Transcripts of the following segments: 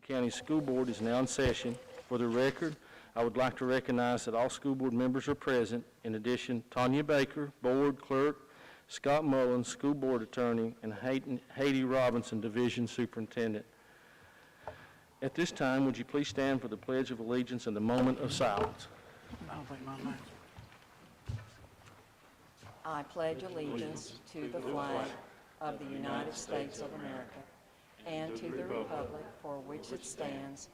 County School Board is now in session. For the record, I would like to recognize that all school board members are present. In addition, Tanya Baker, Board Clerk, Scott Mullins, School Board Attorney, and Haiti Robinson, Division Superintendent. At this time, would you please stand for the Pledge of Allegiance and the moment of silence? I pledge allegiance to the flag of the United States of America and to the republic for which it stands,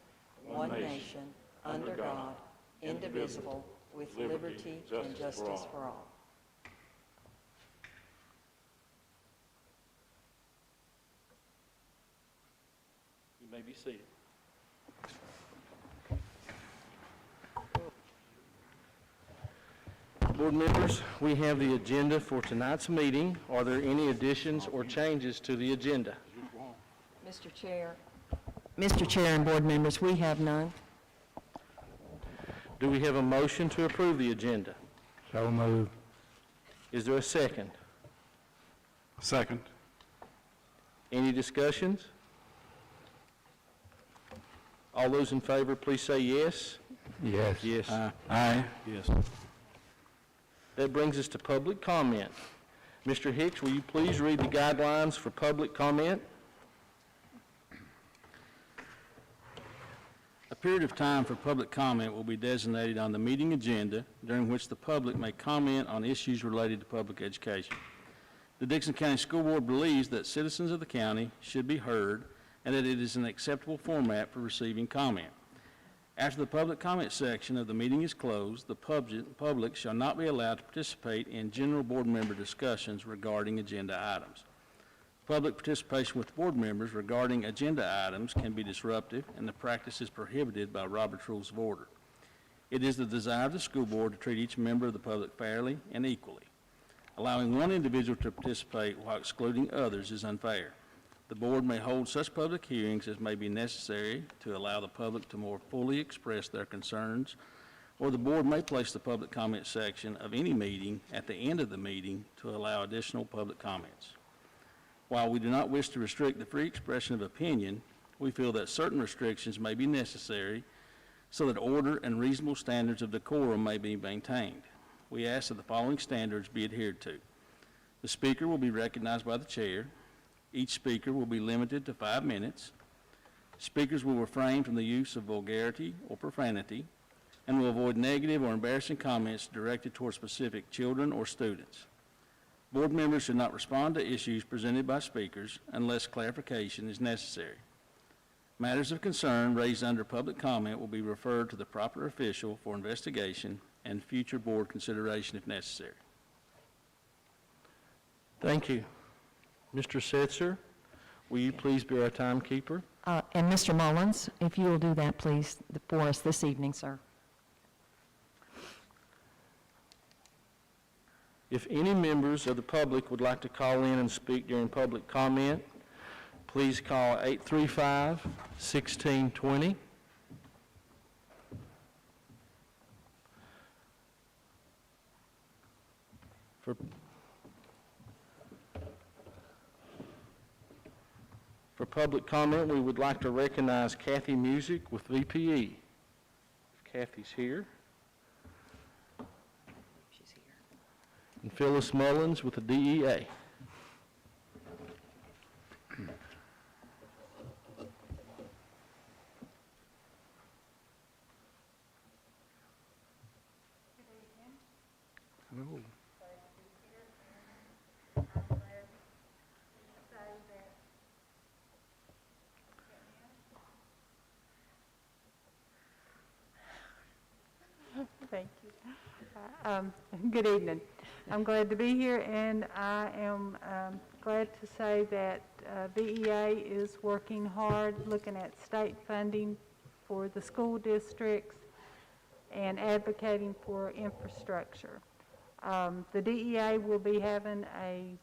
one nation, under God, indivisible, with liberty and justice for all. You may be seated. Board members, we have the agenda for tonight's meeting. Are there any additions or changes to the agenda? Mr. Chair and board members, we have none. Do we have a motion to approve the agenda? So moved. Is there a second? Second. Any discussions? All those in favor, please say yes. Yes. Yes. Aye. Yes. That brings us to public comment. Mr. Hicks, will you please read the guidelines for public comment? A period of time for public comment will be designated on the meeting agenda during which the public may comment on issues related to public education. The Dickson County School Board believes that citizens of the county should be heard and that it is an acceptable format for receiving comment. After the public comment section of the meeting is closed, the public shall not be allowed to participate in general board member discussions regarding agenda items. Public participation with board members regarding agenda items can be disruptive, and the practice is prohibited by Robert's Rules of Order. It is the desire of the school board to treat each member of the public fairly and equally. Allowing one individual to participate while excluding others is unfair. The board may hold such public hearings as may be necessary to allow the public to more fully express their concerns, or the board may place the public comment section of any meeting at the end of the meeting to allow additional public comments. While we do not wish to restrict the free expression of opinion, we feel that certain restrictions may be necessary so that order and reasonable standards of decorum may be maintained. We ask that the following standards be adhered to. The speaker will be recognized by the chair. Each speaker will be limited to 5 minutes. Speakers will refrain from the use of vulgarity or profanity and will avoid negative or embarrassing comments directed toward specific children or students. Board members should not respond to issues presented by speakers unless clarification is necessary. Matters of concern raised under public comment will be referred to the proper official for investigation and future board consideration if necessary. Thank you. Mr. Setzer, will you please be our timekeeper? And Mr. Mullins, if you will do that, please, for us this evening, sir. If any members of the public would like to call in and speak during public comment, please call 835-1620. For public comment, we would like to recognize Kathy Music with VPE. If Kathy's here. She's here. And Phyllis Mullins with the DEA. Hello. Thank you. Good evening. I'm glad to be here, and I am glad to say that VEA is working hard looking at state funding for the school districts and advocating for infrastructure. The DEA will be having a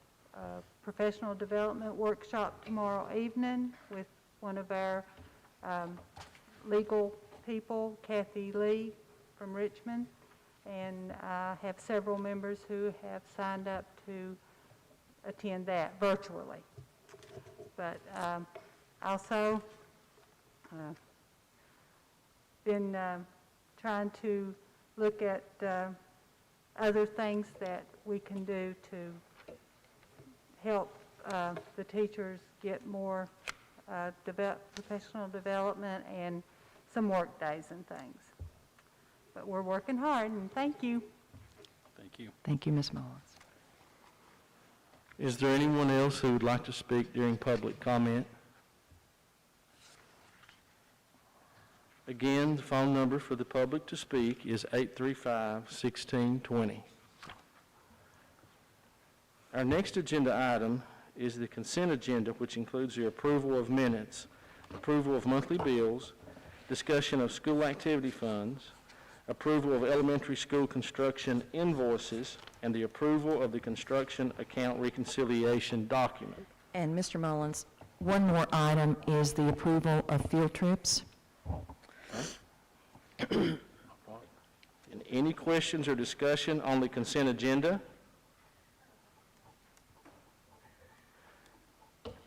professional development workshop tomorrow evening with one of our legal people, Kathy Lee from Richmond, and I have several members who have signed up to attend that virtually. But also, been trying to look at other things that we can do to help the teachers get more professional development and some work days and things. But we're working hard, and thank you. Thank you. Thank you, Ms. Mullins. Is there anyone else who would like to speak during public comment? Again, the phone number for the public to speak is 835-1620. Our next agenda item is the consent agenda, which includes the approval of minutes, approval of monthly bills, discussion of school activity funds, approval of elementary school construction invoices, and the approval of the construction account reconciliation document. And Mr. Mullins, one more item is the approval of field trips. And any questions or discussion on the consent agenda?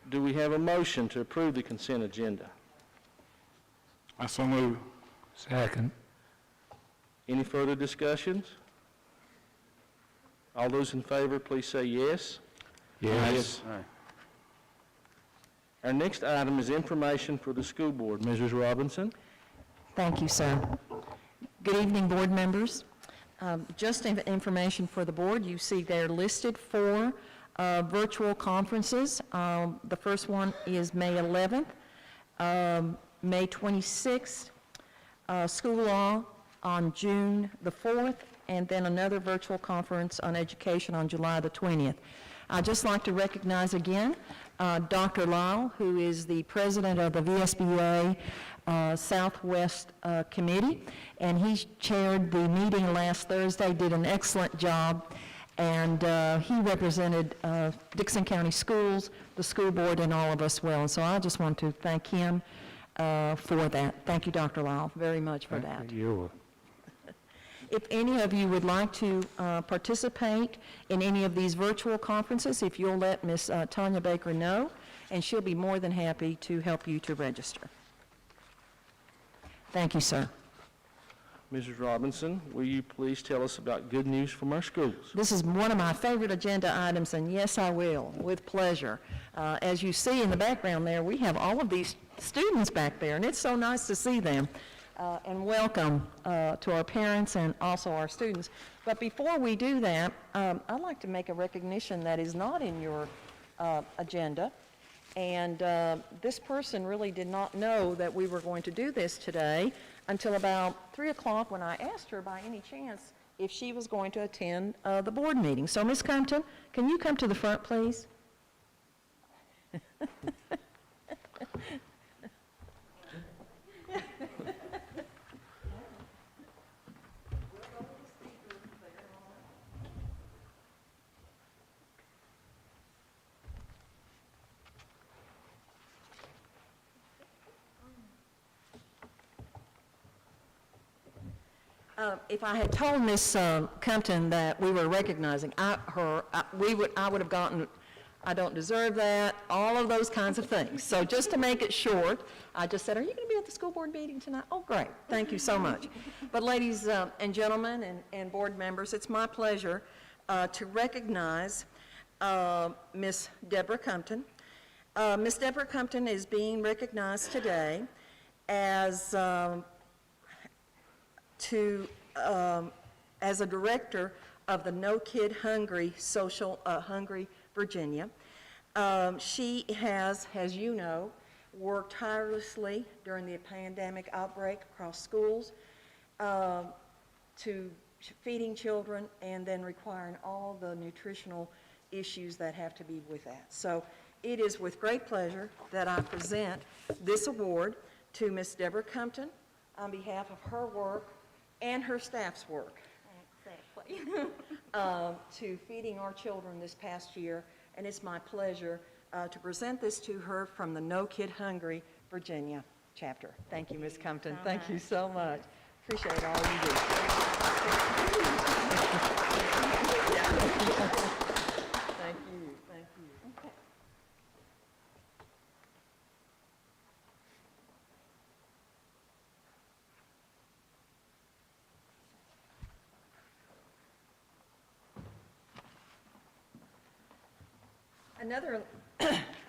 Do we have a motion to approve the consent agenda? I so move. Second. Any further discussions? All those in favor, please say yes. Yes. Our next item is information for the school board. Mrs. Robinson? Thank you, sir. Good evening, board members. Just information for the board, you see they're listed for virtual conferences. The first one is May 11th, May 26th, school law on June the 4th, and then another virtual conference on education on July the 20th. I'd just like to recognize again Dr. Lyle, who is the president of the VSBA Southwest Committee, and he chaired the meeting last Thursday, did an excellent job, and he represented Dickson County Schools, the school board, and all of us well. And so I just want to thank him for that. Thank you, Dr. Lyle, very much for that. You. If any of you would like to participate in any of these virtual conferences, if you'll let Ms. Tanya Baker know, and she'll be more than happy to help you to register. Thank you, sir. Mrs. Robinson, will you please tell us about good news from our schools? This is one of my favorite agenda items, and yes, I will, with pleasure. As you see in the background there, we have all of these students back there, and it's so nice to see them. And welcome to our parents and also our students. But before we do that, I'd like to make a recognition that is not in your agenda. And this person really did not know that we were going to do this today until about 3 o'clock when I asked her by any chance if she was going to attend the board meeting. So Ms. Compton, can you come to the front, please? If I had told Ms. Compton that we were recognizing her, I would have gotten, I don't deserve that, all of those kinds of things. So just to make it short, I just said, are you going to be at the school board meeting tonight? Oh, great. Thank you so much. But ladies and gentlemen and board members, it's my pleasure to recognize Ms. Deborah Compton. Ms. Deborah Compton is being recognized today as as a director of the No Kid Hungry Social Hungry Virginia. She has, as you know, worked tirelessly during the pandemic outbreak across schools to feeding children and then requiring all the nutritional issues that have to be with that. So it is with great pleasure that I present this award to Ms. Deborah Compton on behalf of her work and her staff's work to feeding our children this past year. And it's my pleasure to present this to her from the No Kid Hungry Virginia chapter. Thank you, Ms. Compton. Thank you so much. Appreciate all you do. Thank you. Thank you.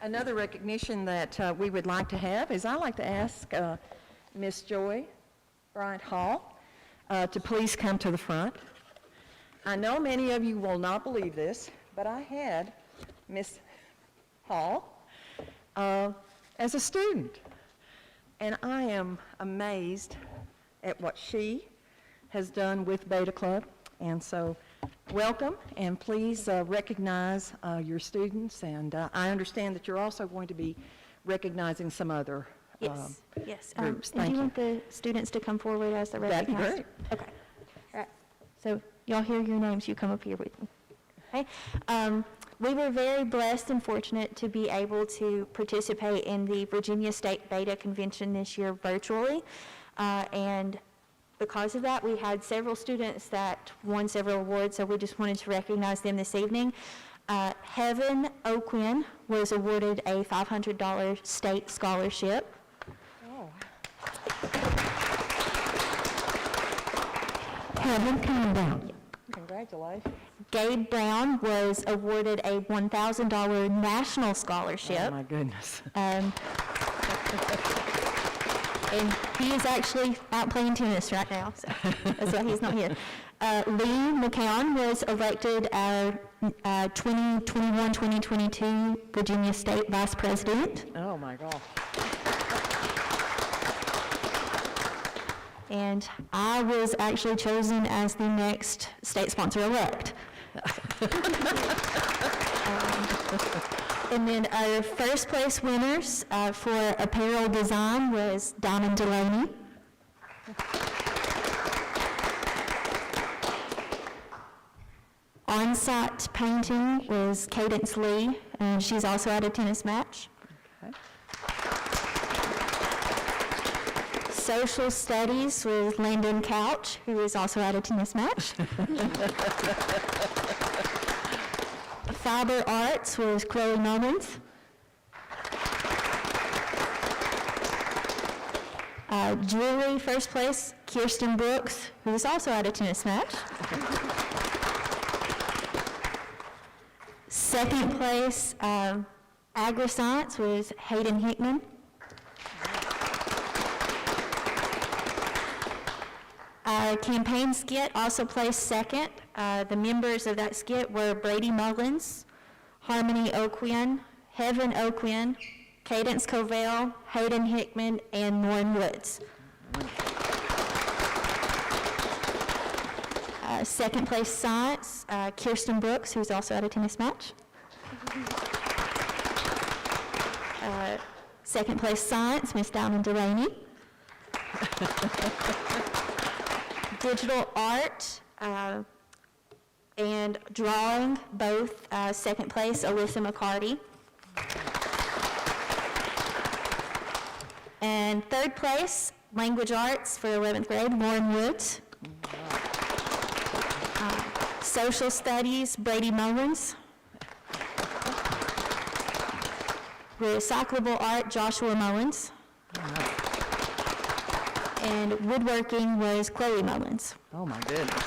Another recognition that we would like to have is I'd like to ask Miss Joy Bryant Hall to please come to the front. I know many of you will not believe this, but I had Miss Hall as a student, and I am amazed at what she has done with Beta Club, and so welcome, and please recognize your students, and I understand that you're also going to be recognizing some other Yes. groups. And Thank do you you. want the students to come forward as the That'd be recognized? great. Okay. All right. So y'all hear your names, you come up here with me. Okay. We were very blessed and fortunate to be able to participate in the Virginia State Beta Convention this year virtually. And because of that, we had several students that won several awards, so we just wanted to recognize them this evening. Heaven O'Quinn was awarded a $500 state scholarship. Heaven, come down. Congratulations. Gabe Brown was awarded a $1,000 national Oh, scholarship. my goodness. And he is actually out playing tennis right now, so that's why he's not here. Lee McCown was elected our 2021-2022 Virginia State Vice President. Oh, my God. And I was actually chosen as the next state sponsor-elect. And then our first place winners for apparel design was Diamond Delaney. On-site painting was Cadence Lee, and she's also at a tennis match. Social studies was Landon Couch, who is also at a tennis match. Fiber arts was Chloe Mullins. Jewelry, first place, Kirsten Brooks, who is also at a tennis match. Second place, agri-science was Hayden Hickman. Our campaign skit also placed second. The members of that skit were Brady Mullins, Harmony O'Quinn, Heaven O'Quinn, Cadence Covell, Hayden Hickman, and Lauren Woods. Second place science, Kirsten Brooks, who's also at a tennis match. Second place science, Miss Diamond Delaney. Digital art and drawing, both second place, Alyssa McCarty. And third place, language arts for 11th grade, Lauren Woods. Social studies, Brady Mullins. Recyclable art, Joshua Mullins. And woodworking was Chloe Mullins. Oh, my goodness.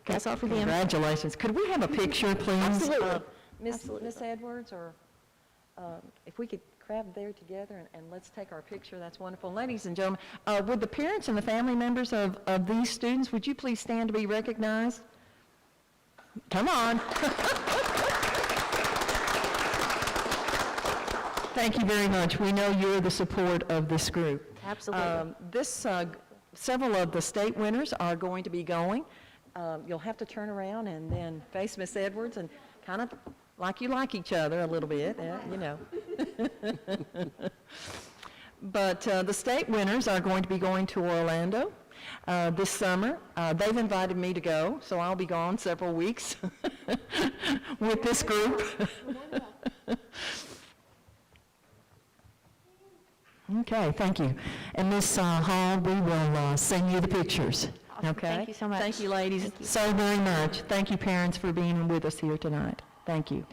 That's all for them. Congratulations. Could we have a picture, please? Absolutely. Miss Edwards, or if we could grab there together and let's take our picture, that's wonderful. Ladies and gentlemen, would the parents and the family members of these students, would you please stand to be recognized? Come on. Thank you very much. We know you're the support of this group. Absolutely. Several of the state winners are going to be going. You'll have to turn around and then face Miss Edwards and kind of like you like each other a little bit, you know. But the state winners are going to be going to Orlando this summer. They've invited me to go, so I'll be gone several weeks with this group. Okay, thank you. And Ms. Hall, we will send you the pictures. Awesome. Okay? Thank you so much. Thank you, ladies, Thank you. so very much. Thank you, parents, for being with us here tonight. Thank you.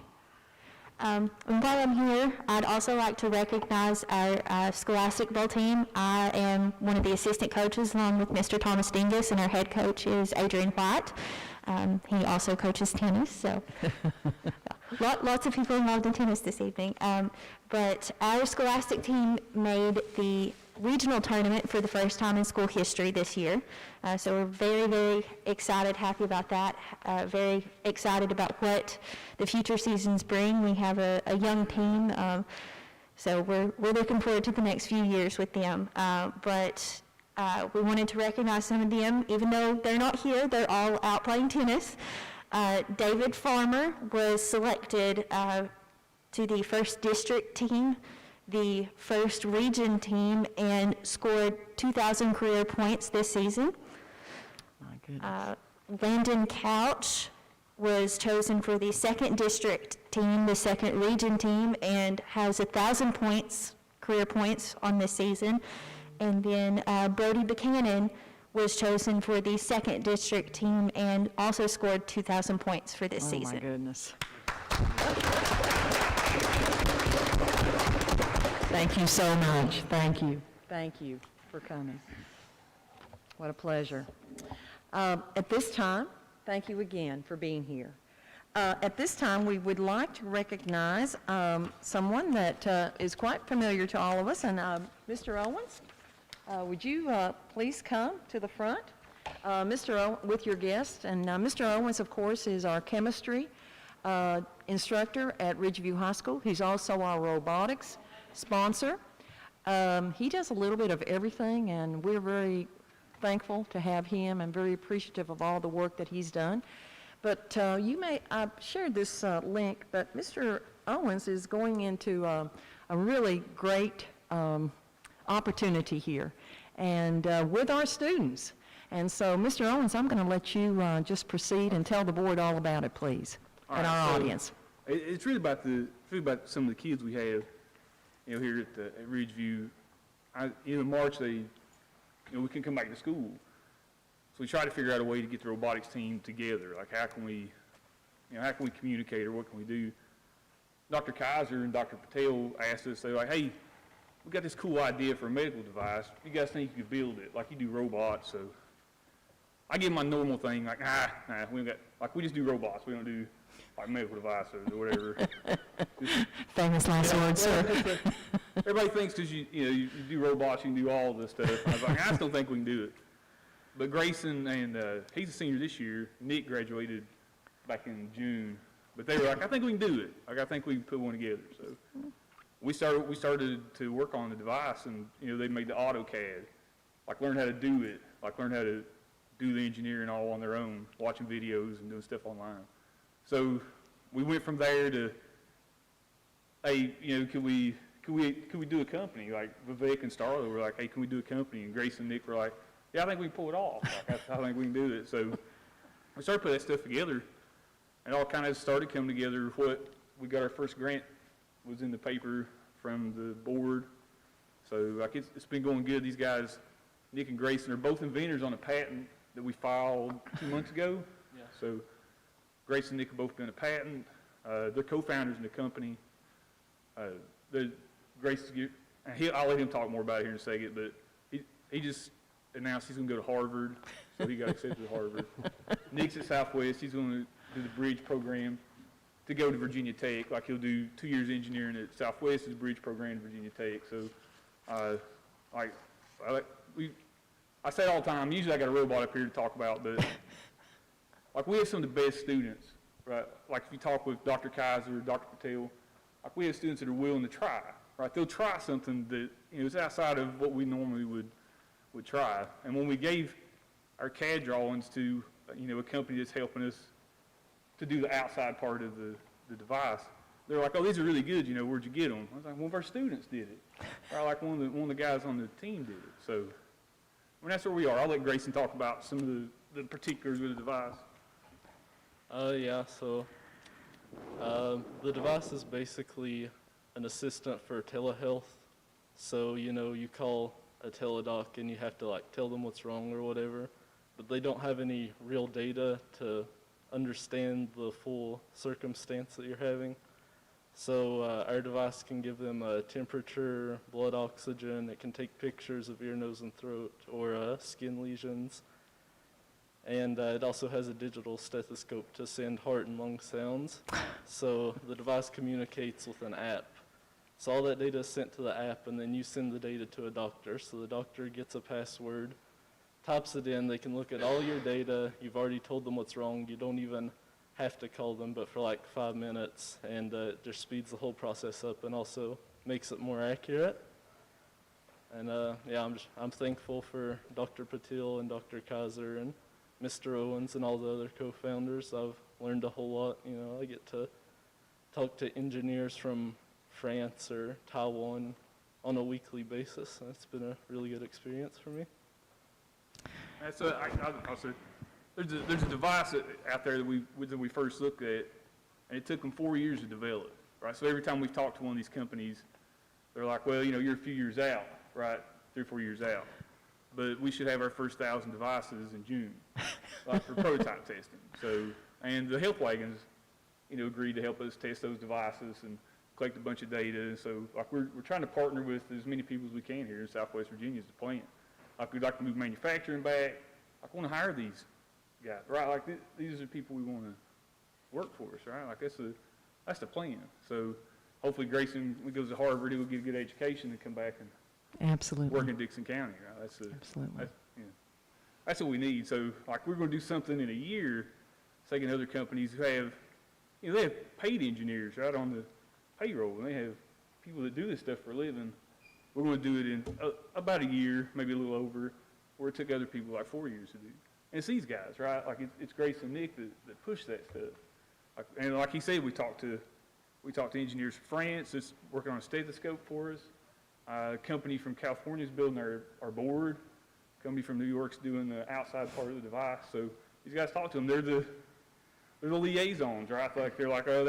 And while I'm here, I'd also like to recognize our Scholastic Bowl team. I am one of the assistant coaches along with Mr. Thomas Dingus, and our head coach is Adrian White. He also coaches tennis, so lots of people involved in tennis this evening. But our scholastic team made the regional tournament for the first time in school history this year. So we're very, very excited, happy about that, very excited about what the future seasons bring. We have a young team, so we're looking forward to the next few years with them. But we wanted to recognize some of them, even though they're not here, they're all out playing tennis. David Farmer was selected to the first district team, the first region team, and scored 2,000 career points this season. My goodness. Landon Couch was chosen for the second district team, the second region team, and has 1,000 points, career points on this season. And then Brody Buchanan was chosen for the second district team and also scored 2,000 points for this season. Oh, my goodness. Thank you so much. Thank you. Thank you for coming. What a pleasure. At this time, thank you again for being here. At this time, we would like to recognize someone that is quite familiar to all of us, and Mr. Owens, would you please come to the front, with your guest? And Mr. Owens, of course, is our chemistry instructor at Ridgeview High School. He's also our robotics sponsor. He does a little bit of everything, and we're very thankful to have him and very appreciative of all the work that he's done. But I've shared this link, but Mr. Owens is going into a really great opportunity here, and with our students. And so, Mr. Owens, I'm going to let you just proceed and tell the board all about it, please, and our audience. It's really about some of the kids we have, here at Ridgeview. In March, we couldn't come back to school, so we tried to figure out a way to get the robotics team together. Like, how can we communicate, or what can we do? Dr. Kaiser and Dr. Patel asked us, they're like, hey, we got this cool idea for a medical device. You guys think you could build it? Like, you do robots. So I give them my normal thing, like, we just do robots. We don't do like medical devices or whatever. Famous last words, sir. Everybody thinks because you do robots, you can do all this stuff. I was like, I just don't think we can do it. But Grayson, and he's a senior this year. Nick graduated back in June. But they were like, I think we can do it. Like, I think we can put one together. So we started to work on the device, and they made the AutoCAD. Like, learn how to do it. Like, learn how to do the engineering all on their own, watching videos and doing stuff online. So we went from there to, hey, could we do a company? Like, Vivek and Starla were like, hey, can we do a company? And Grace and Nick were like, yeah, I think we can pull it off. Like, I think we can do it. So we started putting that stuff together, and it all kind of started coming together. What we got our first grant was in the paper from the board. So like, it's been going good. These guys, Nick and Grayson, are both inventors on a patent that we filed 2 months ago. Yeah. So Grace and Nick have both done a patent. They're co-founders in the company. Grace, I'll let him talk more about it here in a second, but he just announced he's going to go to Harvard, so he got accepted to Harvard. Nick's at Southwest. He's going to do the bridge program to go to Virginia Tech. Like, he'll do 2 years engineering at Southwest, his bridge program at Virginia Tech. So, I say it all the time. Usually I got a robot up here to talk about, but like, we have some of the best students, right? Like, if you talk with Dr. Kaiser, Dr. Patel, like, we have students that are willing to try, right? They'll try something that is outside of what we normally would try. And when we gave our CAD drawings to a company that's helping us to do the outside part of the device, they're like, oh, these are really good. Where'd you get them? I was like, one of our students did it. Or like one of the guys on the team did it. So, that's where we are. I'll let Grayson talk about some of the particulars of the device. So the device is basically an assistant for telehealth. So, you call a teledoc and you have to tell them what's wrong or whatever, but they don't have any real data to understand the full circumstance that you're having. So our device can give them a temperature, blood oxygen. It can take pictures of ear, nose, and throat, or skin lesions. And it also has a digital stethoscope to send heart and lung sounds. So the device communicates with an app. So all that data is sent to the app, and then you send the data to a doctor. So the doctor gets a password, types it in, they can look at all your data. You've already told them what's wrong. You don't even have to call them, but for like 5 minutes, and it just speeds the whole process up and also makes it more accurate. And yeah, I'm thankful for Dr. Patil and Dr. Kaiser and Mr. Owens and all the other co-founders. I've learned a whole lot. You know, I get to talk to engineers from France or Taiwan on a weekly basis. And it's been a really good experience for me. That's I'll say, there's a device out there that we first looked at, and it took them 4 years to develop, right? So every time we've talked to one of these companies, they're like, well, you know, you're a few years out, right? 3 or 4 years out. But we should have our first 1,000 devices in June, like for prototype testing. So, and the health wagons, you know, agreed to help us test those devices and collect a bunch of data. And so, like, we're trying to partner with as many people as we can here in Southwest Virginia as the plant. Like, we'd like to move manufacturing back. Like, I want to hire these guys, right? Like, these are people we want to work for us, right? Like, that's the plan. So, hopefully, Grayson, when he goes to Harvard, he'll get a good education and come back and Absolutely. work in Dixon County, right? Absolutely. That's what we need. So, like, we're going to do something in a year, taking other companies who have, you know, they have paid engineers, right, on the payroll, and they have people that do this stuff for a living. We're going to do it in about a year, maybe a little over, where it took other people like 4 years to do. And it's these guys, right? Like, it's Grace and Nick that push that stuff. Like, and like he said, we talked to engineers from France that's working on a stethoscope for us. A company from California is building our board. A company from New York's doing the outside part of the device. So these guys talk to them. They're the liaisons, right? Like, they're like, oh,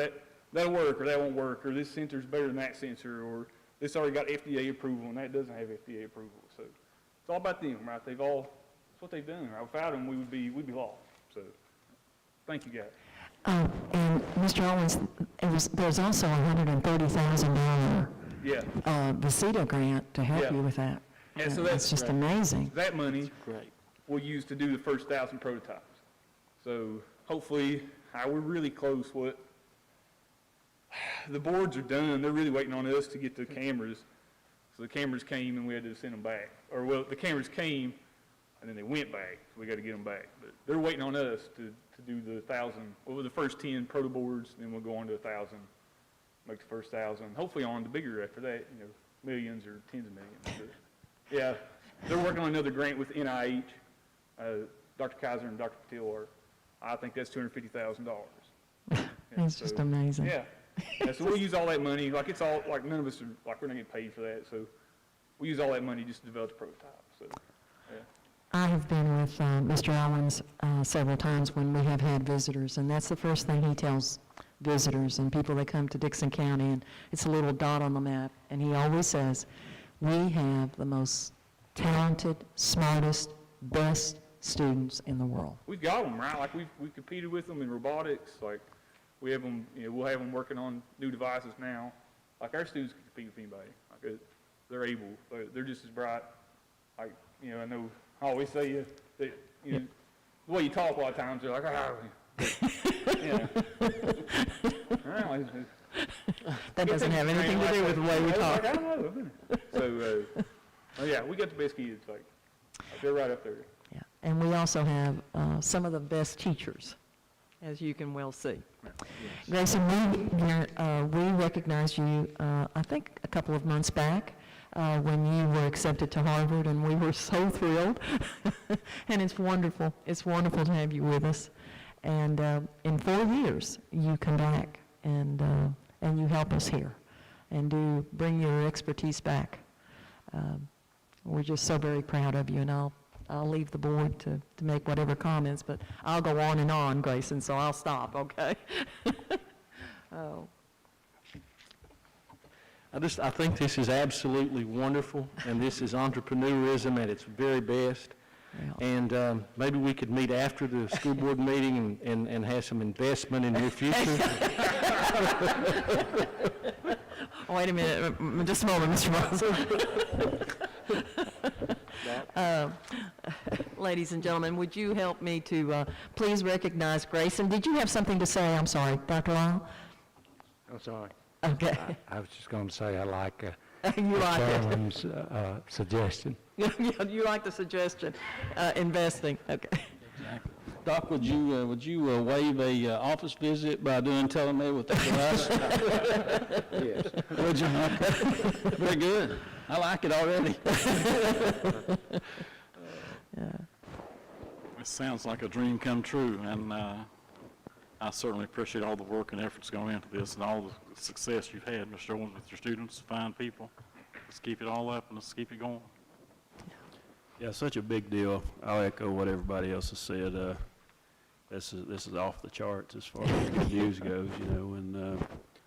that'll work, or that won't work, or this sensor's better than that sensor, or this already got FDA approval and that doesn't have FDA approval. So it's all about them, right? That's what they've done, right? Without them, we'd be lost. So thank you, guys. And Mr. Owens, there's also a $130,000 VCTA grant to help Yeah. you with that. Yeah, so that's just amazing. That money Great. we'll use to do the first 1,000 prototypes. So hopefully, we're really close. The boards are done. They're really waiting on us to get the cameras. So the cameras came and we had to send them back. Or, well, the cameras came and then they went back. So we got to get them back. But they're waiting on us to do the 1,000, the first 10 proto boards, then we'll go on to 1,000, make the first 1,000. Hopefully on to bigger after that, you know, millions or tens of millions. But, yeah, they're working on another grant with NIH. Dr. Kaiser and Dr. Patil are. I think that's $250,000. It's just amazing. Yeah. So we'll use all that money. Like, it's all, like, none of us are, like, we're not getting paid for that. So we use all that money just to develop the prototype. So, yeah. I have been with Mr. Owens several times when we have had visitors, and that's the first thing he tells visitors and people that come to Dixon County, and it's a little dot on the map, and he always says, we have the most talented, smartest, best students in the world. We've got them, right? Like, we've competed with them in robotics. Like, we have them, you know, we'll have them working on new devices now. Like, our students can compete with anybody. Like, they're able. They're just as bright. Like, you know, I know I always say that, you know, the way you talk a lot of times, they're like, yeah. That doesn't have anything to do with the way we talk. Like, I don't know. So, yeah, we got the best kids. Like, they're right up there. Yeah. And we also have some of the best teachers, as you can well see. Grayson, we recognized you, I think, a couple of months back when you were accepted to Harvard, and we were so thrilled. And it's wonderful. It's wonderful to have you with us. And in 4 years, you come back and you help us here and bring your expertise back. We're just so very proud of you, and I'll leave the board to make whatever comments, but I'll go on and on, Grayson, so I'll stop, okay? Oh. I think this is absolutely wonderful, and this is entrepreneurism at its very best. Well. And maybe we could meet after the school board meeting and have some investment in your future. Wait a minute, just a moment, Mr. Ross. Ladies and gentlemen, would you help me to please recognize Grayson? Did you have something to say? I'm sorry, Dr. Lyle? I'm sorry. Okay. I was just going to say I like You like it? Chairman's suggestion. You like the suggestion, investing, okay. Exactly. Doc, would you waive a office visit by doing telemed with the device? Yes. Would you? Okay. Very good. I like it already. It sounds like a dream come true, and I certainly appreciate all the work and efforts going into this and all the success you've had, Mr. Owens, with your students, fine people. Let's keep it all up and let's keep it going. Yeah, such a big deal. I'll echo what everybody else has said. This is off the charts as far as good news goes, you know, and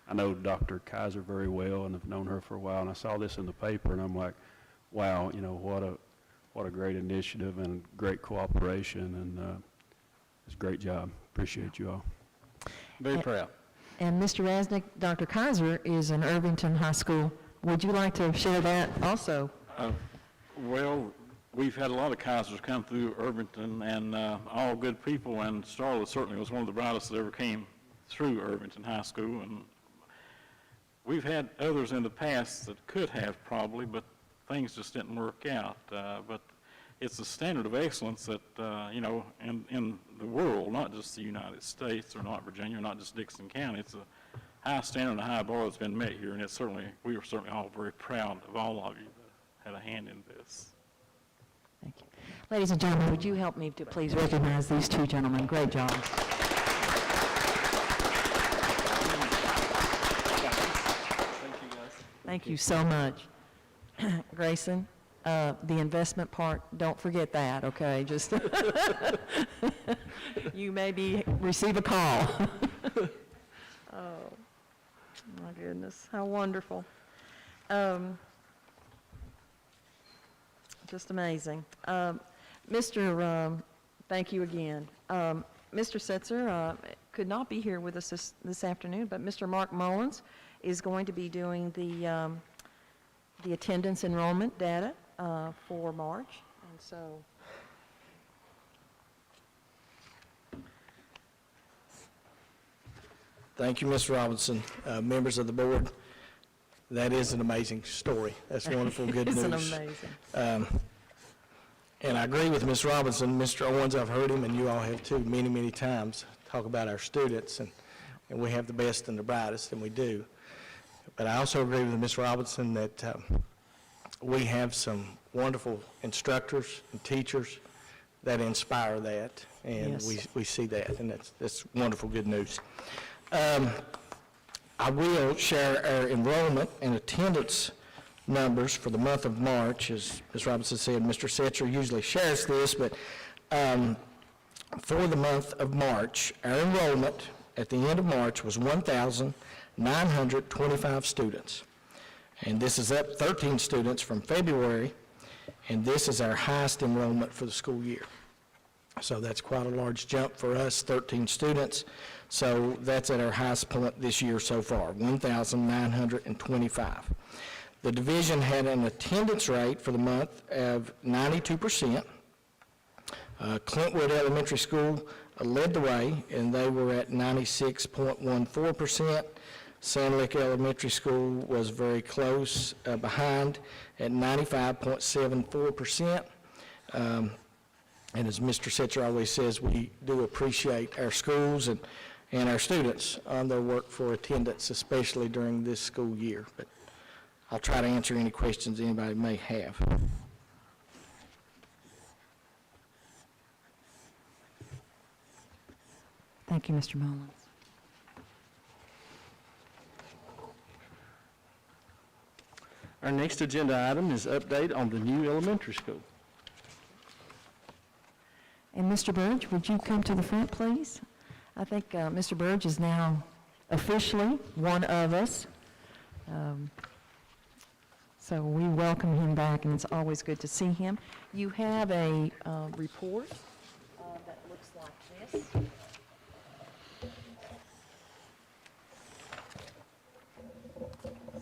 I know Dr. Kaiser very well and have known her for a while, and I saw this in the paper and I'm like, wow, you know, what a great initiative and great cooperation, and it's a great job. Appreciate you all. Very proud. And Mr. Rasnick, Dr. Kaiser is in Irvington High School. Would you like to share that also? Well, we've had a lot of Kaisers come through Irvington, and all good people, and Starla certainly was one of the brightest that ever came through Irvington High School, and we've had others in the past that could have probably, but things just didn't work out. But it's a standard of excellence that, you know, in the world, not just the United States or not Virginia, or not just Dixon County. It's a high standard and a high bar that's been met here, and it's certainly, we are certainly all very proud of all of you that had a hand in this. Thank you. Ladies and gentlemen, would you help me to please recognize these two gentlemen? Great job. Thank you, guys. Thank you so much. Grayson, the investment part, don't forget that, okay? Just, you maybe receive a call. Oh, my goodness, how wonderful. Just amazing. Thank you again. Mr. Setzer could not be here with us this afternoon, but Mr. Mark Mullins is going to be doing the attendance enrollment data for March, and so Thank you, Ms. Robinson. Members of the board, that is an amazing story. That's wonderful, good news. Isn't amazing? And I agree with Ms. Robinson. Mr. Owens, I've heard him, and you all have too, many, many times, talk about our students, and we have the best and the brightest, and we do. But I also agree with Ms. Robinson that we have some wonderful instructors and teachers that inspire that, and Yes. we see that, and that's wonderful, good news. I will share our enrollment and attendance numbers for the month of March. As Ms. Robinson said, Mr. Setzer usually shares this, but for the month of March, our enrollment at the end of March was 1,925 students. And this is up 13 students from February, and this is our highest enrollment for the school year. So that's quite a large jump for us, 13 students. So that's at our highest point this year so far, 1,925. The division had an attendance rate for the month of 92%. Clintwood Elementary School led the way, and they were at 96.14%. Sand Elementary School was very close behind at 95.74%. And as Mr. Setzer always says, we do appreciate our schools and our students on their work for attendance, especially during this school year. But I'll try to answer any questions anybody may have. Thank you, Mr. Mullins. Our next agenda item is update on the new elementary school. And Mr. Burge, would you come to the front, please? I think Mr. Burge is now officially one of us. So we welcome him back, and it's always good to see him. You have a report that looks like this.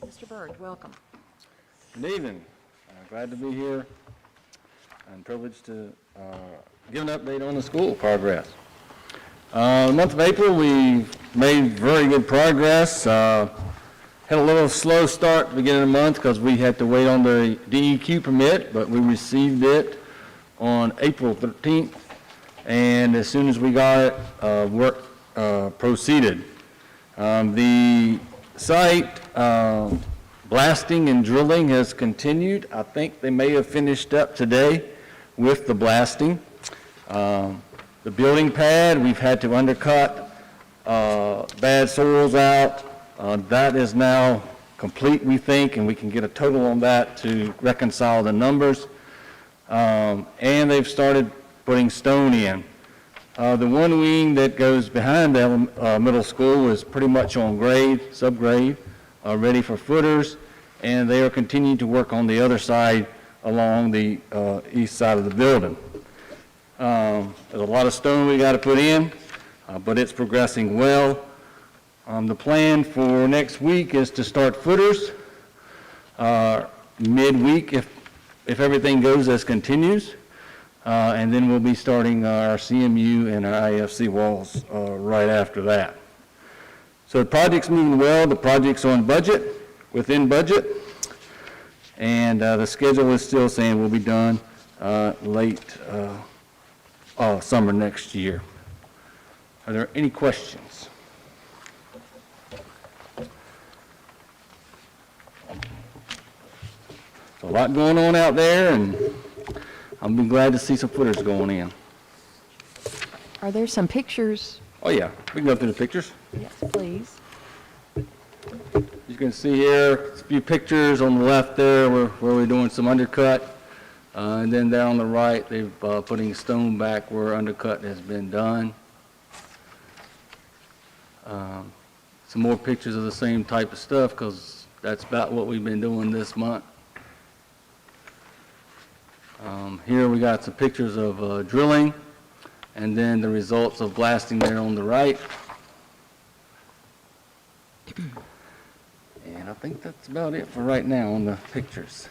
Mr. Burge, welcome. Good evening. Glad to be here and privileged to give an update on the school progress. The month of April, we made very good progress. Had a little slow start at the beginning of the month because we had to wait on the DEQ permit, but we received it on April 13th, and as soon as we got it, work proceeded. The site blasting and drilling has continued. I think they may have finished up today with the blasting. The building pad, we've had to undercut bad soils out. That is now complete, we think, and we can get a total on that to reconcile the numbers. And they've started putting stone in. The one wing that goes behind the middle school is pretty much on grade, subgrade, ready for footers, and they are continuing to work on the other side along the east side of the building. There's a lot of stone we got to put in, but it's progressing well. The plan for next week is to start footers midweek if everything goes as continues, and then we'll be starting our CMU and our IFC walls right after that. So the project's moving well. The project's on budget, within budget, and the schedule is still saying we'll be done late summer next year. Are there any questions? A lot going on out there, and I'll be glad to see some footers going in. Are there some pictures? Oh, yeah, we can go through the pictures. Yes, please. You can see here a few pictures on the left there where we're doing some undercut. And then down on the right, they've putting stone back where undercut has been done. Some more pictures of the same type of stuff because that's about what we've been doing this month. Here we got some pictures of drilling and then the results of blasting there on the right. And I think that's about it for right now on the pictures.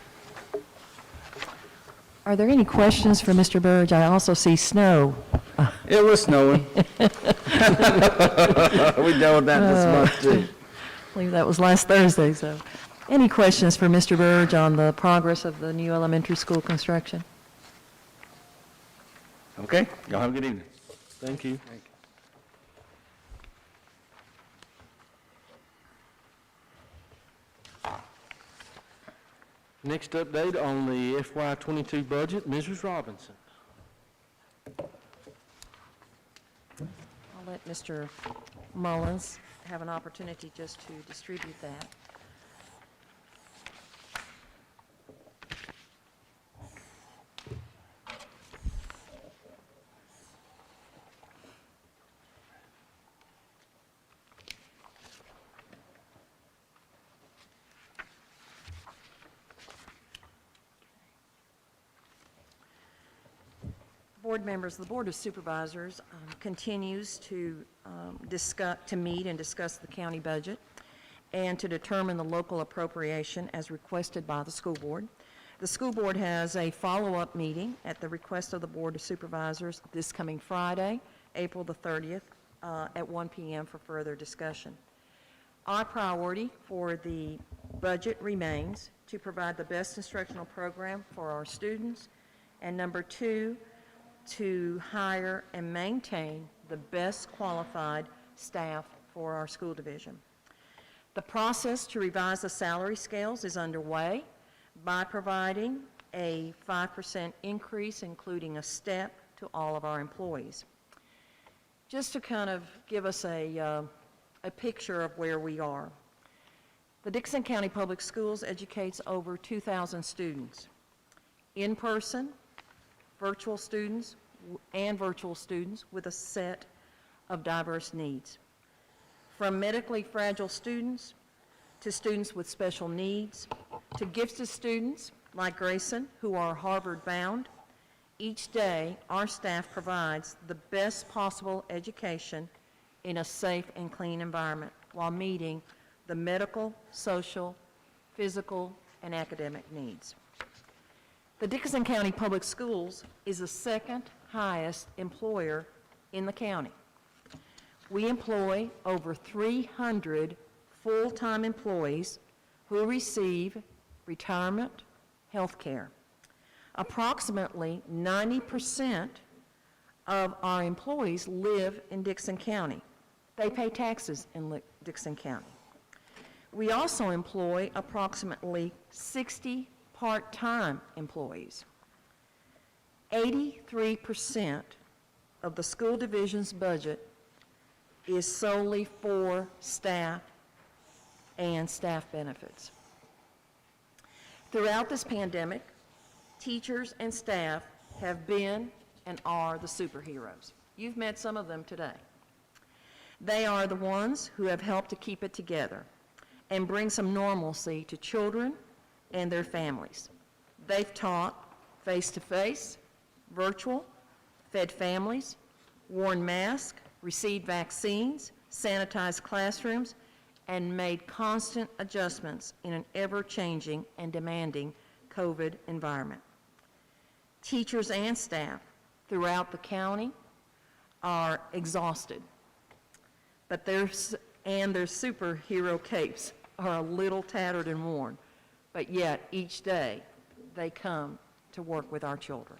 Are there any questions for Mr. Burge? I also see snow. It was snowing. We dealt with that this month too. I believe that was last Thursday, so. Any questions for Mr. Burge on the progress of the new elementary school construction? Okay, y'all have a good evening. Thank you. Next update on the FY22 budget, Mrs. Robinson. I'll let Mr. Mullins have an opportunity just to distribute that. Board members, the Board of Supervisors continues to meet and discuss the county budget and to determine the local appropriation as requested by the school board. The school board has a follow-up meeting at the request of the Board of Supervisors this coming Friday, April the 30th, at 1 p.m. for further discussion. Our priority for the budget remains to provide the best instructional program for our students, and number two, to hire and maintain the best qualified staff for our school division. The process to revise the salary scales is underway by providing a 5% increase, including a step, to all of our employees. Just to kind of give us a picture of where we are. The Dickson County Public Schools educates over 2,000 students, in person, virtual students, and virtual students with a set of diverse needs. From medically fragile students to students with special needs to gifted students like Grayson who are Harvard-bound, each day our staff provides the best possible education in a safe and clean environment while meeting the medical, social, physical, and academic needs. The Dickinson County Public Schools is the second highest employer in the county. We employ over 300 full-time employees who receive retirement health care. Approximately 90% of our employees live in Dixon County. They pay taxes in Dixon County. We also employ approximately 60 part-time employees. 83% of the school division's budget is solely for staff and staff benefits. Throughout this pandemic, teachers and staff have been and are the superheroes. You've met some of them today. They are the ones who have helped to keep it together and bring some normalcy to children and their families. They've taught face-to-face, virtual, fed families, worn masks, received vaccines, sanitized classrooms, and made constant adjustments in an ever-changing and demanding COVID environment. Teachers and staff throughout the county are exhausted, but their superhero capes are a little tattered and worn, but yet each day they come to work with our children.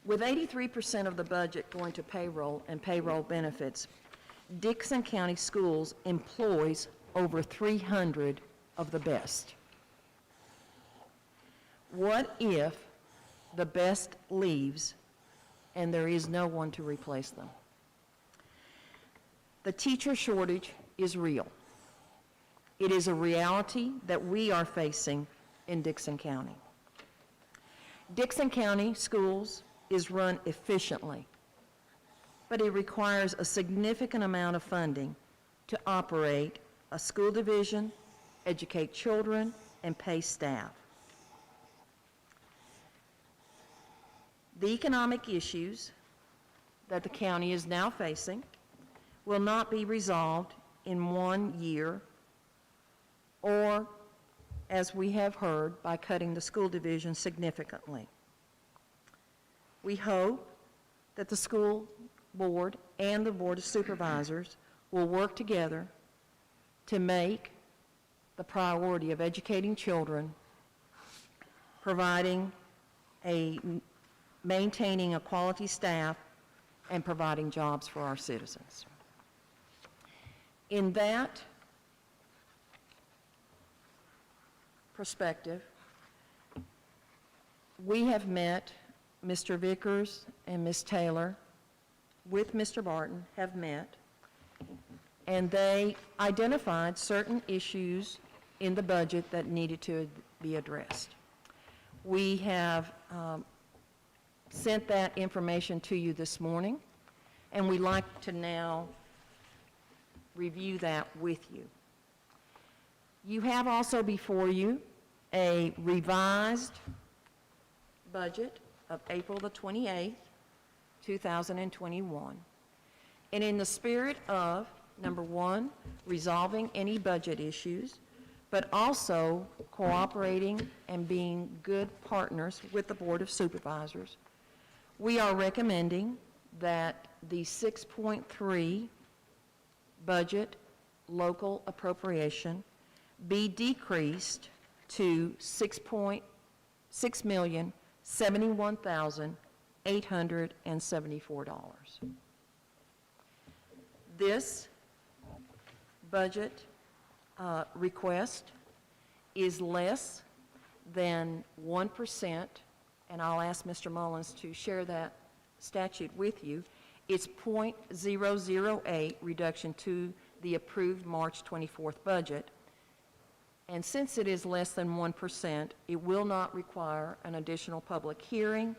With 83% of the budget going to payroll and payroll benefits, Dixon County Schools employs over 300 of the best. What if the best leaves and there is no one to replace them? The teacher shortage is real. It is a reality that we are facing in Dixon County. Dixon County Schools is run efficiently, but it requires a significant amount of funding to operate a school division, educate children, and pay staff. The economic issues that the county is now facing will not be resolved in 1 year or, as we have heard, by cutting the school division significantly. We hope that the school board and the Board of Supervisors will work together to make the priority of educating children, maintaining a quality staff, and providing jobs for our citizens. In that perspective, we have met Mr. Vickers and Ms. Taylor with Mr. Barton, have met, and they identified certain issues in the budget that needed to be addressed. We have sent that information to you this morning, and we'd like to now review that with you. You have also before you a revised budget of April the 28th, 2021. And in the spirit of, number one, resolving any budget issues, but also cooperating and being good partners with the Board of Supervisors, we are recommending that the 6.3 budget local appropriation be decreased to $6,071,874. This budget request is less than 1%, and I'll ask Mr. Mullins to share that statute with you. It's 0.008 reduction to the approved March 24th budget. And since it is less than 1%, it will not require an additional public hearing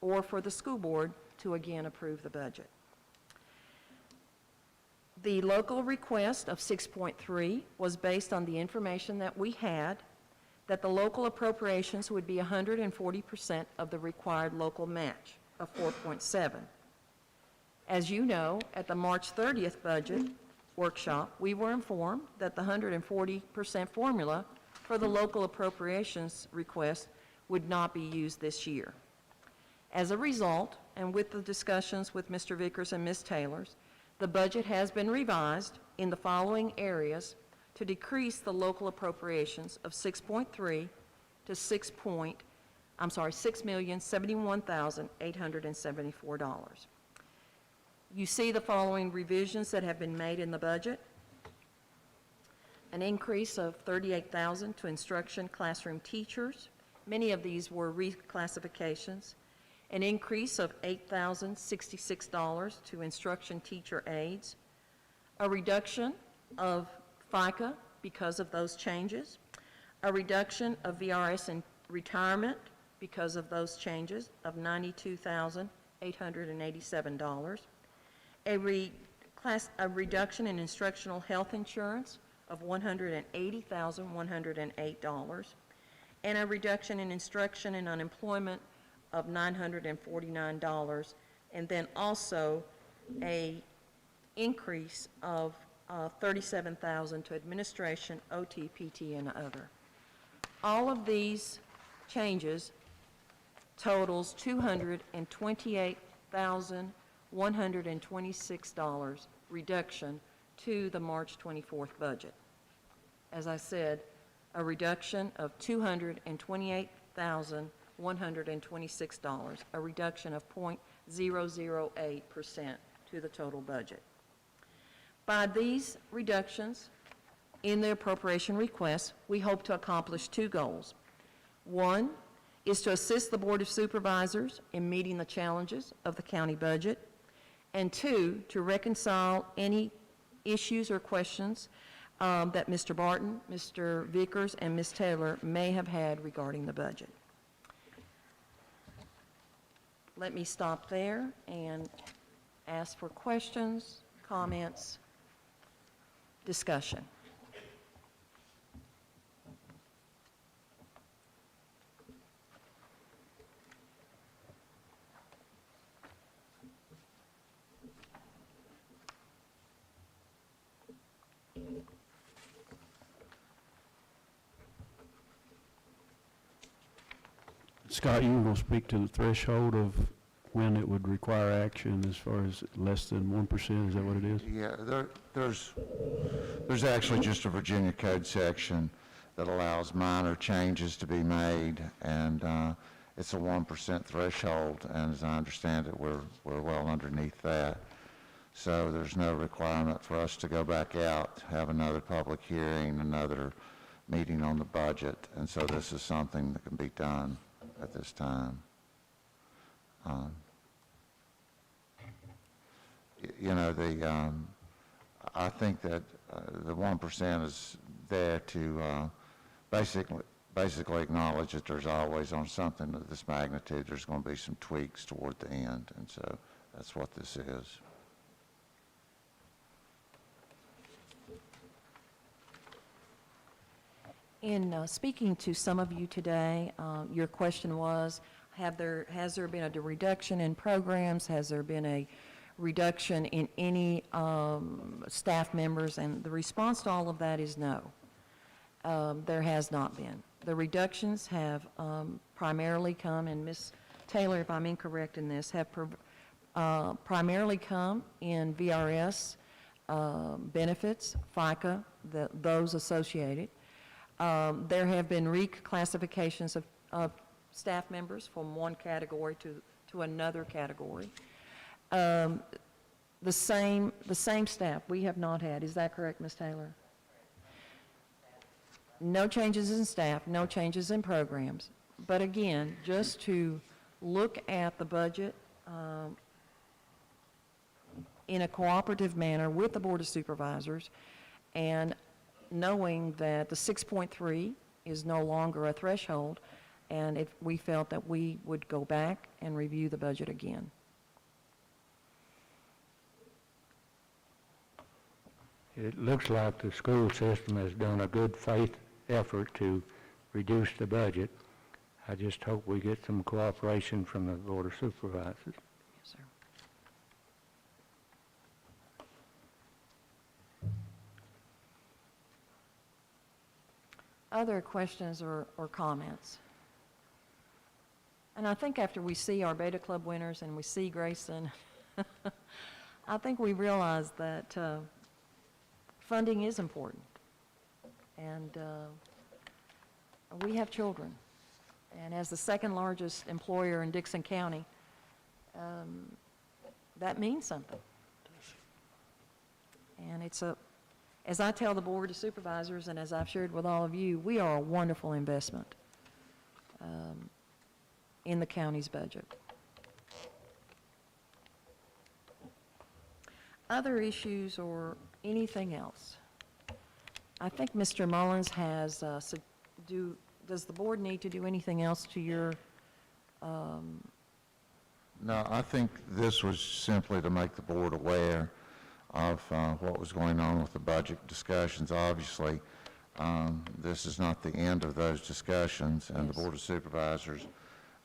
or for the school board to again approve the budget. The local request of 6.3 was based on the information that we had, that the local appropriations would be 140% of the required local match of 4.7. As you know, at the March 30th budget workshop, we were informed that the 140% formula for the local appropriations request would not be used this year. As a result, and with the discussions with Mr. Vickers and Ms. Taylor, the budget has been revised in the following areas to decrease the local appropriations of 6.3 to $6,071,874. You see the following revisions that have been made in the budget. An increase of $38,000 to instruction classroom teachers. Many of these were reclassifications. An increase of $8,066 to instruction teacher aides. A reduction of FICA because of those changes. A reduction of VRS and retirement because of those changes of $92,887. A reduction in instructional health insurance of $180,108, and a reduction in instruction and unemployment of $949, and then also a increase of $37,000 to administration, OT, PT, and other. All of these changes totals $228,126 reduction to the March 24th budget. As I said, a reduction of $228,126, a reduction of 0.008% to the total budget. By these reductions in the appropriation request, we hope to accomplish two goals. One is to assist the Board of Supervisors in meeting the challenges of the county budget, and two, to reconcile any issues or questions that Mr. Barton, Mr. Vickers, and Ms. Taylor may have had regarding the budget. Let me stop there and ask for questions, comments, discussion. Scott, you were going to speak to the threshold of when it would require action as far as less than 1%, is that what it is? Yeah, there's actually just a Virginia Code section that allows minor changes to be made, and it's a 1% threshold, and as I understand it, we're well underneath that. So there's no requirement for us to go back out, have another public hearing, another meeting on the budget, and so this is something that can be done at this time. I think that the 1% is there to basically acknowledge that there's always, on something of this magnitude, there's going to be some tweaks toward the end, and so that's what this is. In speaking to some of you today, your question was, has there been a reduction in programs? Has there been a reduction in any staff members? And the response to all of that is no. There has not been. The reductions have primarily come, and Ms. Taylor, if I'm incorrect in this, have primarily come in VRS benefits, FICA, those associated. There have been reclassifications of staff members from one category to another category. The same staff we have not had. Is that correct, Ms. Taylor? No changes in staff, no changes in programs. But again, just to look at the budget in a cooperative manner with the Board of Supervisors, and knowing that the 6.3 is no longer a threshold, and if we felt that we would go back and review the budget again. It looks like the school system has done a good faith effort to reduce the budget. I just hope we get some cooperation from the Board of Supervisors. Yes, sir. Other questions or comments? And I think after we see our Beta Club winners and we see Grayson, I think we realize that funding is important. And we have children. And as the second largest employer in Dixon County, that means something. And it's as I tell the Board of Supervisors and as I've shared with all of you, we are a wonderful investment in the county's budget. Other issues or anything else? I think Mr. Mullins has, does the board need to do anything else to your, No, I think this was simply to make the board aware of what was going on with the budget discussions. Obviously, this is not the end of those discussions, and the Board of Supervisors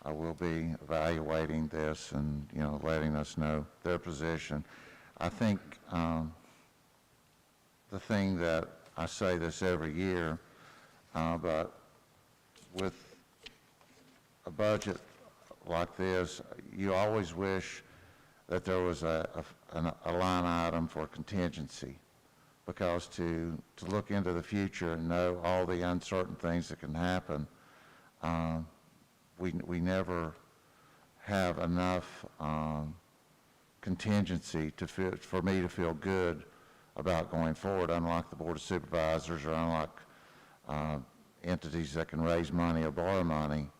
will be evaluating this and, you know, letting us know their position. I think the thing that I say this every year, but with a budget like this, you always wish that there was a line item for contingency, because to look into the future and know all the uncertain things that can happen, we never have enough contingency for me to feel good about going forward, unlike the Board of Supervisors or unlike entities that can raise money or borrow money.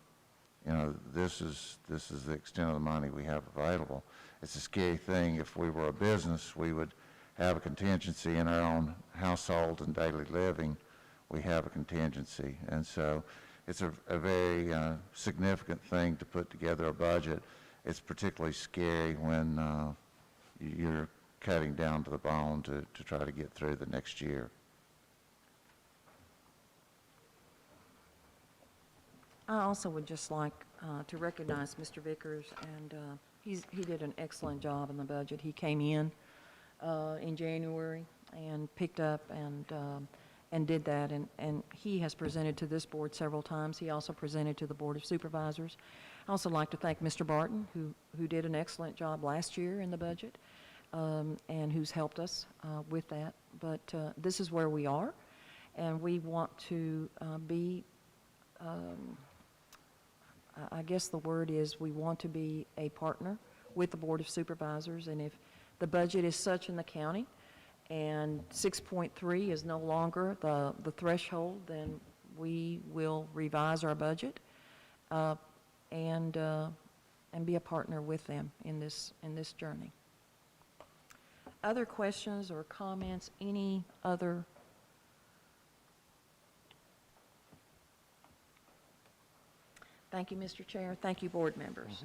You know, this is the extent of the money we have available. It's a scary thing. If we were a business, we would have a contingency in our own household and daily living. We have a contingency, and so it's a very significant thing to put together a budget. It's particularly scary when you're cutting down to the bone to try to get through the next year. I also would just like to recognize Mr. Vickers, and he did an excellent job in the budget. He came in January and picked up and did that, and he has presented to this board several times. He also presented to the Board of Supervisors. I also like to thank Mr. Barton, who did an excellent job last year in the budget, and who's helped us with that. But this is where we are, and we want to be I guess the word is we want to be a partner with the Board of Supervisors, and if the budget is such in the county and 6.3 is no longer the threshold, then we will revise our budget and be a partner with them in this journey. Other questions or comments? Any other? Thank you, Mr. Chair. Thank you, board members.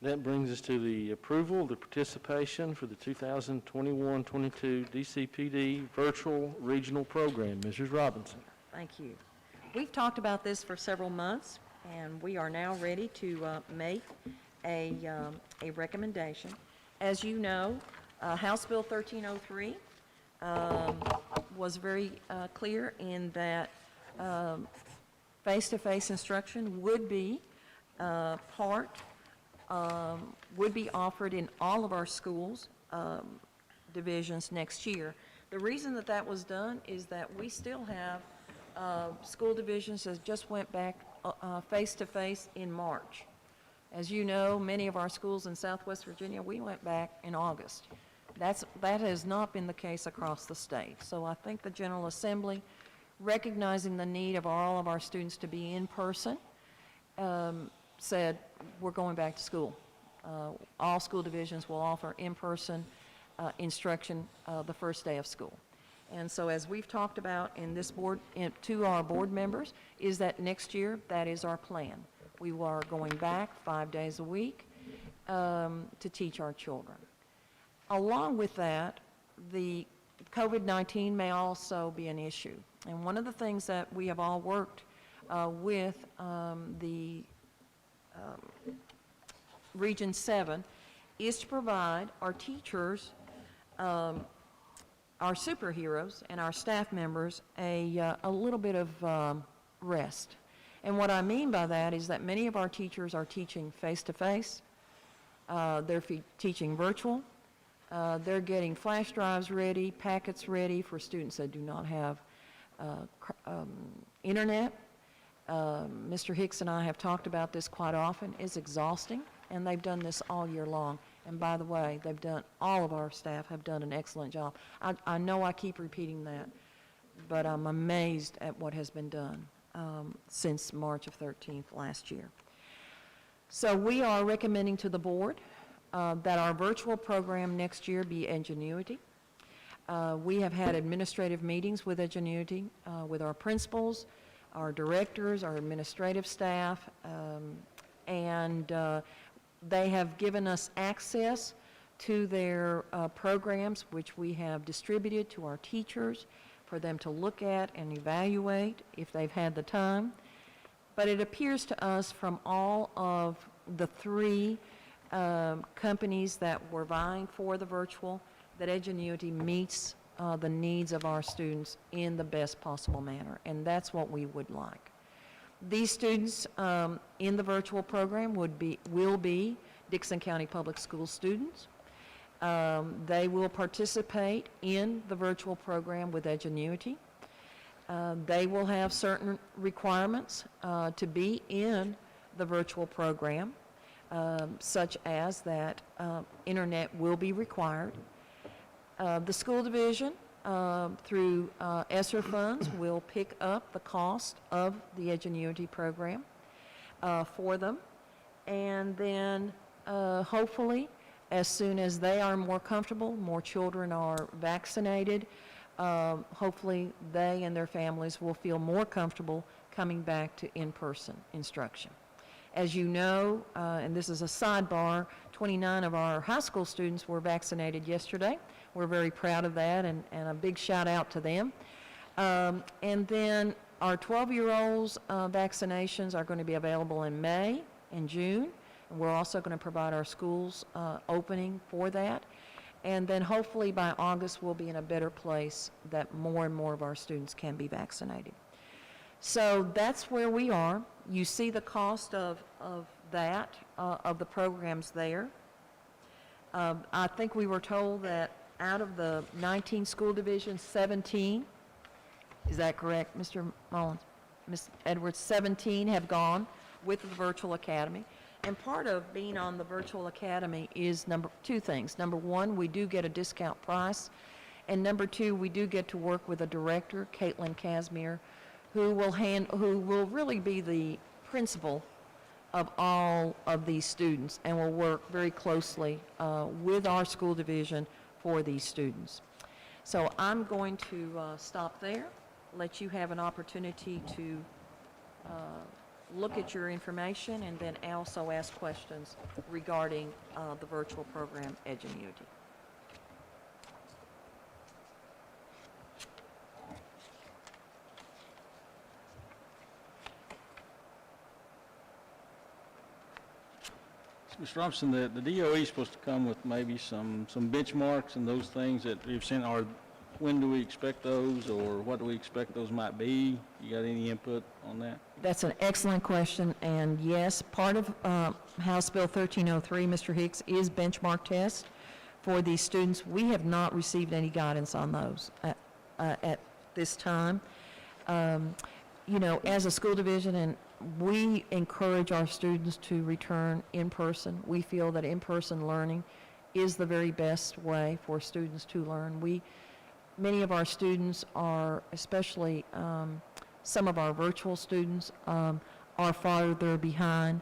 That brings us to the approval of the participation for the 2021-22 DCPD Virtual Regional Program. Mrs. Robinson. Thank you. We've talked about this for several months, and we are now ready to make a recommendation. As you know, House Bill 1303 was very clear in that face-to-face instruction would be would be offered in all of our schools divisions next year. The reason that was done is that we still have school divisions that just went back face-to-face in March. As you know, many of our schools in Southwest Virginia, we went back in August. That has not been the case across the state. So I think the General Assembly, recognizing the need of all of our students to be in person, said we're going back to school. All school divisions will offer in-person instruction the first day of school. And so as we've talked about in this board, to our board members, is that next year, that is our plan. We are going back 5 days a week to teach our children. Along with that, the COVID-19 may also be an issue. And one of the things that we have all worked with the Region 7 is to provide our teachers, our superheroes, and our staff members a little bit of rest. And what I mean by that is that many of our teachers are teaching face-to-face. They're teaching virtual. They're getting flash drives ready, packets ready for students that do not have internet. Mr. Hicks and I have talked about this quite often. It's exhausting, and they've done this all year long. And by the way, all of our staff have done an excellent job. I know I keep repeating that, but I'm amazed at what has been done since March of 13th last year. So we are recommending to the board that our virtual program next year be Ingenuity. We have had administrative meetings with Ingenuity, with our principals, our directors, our administrative staff, and they have given us access to their programs, which we have distributed to our teachers for them to look at and evaluate if they've had the time. But it appears to us from all of the three companies that were vying for the virtual that Ingenuity meets the needs of our students in the best possible manner, and that's what we would like. These students in the virtual program will be Dickson County Public School students. They will participate in the virtual program with Ingenuity. They will have certain requirements to be in the virtual program, such as that internet will be required. The school division, through ESSER funds, will pick up the cost of the Ingenuity program for them. And then hopefully, as soon as they are more comfortable, more children are vaccinated, hopefully they and their families will feel more comfortable coming back to in-person instruction. As you know, and this is a sidebar, 29 of our high school students were vaccinated yesterday. We're very proud of that, and a big shout out to them. And then our 12-year-olds vaccinations are going to be available in May and June, and we're also going to provide our schools opening for that. And then hopefully by August we'll be in a better place that more and more of our students can be vaccinated. So that's where we are. You see the cost of that, of the programs there. I think we were told that out of the 19 school divisions, 17, is that correct, Mr. Mullins? Ms. Edwards, 17 have gone with the virtual academy. And part of being on the virtual academy is two things. Number one, we do get a discount price. And number two, we do get to work with a director, Caitlin Casimir, who will really be the principal of all of these students and will work very closely with our school division for these students. So I'm going to stop there, let you have an opportunity to look at your information and then also ask questions regarding the virtual program Edgenuity. Mr. Robinson, the DOE is supposed to come with maybe some benchmarks and those things that we've seen. When do we expect those, or what do we expect those might be? You got any input on that? That's an excellent question, and yes, part of House Bill 1303, Mr. Hicks, is benchmark tests for these students. We have not received any guidance on those at this time. You know, as a school division, and we encourage our students to return in person. We feel that in-person learning is the very best way for students to learn. Many of our students are, especially some of our virtual students, are farther behind.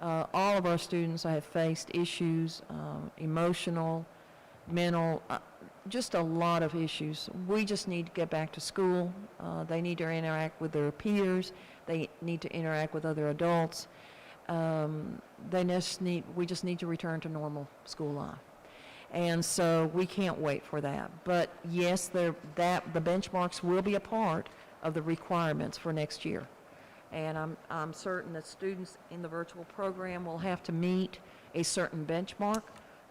All of our students have faced issues, emotional, mental, just a lot of issues. We just need to get back to school. They need to interact with their peers. They need to interact with other adults. We just need to return to normal school life. And so we can't wait for that. But yes, the benchmarks will be a part of the requirements for next year. And I'm certain that students in the virtual program will have to meet a certain benchmark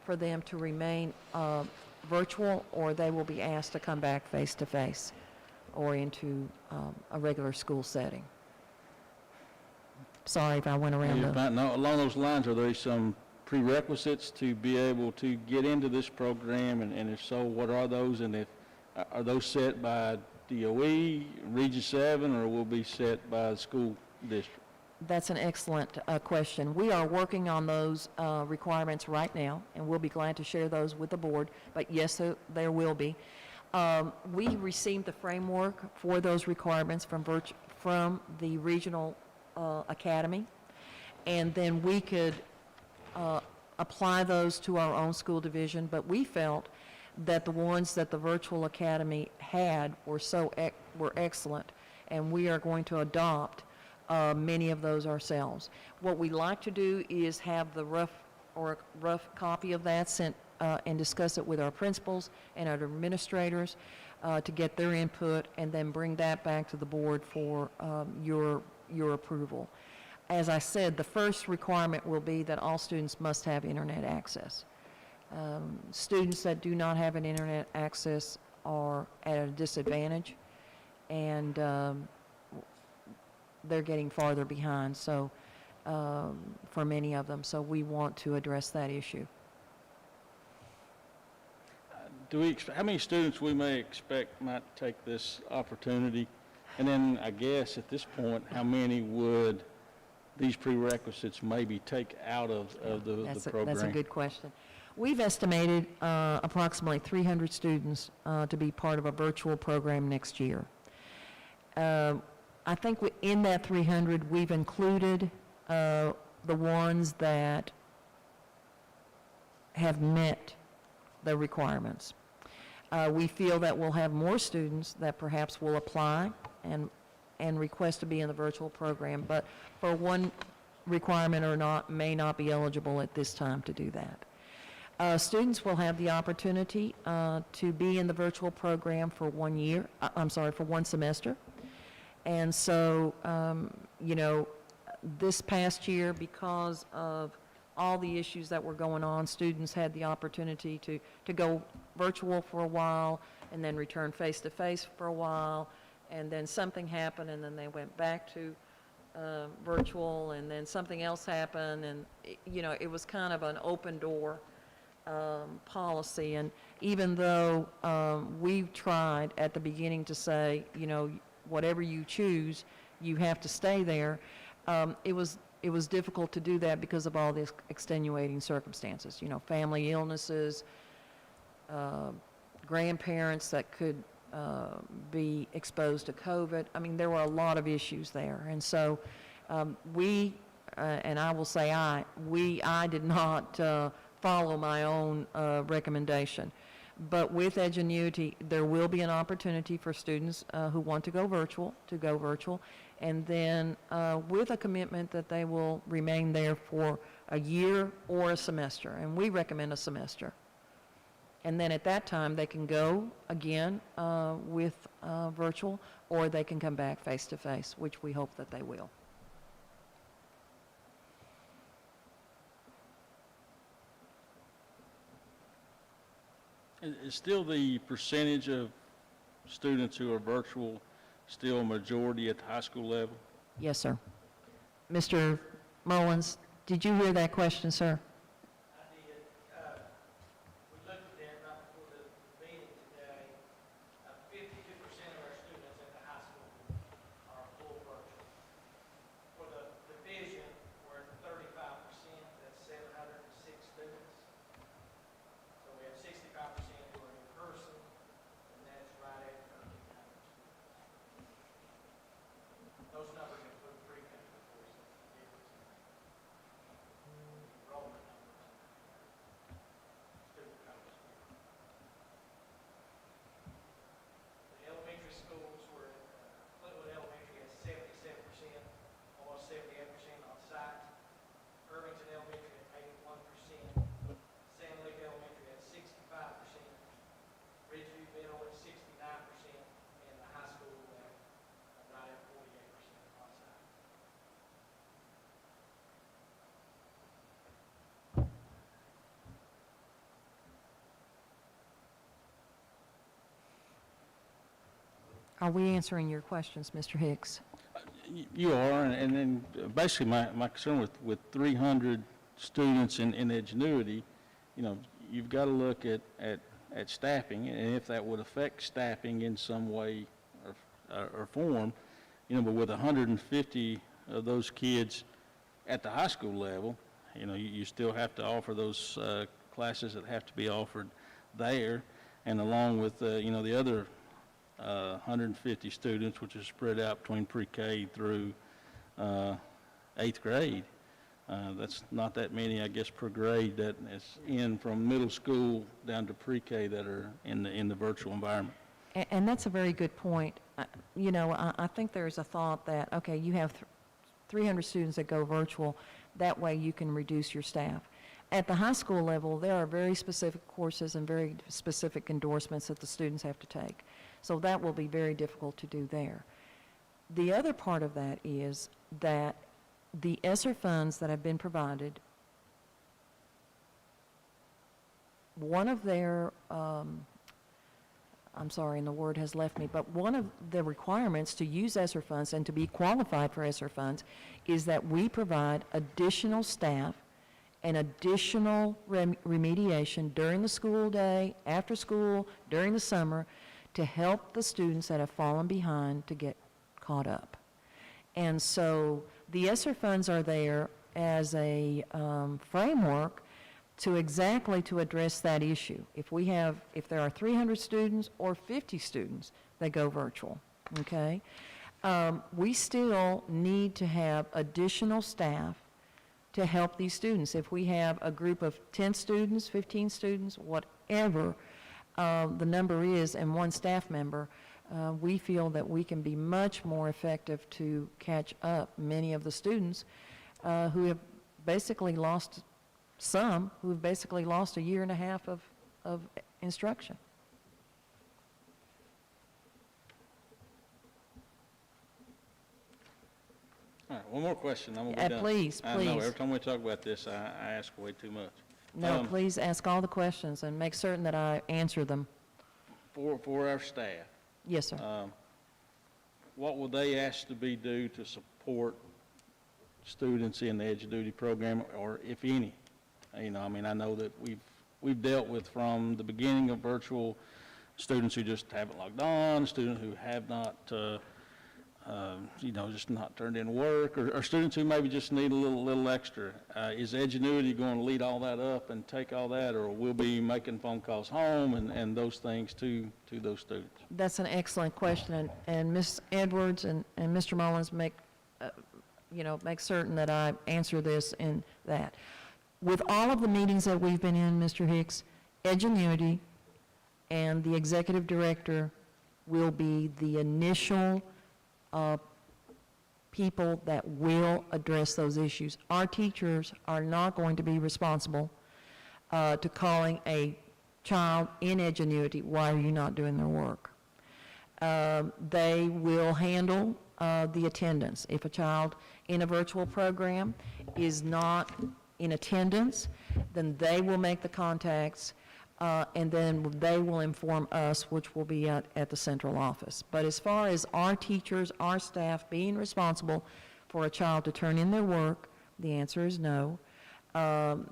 for them to remain virtual, or they will be asked to come back face-to-face or into a regular school setting. Sorry if I went around You're the... fine. Now, along those lines, are there some prerequisites to be able to get into this program? And if so, what are those? And if, are those set by DOE, Region 7, or will be set by the school district? That's an excellent question. We are working on those requirements right now, and we'll be glad to share those with the board, but yes, there will be. We received the framework for those requirements from the regional academy, and then we could apply those to our own school division, but we felt that the ones that the virtual academy had were excellent, and we are going to adopt many of those ourselves. What we like to do is have the rough copy of that sent and discuss it with our principals and our administrators to get their input, and then bring that back to the board for your approval. As I said, the first requirement will be that all students must have internet access. Students that do not have an internet access are at a disadvantage, and they're getting farther behind, so for many of them, so we want to address that issue. How many students we may expect might take this opportunity? And then, I guess, at this point, how many would these prerequisites maybe take out of the program? That's a good question. We've estimated approximately 300 students to be part of a virtual program next year. I think in that 300, we've included the ones that have met the requirements. We feel that we'll have more students that perhaps will apply and request to be in the virtual program, but for one requirement or not, may not be eligible at this time to do that. Students will have the opportunity to be in the virtual program for 1 year, for 1 semester. And so, you know, this past year, because of all the issues that were going on, students had the opportunity to go virtual for a while and then return face-to-face for a while, and then something happened, and then they went back to virtual, and then something else happened, and, you know, it was kind of an open door policy. And even though we tried at the beginning to say, you know, whatever you choose, you have to stay there, it was difficult to do that because of all the extenuating circumstances, you know, family illnesses, grandparents that could be exposed to COVID. I mean, there were a lot of issues there. And so we, and I will say I did not follow my own recommendation. But with Edgenuity, there will be an opportunity for students who want to go virtual, and then with a commitment that they will remain there for a year or a semester, and we recommend a semester. And then at that time, they can go again with virtual, or they can come back face-to-face, which we hope that they will. Is still the percentage of students who are virtual still a majority at the high school level? Yes, sir. Mr. Mullins, did you hear that question, sir? I did. We looked at that right before the meeting today. 52% of our students at the high school are full virtual. For the division, we're at 35%, that's 706 students. So we have 65% who are in person, and that's right at 1,300. Those numbers include pre-country, of course, enrollment numbers, student numbers. The elementary schools were, Fleetwood Elementary has 77%, almost 78% on site. Irvington Elementary at 81%. San Luis Elementary at 65%. Ridgeview Middle at 69%, and the high school at right at 48% on site. Are we answering your questions, Mr. Hicks? You are, and then basically my concern with 300 students in Edgenuity, you've got to look at staffing, and if that would affect staffing in some way or form, but with 150 of those kids at the high school level, you still have to offer those classes that have to be offered there, and along with, the other 150 students, which is spread out between pre-K through 8th grade. That's not that many, I guess, per grade that is in from middle school down to pre-K that are in the virtual environment. And that's a very good point. I think there's a thought that, okay, you have 300 students that go virtual, that way you can reduce your staff. At the high school level, there are very specific courses and very specific endorsements that the students have to take. So that will be very difficult to do there. The other part of that is that the ESSER funds that have been provided, one of their, I'm sorry, and the word has left me, but one of the requirements to use ESSER funds and to be qualified for ESSER funds is that we provide additional staff and additional remediation during the school day, after school, during the summer, to help the students that have fallen behind to get caught up. And so the ESSER funds are there as a framework to address that issue. If there are 300 students or 50 students that go virtual, okay, we still need to have additional staff to help these students. If we have a group of 10 students, 15 students, whatever the number is, and one staff member, we feel that we can be much more effective to catch up many of the students who have basically lost a year and a half of instruction. All right, one more question, I'm going to be done. Please, I know, please. every time we talk about this, I ask way too much. No, please ask all the questions and make certain that I answer them. For our staff, Yes, sir. what will they ask to be due to support students in the Edgenuity program, or if any? I know that we've dealt with from the beginning of virtual students who just haven't logged on, students who have not, just not turned in work, or students who maybe just need a little extra. Is Edgenuity going to lead all that up and take all that, or will we be making phone calls home and those things to those students? That's an excellent question, and Ms. Edwards and Mr. Mullins make certain that I answer this in that. With all of the meetings that we've been in, Mr. Hicks, Edgenuity and the executive director will be the initial people that will address those issues. Our teachers are not going to be responsible to calling a child in Edgenuity, why are you not doing their work? They will handle the attendance. If a child in a virtual program is not in attendance, then they will make the contacts, and then they will inform us, which will be at the central office. But as far as our teachers, our staff being responsible for a child to turn in their work, the answer is no. The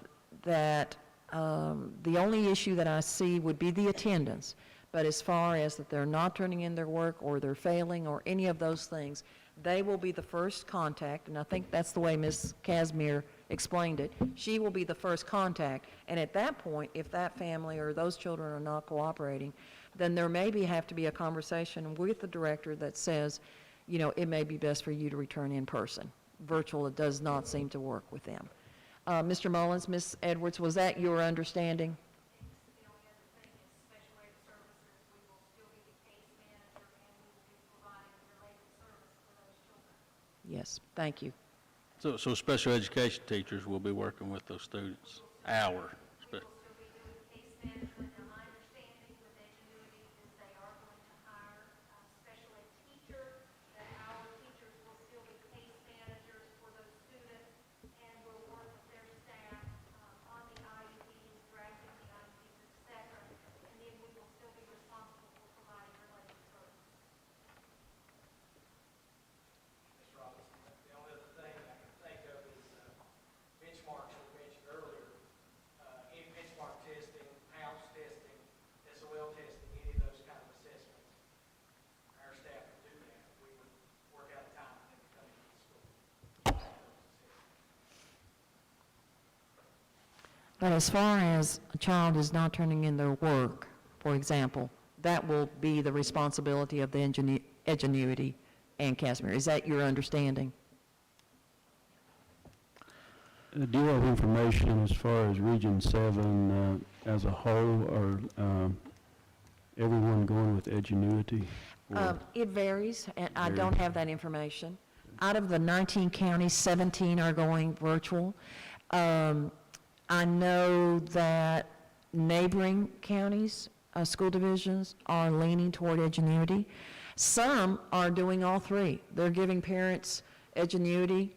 only issue that I see would be the attendance. But as far as that they're not turning in their work or they're failing or any of those things, they will be the first contact, and I think that's the way Ms. Casimir explained it. She will be the first contact, and at that point, if that family or those children are not cooperating, then there may have to be a conversation with the director that says, it may be best for you to return in person. Virtual, it does not seem to work with them. Mr. Mullins, Ms. Edwards, was that your understanding? Yes, thank you. So special education teachers will be working with those students, But as far as a child is not turning in their work, for example, that will be the responsibility of the Edgenuity and Casimir. Is that your understanding? Do you have information as far as Region 7 as a whole, or everyone going with Edgenuity? It varies, and I don't have that information. Out of the 19 counties, 17 are going virtual. I know that neighboring counties, school divisions, are leaning toward Edgenuity. Some are doing all three. They're giving parents Edgenuity,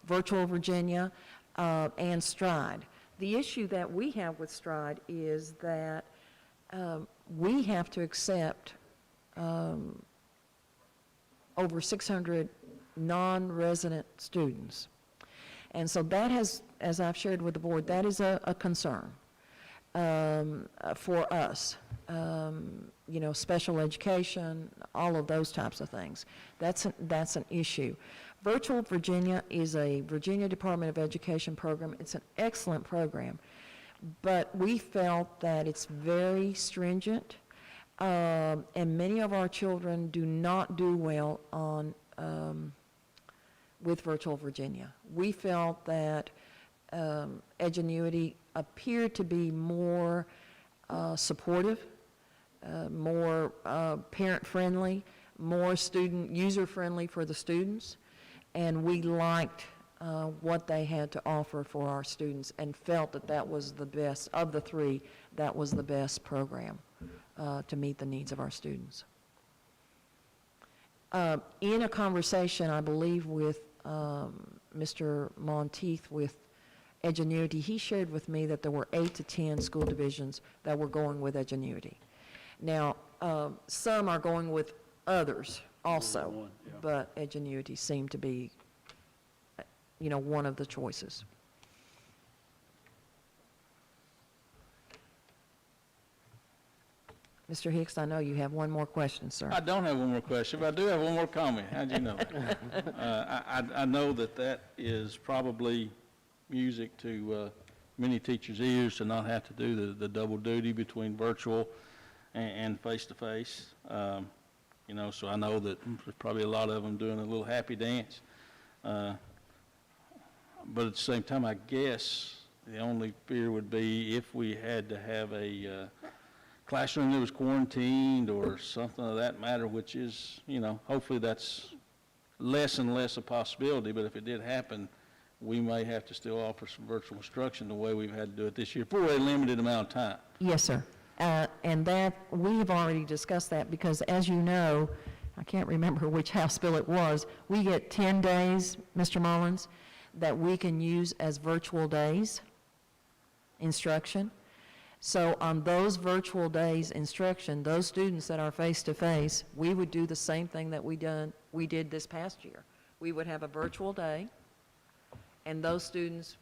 Virtual Virginia, and Stride. The issue that we have with Stride is that we have to accept over 600 non-resident students. And so that has, as I've shared with the board, that is a concern for us. You know, special education, all of those types of things. That's an issue. Virtual Virginia is a Virginia Department of Education program. It's an excellent program, but we felt that it's very stringent, and many of our children do not do well on with Virtual Virginia. We felt that Edgenuity appeared to be more supportive, more parent-friendly, more student user-friendly for the students, and we liked what they had to offer for our students and felt that that was the best, of the three, that was the best program to meet the needs of our students. In a conversation, I believe, with Mr. Monteith with Edgenuity, he shared with me that there were 8 to 10 school divisions that were going with Edgenuity. Now, some are going with others also, but Edgenuity seemed to be, you know, one of the choices. Mr. Hicks, I know you have one more question, sir. I don't have one more question, but I do have one more comment. How'd you know? I know that is probably music to many teachers' ears to not have to do the double duty between virtual and face-to-face. You know, so I know that there's probably a lot of them doing a little happy dance. But at the same time, I guess the only fear would be if we had to have a classroom that was quarantined or something of that matter, which is, you know, hopefully that's less and less a possibility, but if it did happen, we may have to still offer some virtual instruction the way we've had to do it this year for a limited amount of time. Yes, sir. And that, we have already discussed that because, as you know, I can't remember which House bill it was, we get 10 days, Mr. Mullins, that we can use as virtual days instruction. So on those virtual days instruction, those students that are face-to-face, we would do the same thing that we did this past year. We would have a virtual day, and those students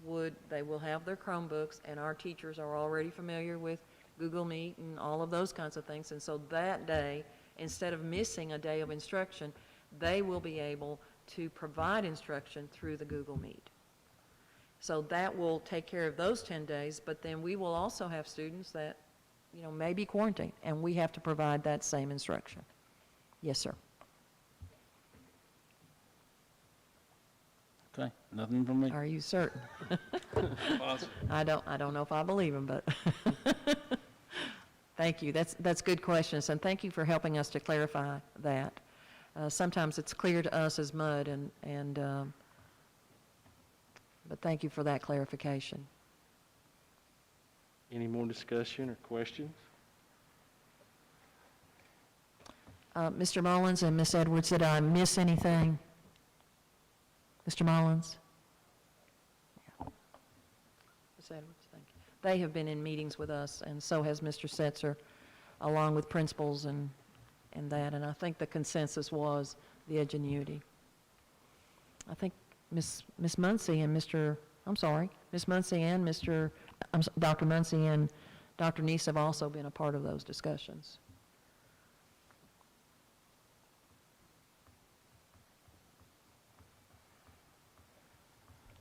they will have their Chromebooks, and our teachers are already familiar with Google Meet and all of those kinds of things. And so that day, instead of missing a day of instruction, they will be able to provide instruction through the Google Meet. So that will take care of those 10 days, but then we will also have students that, you know, may be quarantined, and we have to provide that same instruction. Yes, sir. Okay, nothing from me. Are you certain? Awesome. I don't know if I believe him, but thank you. That's good questions, and thank you for helping us to clarify that. Sometimes it's clear to us as mud, but thank you for that clarification. Any more discussion or questions? Mr. Mullins and Ms. Edwards, did I miss anything? Mr. Mullins? Yeah. Ms. Edwards, thank you. They have been in meetings with us, and so has Mr. Setzer, along with principals and that, and I think the consensus was the Edgenuity. I think Ms. Muncy and Ms. Muncy and Dr. Muncy and Dr. Neese have also been a part of those discussions.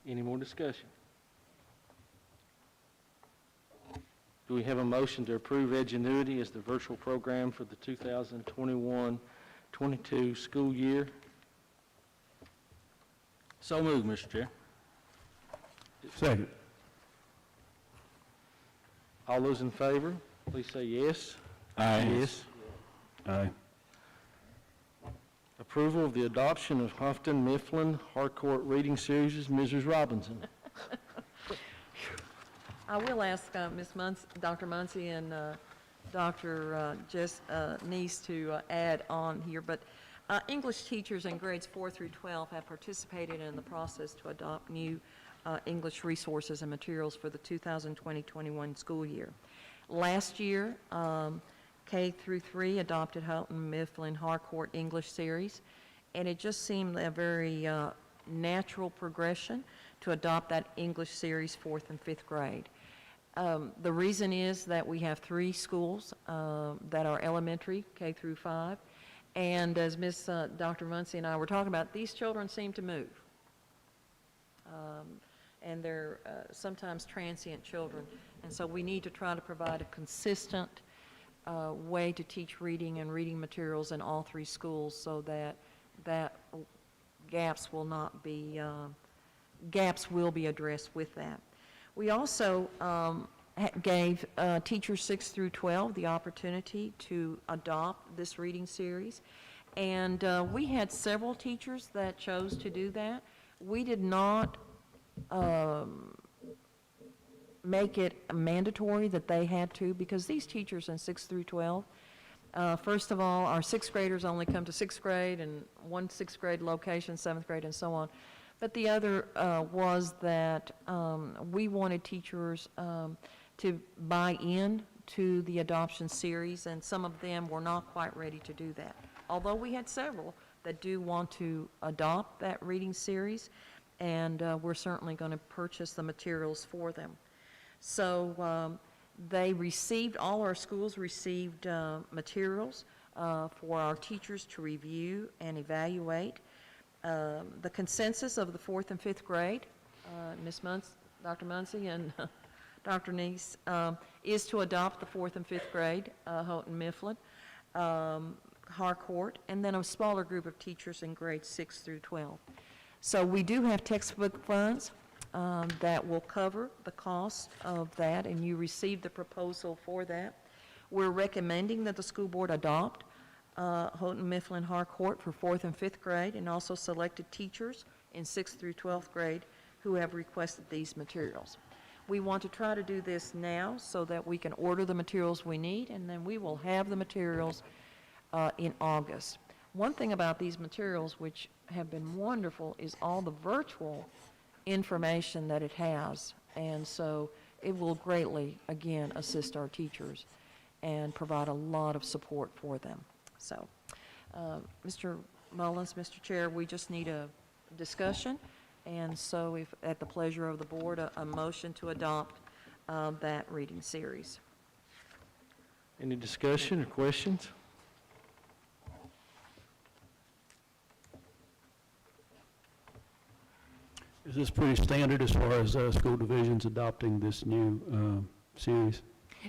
Any more discussion? Do we have a motion to approve Edgenuity as the virtual program for the 2021-22 school year? So moved, Mr. Chair. Second. All those in favor, please say yes. Aye. Yes. Aye. Approval of the adoption of Houghton Mifflin Harcourt Reading Series, Mrs. Robinson. I will ask Dr. Muncy and Dr. Neese to add on here, but English teachers in grades 4 through 12 have participated in the process to adopt new English resources and materials for the 2020-21 school year. Last year, K through 3 adopted Houghton Mifflin Harcourt English series, and it just seemed a very natural progression to adopt that English series 4th and 5th grade. The reason is that we have 3 schools that are elementary, K through 5, and as Dr. Muncy and I were talking about, these children seem to move. And they're sometimes transient children, and so we need to try to provide a consistent way to teach reading and reading materials in all 3 schools so that gaps will be addressed with that. We also gave teachers 6 through 12 the opportunity to adopt this reading series, and we had several teachers that chose to do that. We did not make it mandatory that they had to, because these teachers in 6 through 12, first of all, our 6th graders only come to 6th grade and 1 6th grade location, 7th grade, and so on. But the other was that we wanted teachers to buy in to the adoption series, and some of them were not quite ready to do that. Although we had several that do want to adopt that reading series, and we're certainly going to purchase the materials for them. So all our schools received materials for our teachers to review and evaluate. The consensus of the 4th and 5th grade, Dr. Muncy and Dr. Neese, is to adopt the 4th and 5th grade, Houghton Mifflin, Harcourt, and then a smaller group of teachers in grades 6 through 12. So we do have textbook funds that will cover the cost of that, and you received the proposal for that. We're recommending that the school board adopt Houghton Mifflin Harcourt for 4th and 5th grade, and also selected teachers in 6th through 12th grade who have requested these materials. We want to try to do this now so that we can order the materials we need, and then we will have the materials in August. One thing about these materials, which have been wonderful, is all the virtual information that it has, and so it will greatly, again, assist our teachers and provide a lot of support for them. So, Mr. Mullins, Mr. Chair, we just need a discussion, and so if at the pleasure of the board, a motion to adopt that reading series. Any discussion or questions? Is this pretty standard as far as school divisions adopting this new series?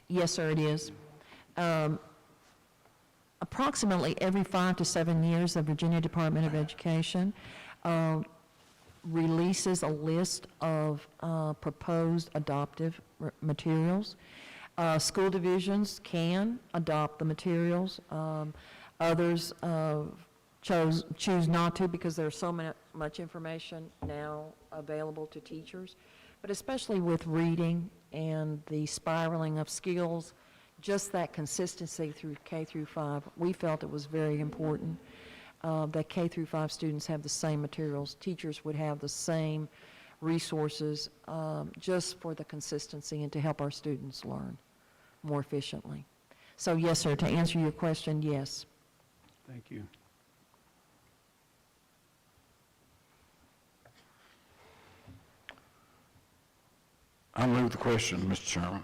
Yes, sir, it is. Approximately every 5 to 7 years, the Virginia Department of Education releases a list of proposed adoptive materials. School divisions can adopt the materials. Others choose not to because there's so much information now available to teachers. But especially with reading and the spiraling of skills, just that consistency through K through 5, we felt it was very important that K through 5 students have the same materials. Teachers would have the same resources just for the consistency and to help our students learn more efficiently. So yes, sir, to answer your question, yes. Thank you. I move the question, Mr. Chairman.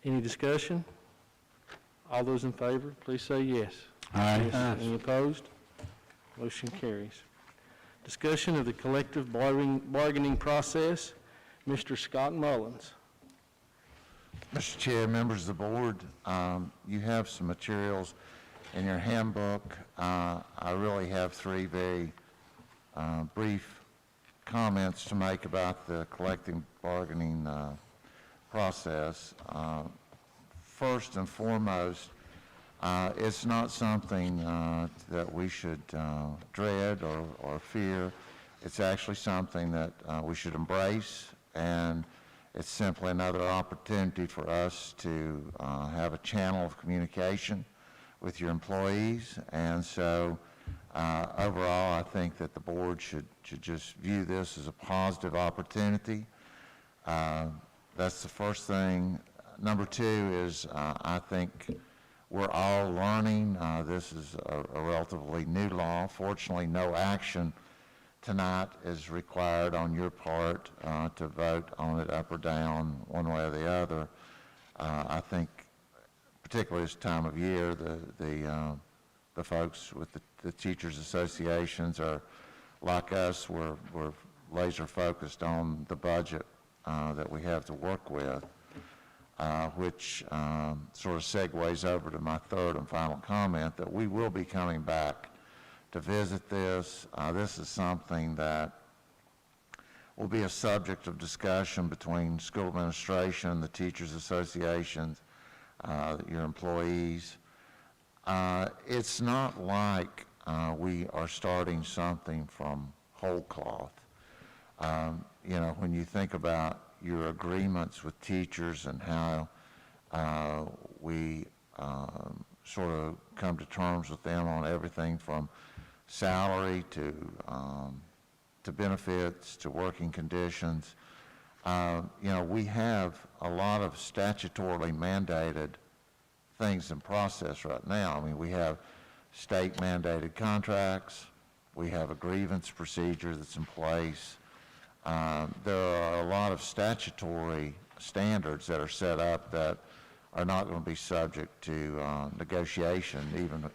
Any discussion? All those in favor, please say yes. Aye. Yes. Any opposed? Motion carries. Discussion of the collective bargaining process. Mr. Scott Mullins. Mr. Chair, members of the board, you have some materials in your handbook. I really have three very brief comments to make about the collective bargaining process. First and foremost, it's not something that we should dread or fear. It's actually something that we should embrace, and it's simply another opportunity for us to have a channel of communication with your employees. And so overall, I think that the board should just view this as a positive opportunity. That's the first thing. Number two is I think we're all learning. This is a relatively new law. Fortunately, no action tonight is required on your part to vote on it up or down one way or the other. I think, particularly this time of year, the folks with the teachers' associations are like us. We're laser focused on the budget that we have to work with, which sort of segues over to my third and final comment, that we will be coming back to visit this. This is something that will be a subject of discussion between school administration, the teachers' associations, your employees. It's not like we are starting something from whole cloth. You know, when you think about your agreements with teachers and how we sort of come to terms with them on everything from salary to benefits to working conditions. You know, we have a lot of statutorily mandated things in process right now. I mean, we have state mandated contracts, we have a grievance procedure that's in place. There are a lot of statutory standards that are set up that are not going to be subject to negotiation,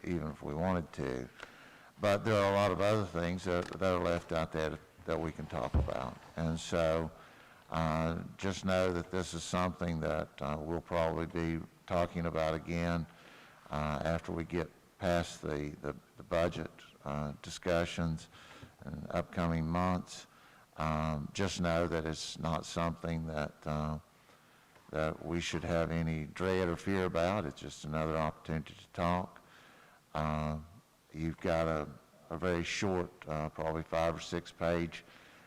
even if we wanted to. But there are a lot of other things that are left out there that we can talk about. And so just know that this is something that we'll probably be talking about again after we get past the budget discussions in upcoming months. Just know that it's not something that we should have any dread or fear about. It's just another opportunity to talk. You've got a very short, probably 5 or 6 page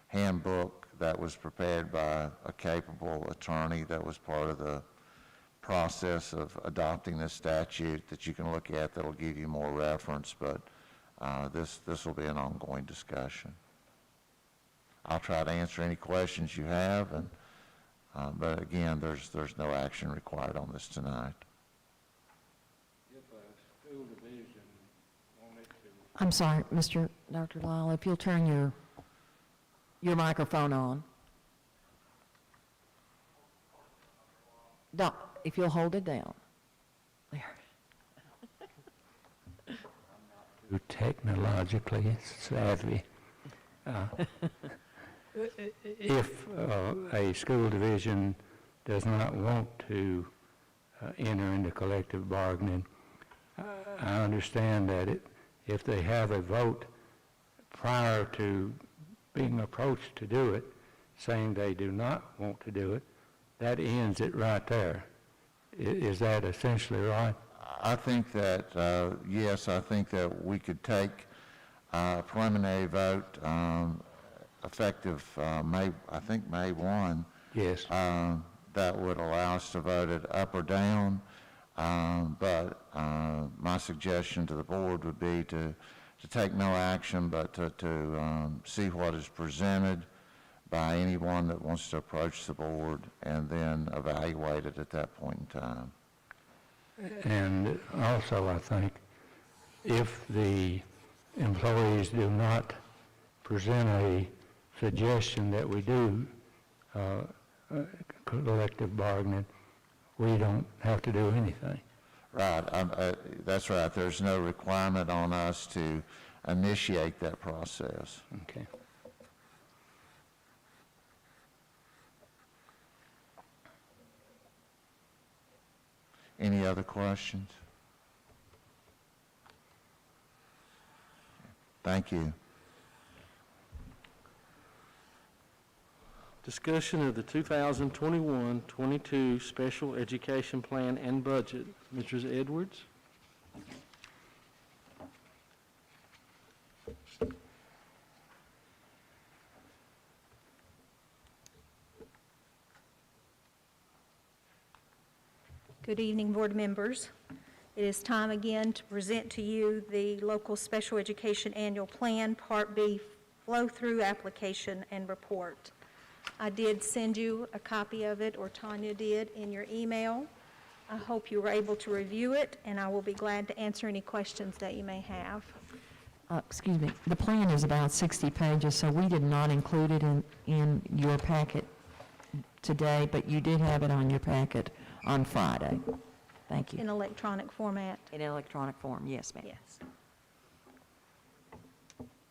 handbook that was prepared by a capable attorney that was part of the process of adopting this statute that you can look at that'll give you more reference, but this will be an ongoing discussion. I'll try to answer any questions you have, and but again, there's no action required on this tonight. I'm sorry, Dr. Lyle, if you'll turn your microphone on. If you'll hold it down. There. Technologically savvy. If a school division does not want to enter into collective bargaining, I understand that if they have a vote prior to being approached to do it, saying they do not want to do it, that ends it right there. Is that essentially right? I think that, yes, I think that we could take a preliminary vote effective May 1. Yes. That would allow us to vote it up or down. But my suggestion to the board would be to take no action, but to see what is presented by anyone that wants to approach the board and then evaluate it at that point in time. And also, I think, if the employees do not present a suggestion that we do collective bargaining, we don't have to do anything. Right, that's right. There's no requirement on us to initiate that process. Okay. Any other questions? Thank you. Discussion of the 2021-22 Special Education Plan and Budget. Mrs. Edwards? Good evening, board members. It is time again to present to you the local special education annual plan, Part B, flow-through application and report. I did send you a copy of it, or Tanya did, in your email. I hope you were able to review it, and I will be glad to answer any questions that you may have. Excuse me, the plan is about 60 pages, so we did not include it in your packet today, but you did have it on your packet on Friday. Thank you. In electronic format. In electronic form, yes, ma'am. Yes.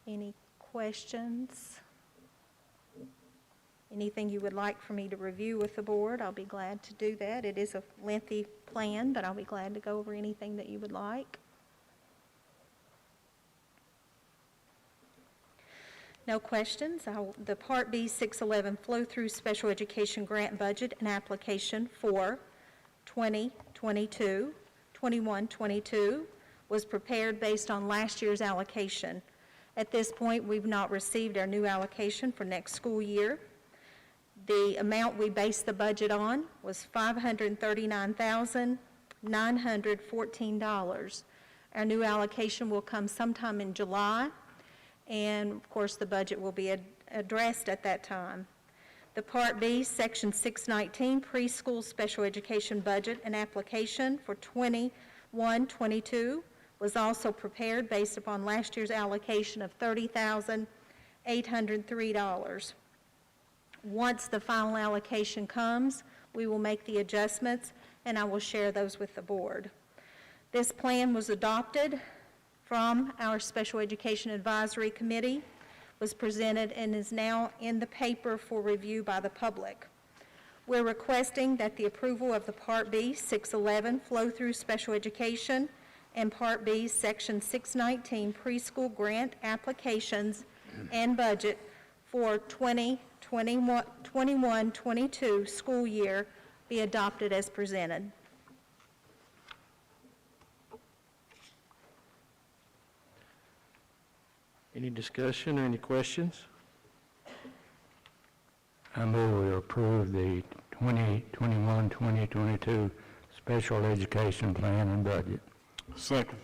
Any questions? Anything you would like for me to review with the board, I'll be glad to do that. It is a lengthy plan, but I'll be glad to go over anything that you would like. No questions. The Part B 611 flow-through special education grant budget and application for 21-22 was prepared based on last year's allocation. At this point, we've not received our new allocation for next school year. The amount we based the budget on was $539,914. Our new allocation will come sometime in July, and of course the budget will be addressed at that time. The Part B, Section 619, Preschool Special Education Budget and Application for 21-22 was also prepared based upon last year's allocation of $30,803. Once the final allocation comes, we will make the adjustments, and I will share those with the board. This plan was adopted from our Special Education Advisory Committee, was presented, and is now in the paper for review by the public. We're requesting that the approval of the Part B 611 flow-through special education and Part B Section 619 preschool grant applications and budget for 2021-22 school year be adopted as presented. Any discussion or any questions? I move we approve the 2021-2022 Special Education Plan and Budget. Second.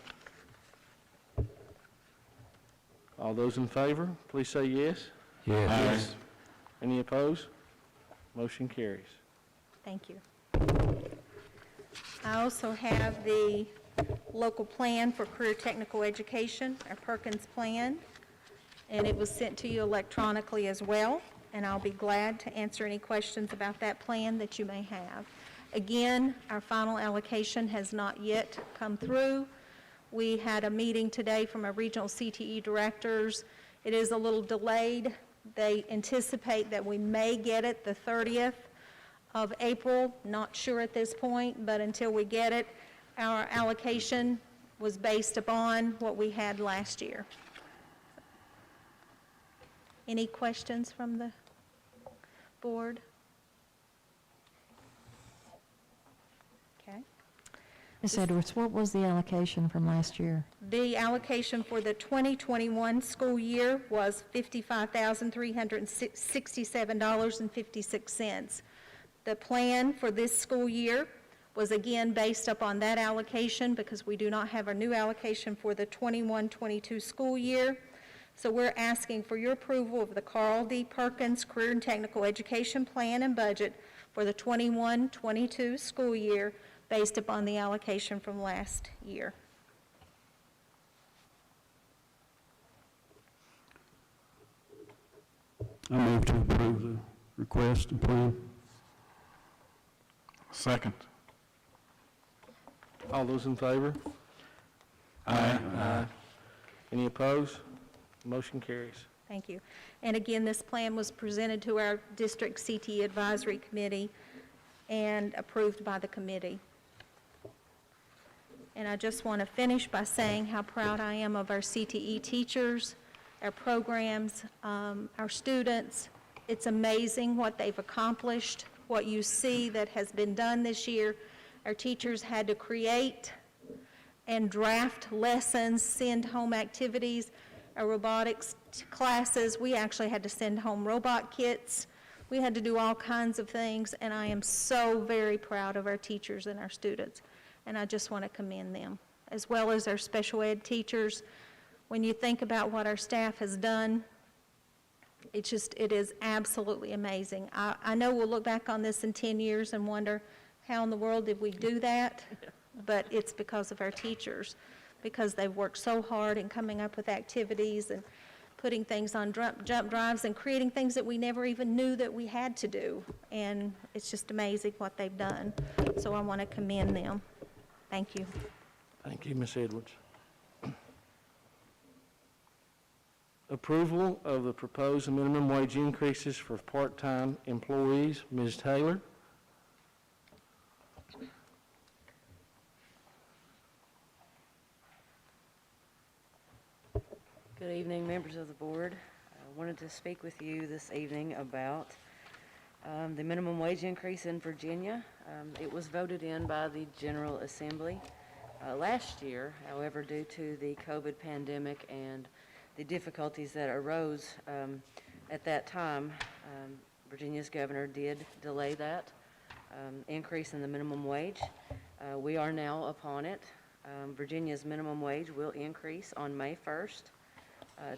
All those in favor, please say yes. Yes. Any opposed? Motion carries. Thank you. I also have the local plan for career technical education, our Perkins plan, and it was sent to you electronically as well, and I'll be glad to answer any questions about that plan that you may have. Again, our final allocation has not yet come through. We had a meeting today from our regional CTE directors. It is a little delayed. They anticipate that we may get it the 30th of April. Not sure at this point, but until we get it, our allocation was based upon what we had last year. Any questions from the board? Okay. Ms. Edwards, what was the allocation from last year? The allocation for the 2021 school year was $55,367.56. The plan for this school year was again based upon that allocation because we do not have a new allocation for the 21-22 school year. So we're asking for your approval of the Carl D. Perkins Career and Technical Education Plan and Budget for the 21-22 school year based upon the allocation from last year. I move to approve the request and plan. Second. All those in favor? Aye. Aye. Any opposed? Motion carries. Thank you. And again, this plan was presented to our district CTE Advisory Committee and approved by the committee. And I just want to finish by saying how proud I am of our CTE teachers, our programs, our students. It's amazing what they've accomplished, what you see that has been done this year. Our teachers had to create and draft lessons, send home activities. Our robotics classes, we actually had to send home robot kits. We had to do all kinds of things, and I am so very proud of our teachers and our students, and I just want to commend them, as well as our special ed teachers. When you think about what our staff has done, it is absolutely amazing. I know we'll look back on this in 10 years and wonder, how in the world did we do that? But it's because of our teachers, because they've worked so hard in coming up with activities and putting things on jump drives and creating things that we never even knew that we had to do. And it's just amazing what they've done. So I want to commend them. Thank you. Thank you, Ms. Edwards. Approval of the proposed minimum wage increases for part-time employees. Ms. Taylor? Good evening, members of the board. I wanted to speak with you this evening about the minimum wage increase in Virginia. It was voted in by the General Assembly last year. However, due to the COVID pandemic and the difficulties that arose at that time, Virginia's governor did delay that increase in the minimum wage. We are now upon it. Virginia's minimum wage will increase on May 1st.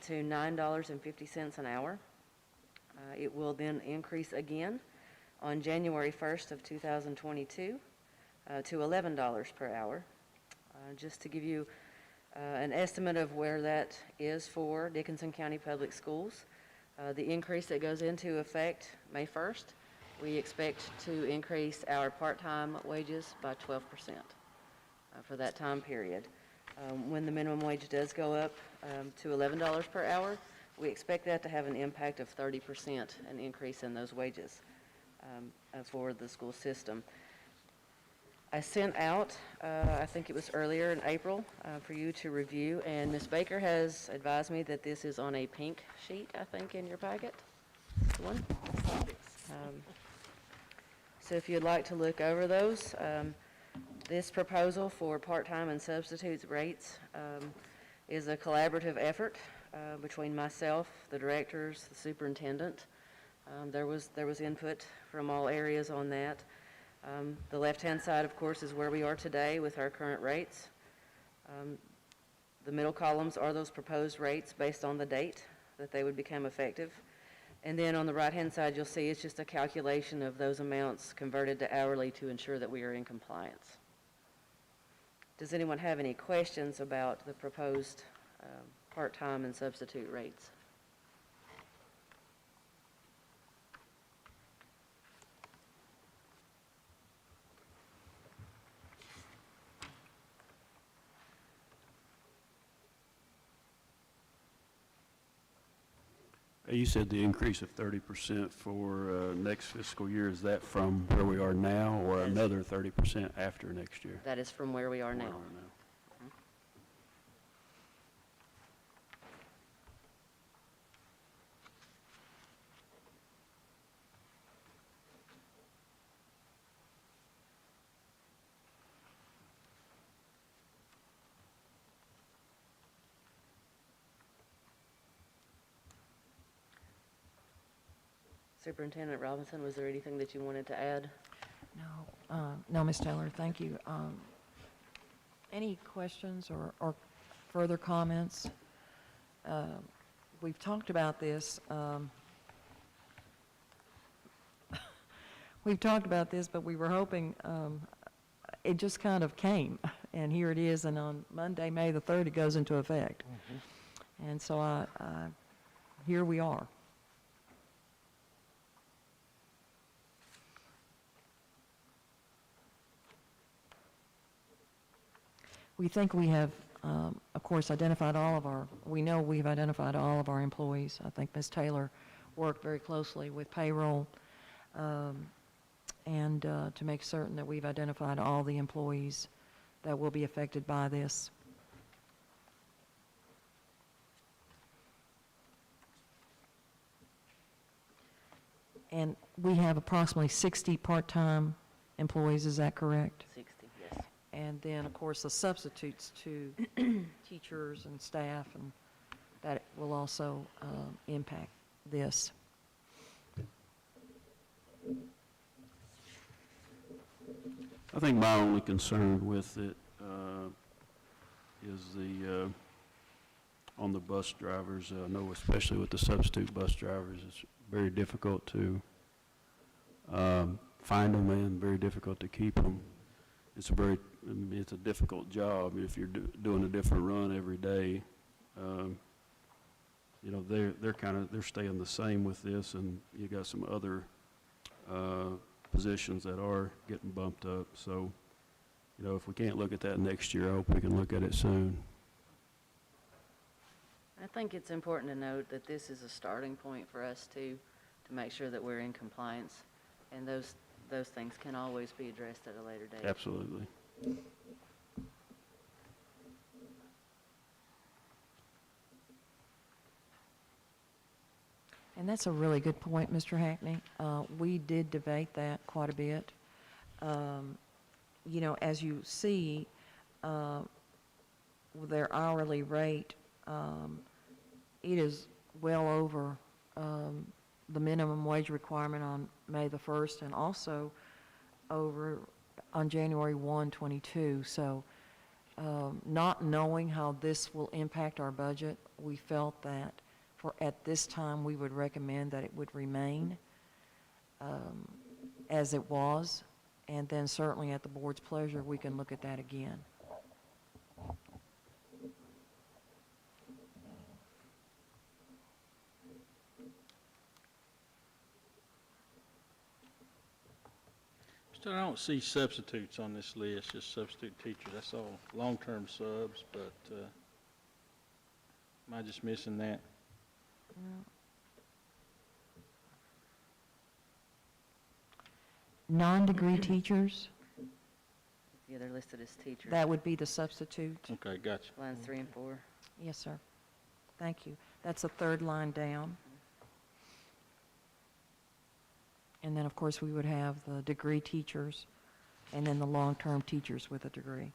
To $9.50 an hour. It will then increase again on January 1st of 2022 to $11 per hour. Just to give you an estimate of where that is for Dickinson County Public Schools, the increase that goes into effect May 1st, we expect to increase our part-time wages by 12% for that time period. When the minimum wage does go up to $11 per hour, we expect that to have an impact of 30%, an increase in those wages for the school system. I sent out, I think it was earlier in April, for you to review, and Ms. Baker has advised me that this is on a pink sheet, I think, in your packet. This one. So if you'd like to look over those, this proposal for part-time and substitutes rates is a collaborative effort between myself, the directors, the superintendent. There was input from all areas on that. The left-hand side, of course, is where we are today with our current rates. The middle columns are those proposed rates based on the date that they would become effective. And then on the right-hand side, you'll see it's just a calculation of those amounts converted to hourly to ensure that we are in compliance. Does anyone have any questions about the proposed part-time and substitute rates? You said the increase of 30% for next fiscal year, is that from where we are now or another 30% after next year? That is from where we are now. Superintendent Robinson, was there anything that you wanted to add? No, Ms. Taylor, thank you. Any questions or further comments? We've talked about this. We've talked about this, but we were hoping it just kind of came, and here it is, and on Monday, May the 3rd, it goes into effect. And so here we are. We think we have of course, identified we know we've identified all of our employees. I think Ms. Taylor worked very closely with payroll and to make certain that we've identified all the employees that will be affected by this. And we have approximately 60 part-time employees, is that correct? 60, yes. And then, of course, the substitutes to teachers and staff, and that will also impact this. I think my only concern with it is on the bus drivers. I know especially with the substitute bus drivers, it's very difficult to find them and very difficult to keep them. It's a difficult job if you're doing a different run every day. They're staying the same with this, and you got some other positions that are getting bumped up. So, if we can't look at that next year, I hope we can look at it soon. I think it's important to note that this is a starting point for us to make sure that we're in compliance, and those things can always be addressed at a later date. Absolutely. And that's a really good point, Mr. Hackney. We did debate that quite a bit. As you see, with their hourly rate, it is well over the minimum wage requirement on May the 1st and also over on January 1, 22. So not knowing how this will impact our budget, we felt that at this time we would recommend that it would remain as it was, and then certainly at the board's pleasure we can look at that again. Still, I don't see substitutes on this list, just substitute teachers. That's all long-term subs, but am I just missing that? Non-degree teachers, Yeah, they're listed as teachers. that would be the substitute. Okay, gotcha. Lines 3 and 4. Yes, sir. Thank you. That's the third line down. And then, of course, we would have the degree teachers and then the long-term teachers with a degree.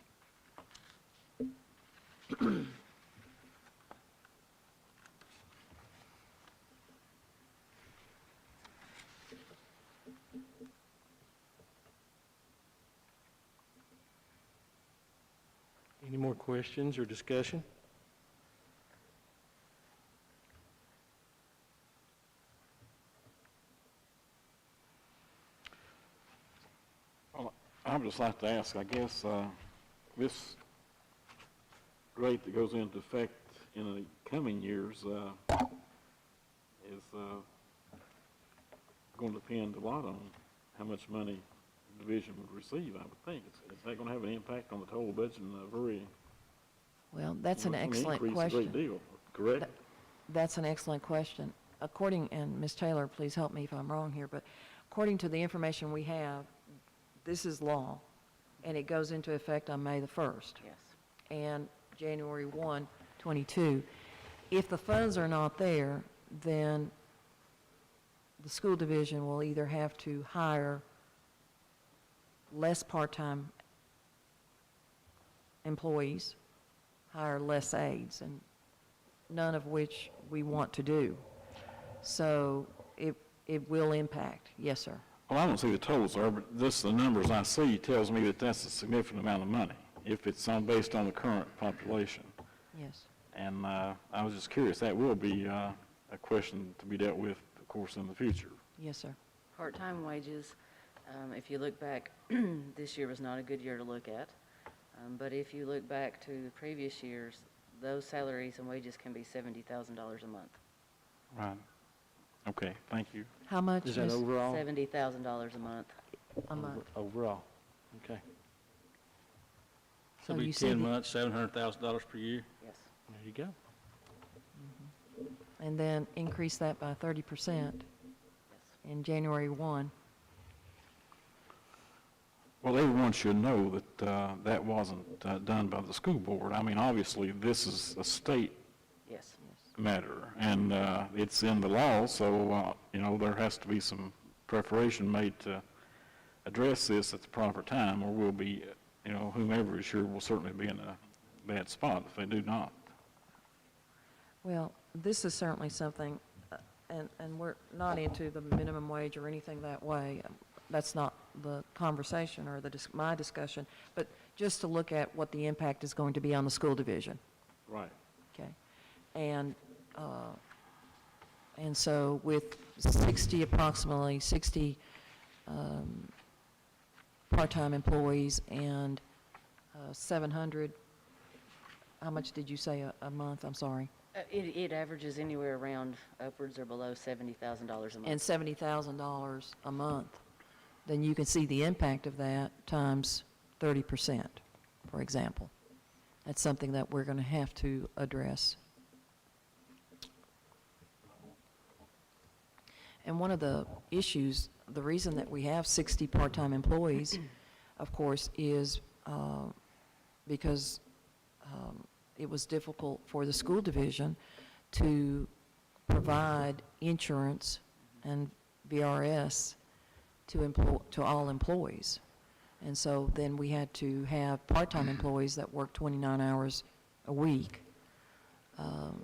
Any more questions or discussion? I would just like to ask, I guess, this rate that goes into effect in the coming years is going to depend a lot on how much money the division would receive, I would think. Is that going to have an impact on the total budget in a very... Well, that's an excellent increase question. a great deal, correct? That's an excellent question. According, and Ms. Taylor, please help me if I'm wrong here, but according to the information we have, this is law, and it goes into effect on May the 1st. Yes. And January 1, 22. If the funds are not there, then the school division will either have to hire less part-time employees, hire less aides, and none of which we want to do. So it will impact. Yes, sir. Well, I don't see the totals there, but just the numbers I see tells me that that's a significant amount of money, if it's based on the current population. Yes. And I was just curious, that will be a question to be dealt with, of course, in the future. Yes, sir. Part-time wages, if you look back, this year was not a good year to look at. But if you look back to the previous years, those salaries and wages can be $70,000 a month. Right. Okay, thank you. How much? Is that Ms. overall? $70,000 a month. A month? Overall, okay. So it'll you be see 10 the- months, $700,000 per year. Yes. There you go. And then increase that by 30% in January 1. Well, everyone should know that that wasn't done by the school board. I mean, obviously, this is a state Yes. matter, and it's in the law, so, you know, there has to be some preparation made to address this at the proper time, or we'll be, you know, whomever is here will certainly be in a bad spot if they do not. Well, this is certainly something, and we're not into the minimum wage or anything that way. That's not the conversation or my discussion, but just to look at what the impact is going to be on the school division. Right. Okay. And so with 60, approximately 60 part-time employees and 700, how much did you say a month? I'm sorry. It averages anywhere around upwards or below $70,000 a month. And $70,000 a month, then you can see the impact of that times 30%, for example. That's something that we're going to have to address. And one of the issues, the reason that we have 60 part-time employees, of course, is because it was difficult for the school division to provide insurance and VRS to all employees. And so then we had to have part-time employees that work 29 hours a week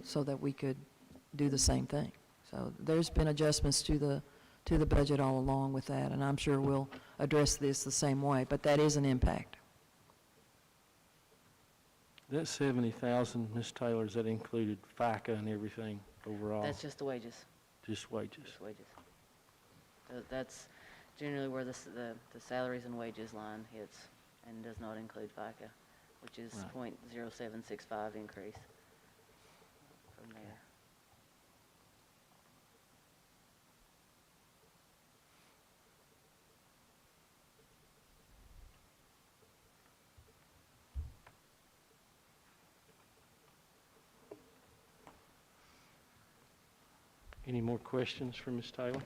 so that we could do the same thing. So there's been adjustments to the budget all along with that, and I'm sure we'll address this the same way, but that is an impact. That 70,000, Ms. Taylor, is that included FICA and everything overall? That's just the wages. Just wages? Just wages. That's generally where the salaries and wages line hits and does not include FICA, which is Right. 0.0765 increase from there. Any more questions for Ms. Taylor?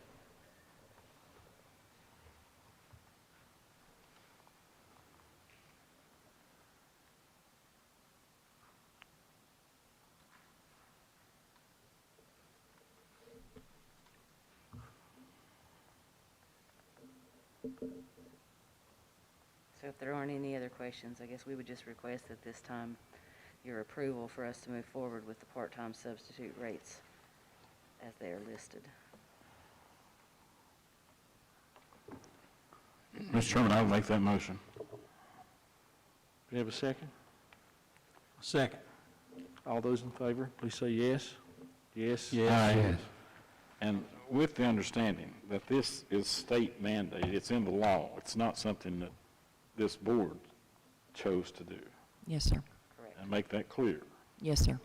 So if there aren't any other questions, I guess we would just request at this time your approval for us to move forward with the part-time substitute rates as they are listed. Mr. Chairman, I will make that motion. Do we have a second? Second. All those in favor, please say yes. Yes? Aye. And with the understanding that this is state mandated, it's in the law, it's not something that this board chose to do. Yes, sir. Correct. And make that clear. Yes, sir.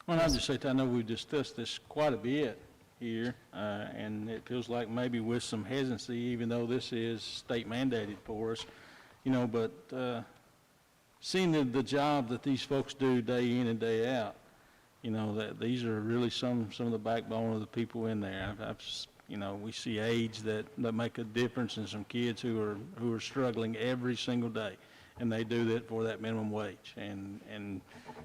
Well, I'll just say, I know we've discussed this quite a bit here, and it feels like maybe with some hesitancy, even though this is state mandated for us, you know, but seeing the job that these folks do day in and day out, you know, that these are really some of the backbone of the people in there. You know, we see age that make a difference in some kids who are struggling every single day, and they do that for that minimum wage. And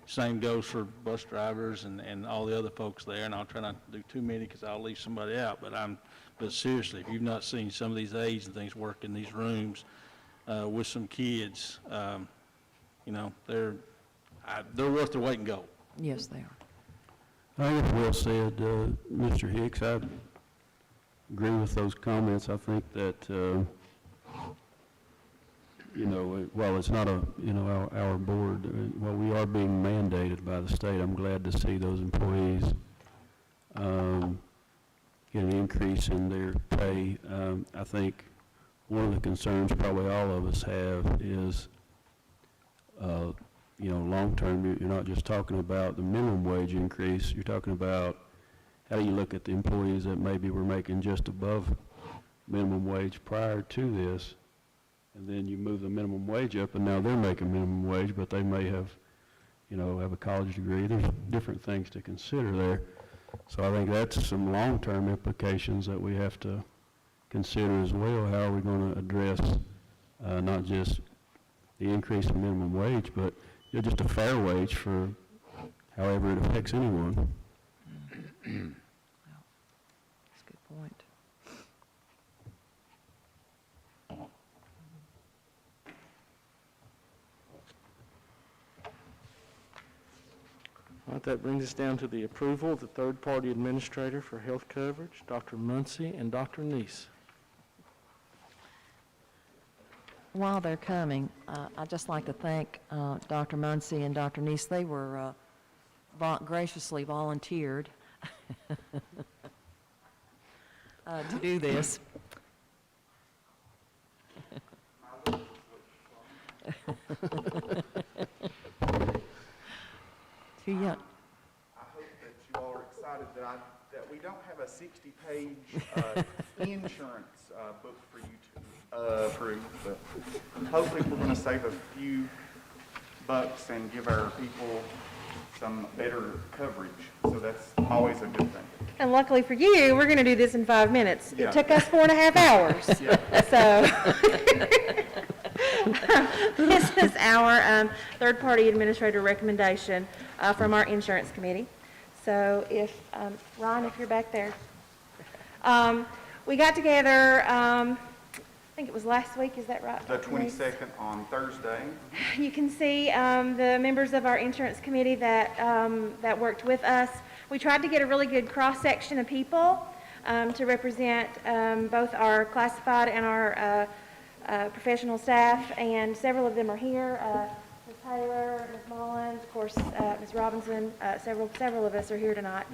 same goes for bus drivers and all the other folks there. And I'll try not to do too many because I'll leave somebody out. But seriously, if you've not seen some of these aides and things work in these rooms with some kids, you know, they're worth their weight in gold. Yes, they are. I think well said, Mr. Hicks. I agree with those comments. I think that, you know, while it's not our board, while we are being mandated by the state, I'm glad to see those employees get an increase in their pay. I think one of the concerns probably all of us have is, you know, long-term, you're not just talking about the minimum wage increase, you're talking about how do you look at the employees that maybe were making just above minimum wage prior to this, and then you move the minimum wage up, and now they're making minimum wage, but they may have, have a college degree. There's different things to consider there. So I think that's some long-term implications that we have to consider as well. How are we going to address not just the increase in minimum wage, but just a fair wage for however it affects anyone. That's a good point. All right, that brings us down to the approval of the third-party administrator for health coverage, Dr. Muncy and Dr. Neese. While they're coming, I'd just like to thank Dr. Muncy and Dr. Neese. They were graciously volunteered to do this. Too young. I hope that you all are excited that we don't have a 60-page insurance book for you to approve, but hopefully we're going to save a few bucks and give our people some better coverage. So that's always a good thing. And luckily for you, we're going to do this in 5 minutes. Yeah. It took us 4.5 hours. Yeah. So this is our third-party administrator recommendation from our insurance committee. So if, Ron, if you're back there. We got together, I think it was last week, is that right? The 22nd on Thursday. You can see the members of our insurance committee that worked with us. We tried to get a really good cross-section of people to represent both our classified and our professional staff, and several of them are here. Ms. Taylor, Ms. Mullins, of course, Ms. Robinson, several of us are here tonight.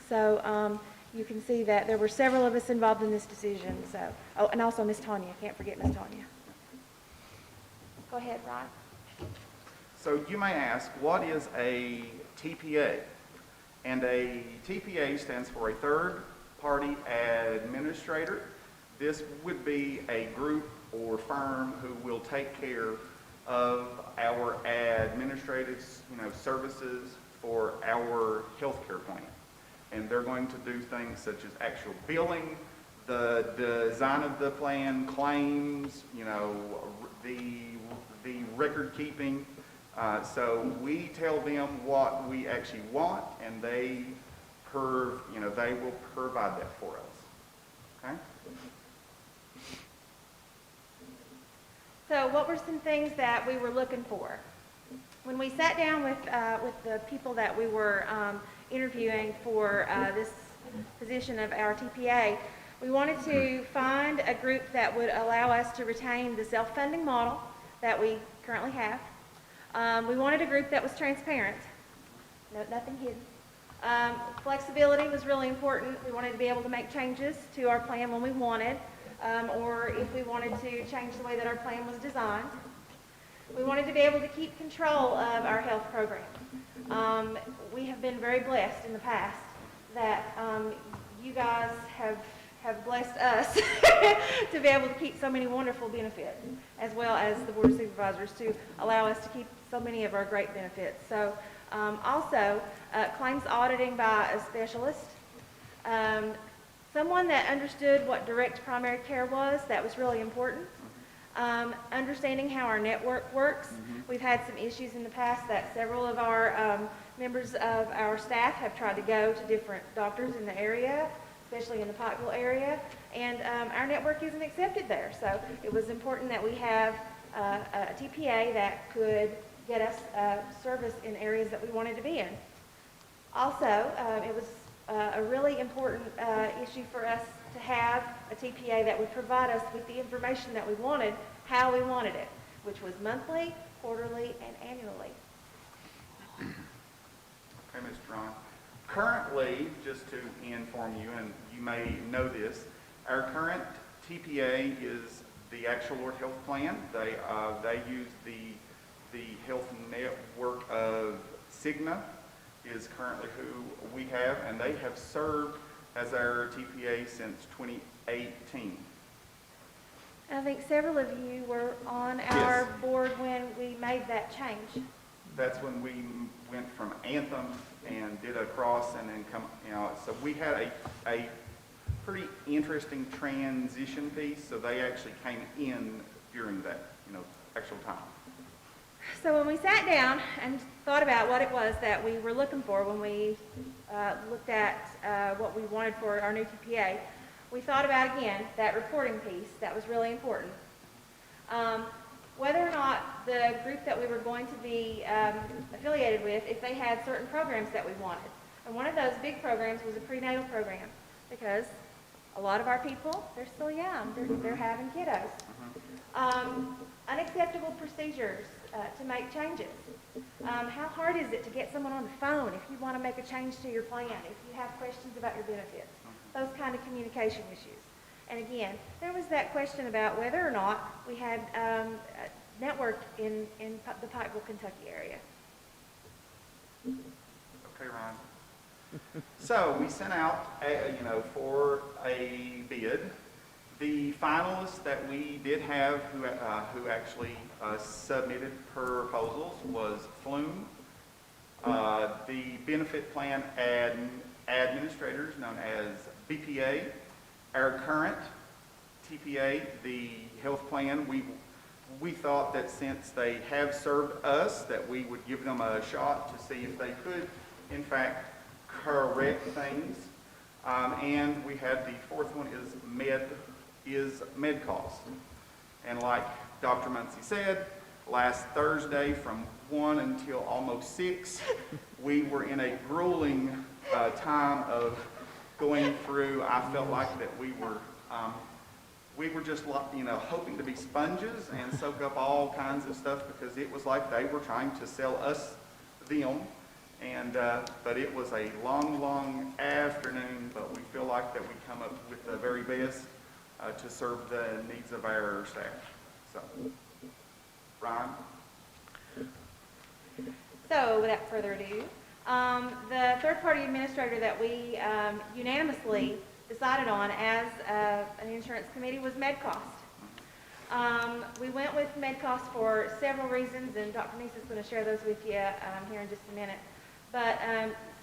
So you can see that there were several of us involved in this decision. So, oh, and also Ms. Tanya. Can't forget Ms. Tanya. Go ahead, Ryan. So you may ask, what is a TPA? And a TPA stands for a third-party administrator. This would be a group or firm who will take care of our administrative, services for our healthcare plan. And they're going to do things such as actual billing, the design of the plan, claims, the record keeping. So we tell them what we actually want, and they will provide that for us. Okay? So what were some things that we were looking for? When we sat down with the people that we were interviewing for this position of our TPA, we wanted to find a group that would allow us to retain the self-funding model that we currently have. We wanted a group that was transparent, nothing hidden. Flexibility was really important. We wanted to be able to make changes to our plan when we wanted, or if we wanted to change the way that our plan was designed. We wanted to be able to keep control of our health program. We have been very blessed in the past that you guys have blessed us to be able to keep so many wonderful benefits, as well as the Board of Supervisors to allow us to keep so many of our great benefits. So also, claims auditing by a specialist, someone that understood what direct primary care was. That was really important. Understanding how our network works. We've had some issues in the past that several of our members of our staff have tried to go to different doctors in the area, especially in the Pikeville area, and our network isn't accepted there. So it was important that we have a TPA that could get us service in areas that we wanted to be in. Also, it was a really important issue for us to have a TPA that would provide us with the information that we wanted, how we wanted it, which was monthly, quarterly, and annually. Okay, Mr. Ron. Currently, just to inform you, and you may know this, our current TPA is the actual health plan. They use the health network of Cigna is currently who we have, and they have served as our TPA since 2018. I think several of you were on our board when we made that change. That's when we went from Anthem and did a cross and then come, so we had a pretty interesting transition piece, so they actually came in during that, actual time. So when we sat down and thought about what it was that we were looking for when we looked at what we wanted for our new TPA, we thought about, again, that reporting piece that was really important. Whether or not the group that we were going to be affiliated with, if they had certain programs that we wanted. And one of those big programs was a prenatal program, because a lot of our people, they're still young, they're having kiddos. Unacceptable procedures to make changes. How hard is it to get someone on the phone if you want to make a change to your plan, if you have questions about your benefits, those kind of communication issues. And again, there was that question about whether or not we had networked in the Pikeville, Kentucky area. Okay, Ryan. So we sent out, for a bid. The finalists that we did have who actually submitted proposals was Flume, the benefit plan administrators known as BPA, our current TPA, the health plan. We thought that since they have served us, that we would give them a shot to see if they could, in fact, correct things. And we had the fourth one is med cost. And like Dr. Muncie said, last Thursday from 1 until almost 6, we were in a grueling time of going through. I felt like that we were just, hoping to be sponges and soak up all kinds of stuff, because it was like they were trying to sell us them. And, but it was a long, long afternoon, but we feel like that we come up with the very best to serve the needs of our staff. So, Ryan? So, without further ado, the third-party administrator that we unanimously decided on as an insurance committee was MedCost. We went with MedCost for several reasons, and Dr. Neese is going to share those with you here in just a minute. But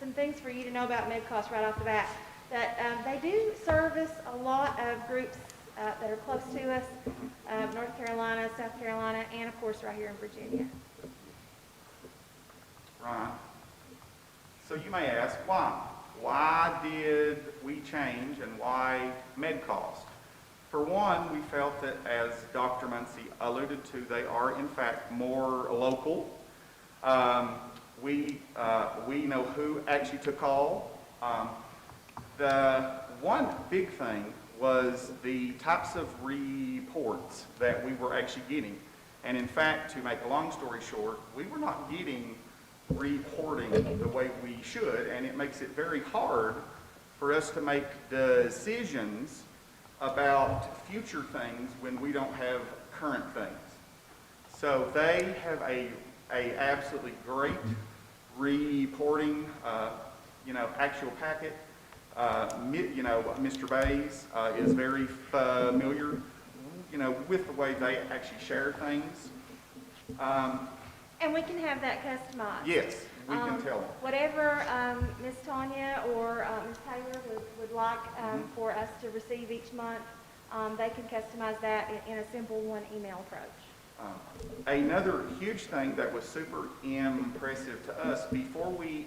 some things for you to know about MedCost right off the bat, that they do service a lot of groups that are close to us, North Carolina, South Carolina, and of course right here in Virginia. Ryan? So you may ask, why? Why did we change, and why MedCost? For one, we felt that, as Dr. Muncie alluded to, they are in fact more local. We know who actually took call. The one big thing was the types of reports that we were actually getting. And in fact, to make a long story short, we were not getting reporting the way we should, and it makes it very hard for us to make decisions about future things when we don't have current things. So they have a absolutely great reporting, actual packet. Mr. Bays is very familiar, with the way they actually share things. And we can have that customized. Yes, we can tell them. Whatever Ms. Tanya or Ms. Taylor would like for us to receive each month, they can customize that in a simple one email approach. Another huge thing that was super impressive to us, before we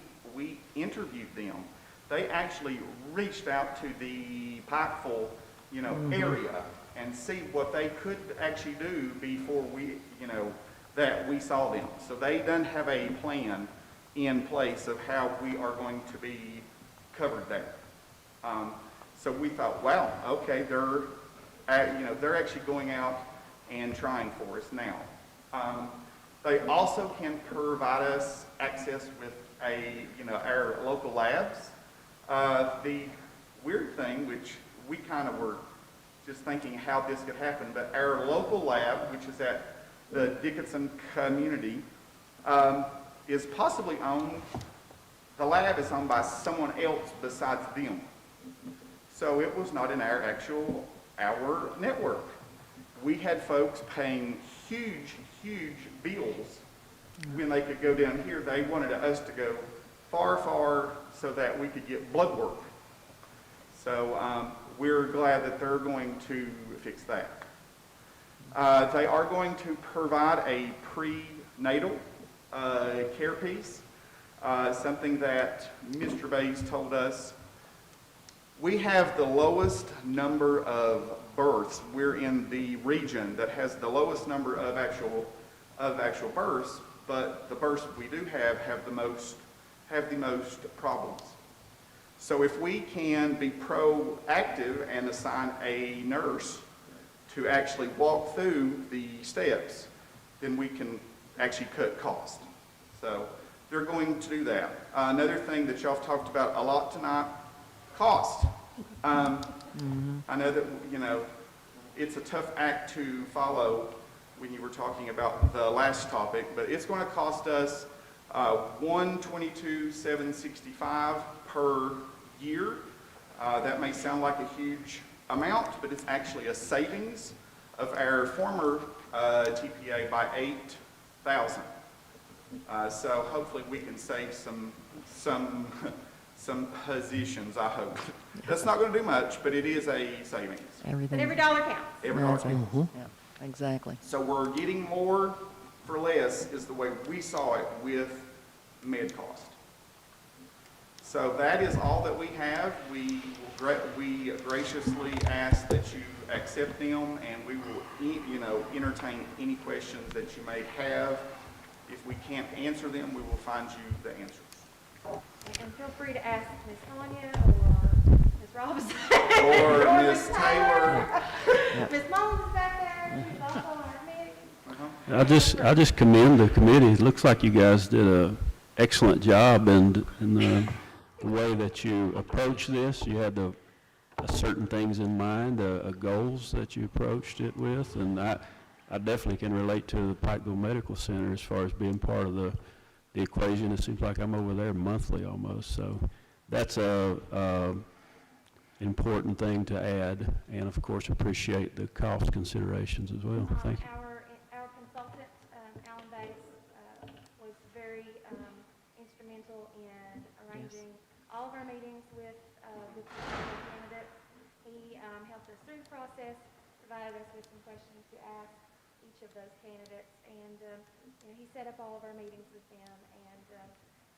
interviewed them, they actually reached out to the Pikeville, area and see what they could actually do before that we saw them. So they done have a plan in place of how we are going to be covered there. So we thought, wow, okay, they're actually going out and trying for us now. They also can provide us access with our local labs. The weird thing, which we kind of were just thinking how this could happen, but our local lab, which is at the Dickinson community, is possibly owned, the lab is owned by someone else besides them. So it was not in our network. we had folks paying huge, huge bills when they could go down here. They wanted us to go far, far so that we could get blood work. So we're glad that they're going to fix that. They are going to provide a prenatal care piece, something that Mr. Bays told us. We have the lowest number of births. We're in the region that has the lowest number of actual births, but the births we do have the most problems. So if we can be proactive and assign a nurse to actually walk through the steps, then we can actually cut costs. So they're going to do that. Another thing that y'all have talked about a lot tonight, cost. I know that, it's a tough act to follow when you were talking about the last topic, but it's going to cost us $122,765 per year. That may sound like a huge amount, but it's actually a savings of our former TPA by $8,000. So hopefully we can save some positions, I hope. That's not going to do much, but it is a savings. Everything. But every dollar counts. Every dollar counts. Yeah, exactly. So we're getting more for less is the way we saw it with med cost. So that is all that we have. We graciously ask that you accept them, and we will, entertain any questions that you may have. If we can't answer them, we will find you the answers. And feel free to ask Ms. Tanya or Ms. Robinson. Or Ms. Taylor. Ms. Mullins is back there. She's also on our committee. I just commend the committee. It looks like you guys did an excellent job in the way that you approach this. You had certain things in mind, goals that you approached it with, and I definitely can relate to the Pikeville Medical Center as far as being part of the equation. It seems like I'm over there monthly almost, so that's a important thing to add, and of course appreciate the cost considerations as well. Thank you. Our consultant, Alan Bates, was very instrumental in arranging all of our meetings with the candidates. He helped us through the process, provided us with some questions to ask each of those candidates, and he set up all of our meetings with them, and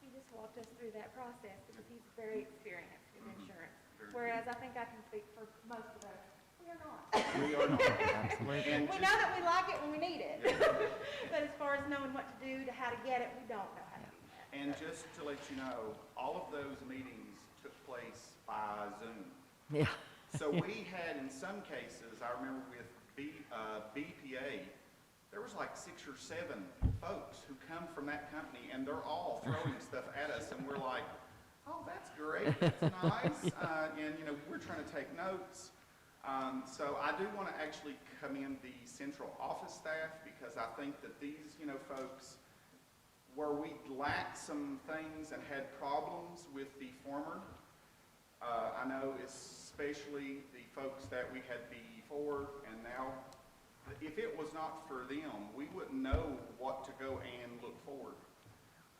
he just walked us through that process because he's very experienced with insurance, whereas I think I can speak for most of us. We are not. We are not, absolutely. We know that we like it when we need it, but as far as knowing what to do, how to get it, we don't know how to do that. And just to let you know, all of those meetings took place by Zoom. Yeah. So we had, in some cases, I remember with BPA, there was like 6 or 7 folks who come from that company, and they're all throwing stuff at us, and we're like, oh, that's great, that's nice, and we're trying to take notes. So I do want to actually commend the central office staff, because I think that these, folks, where we lacked some things and had problems with the former, I know especially the folks that we had before and now, if it was not for them, we wouldn't know what to go and look forward.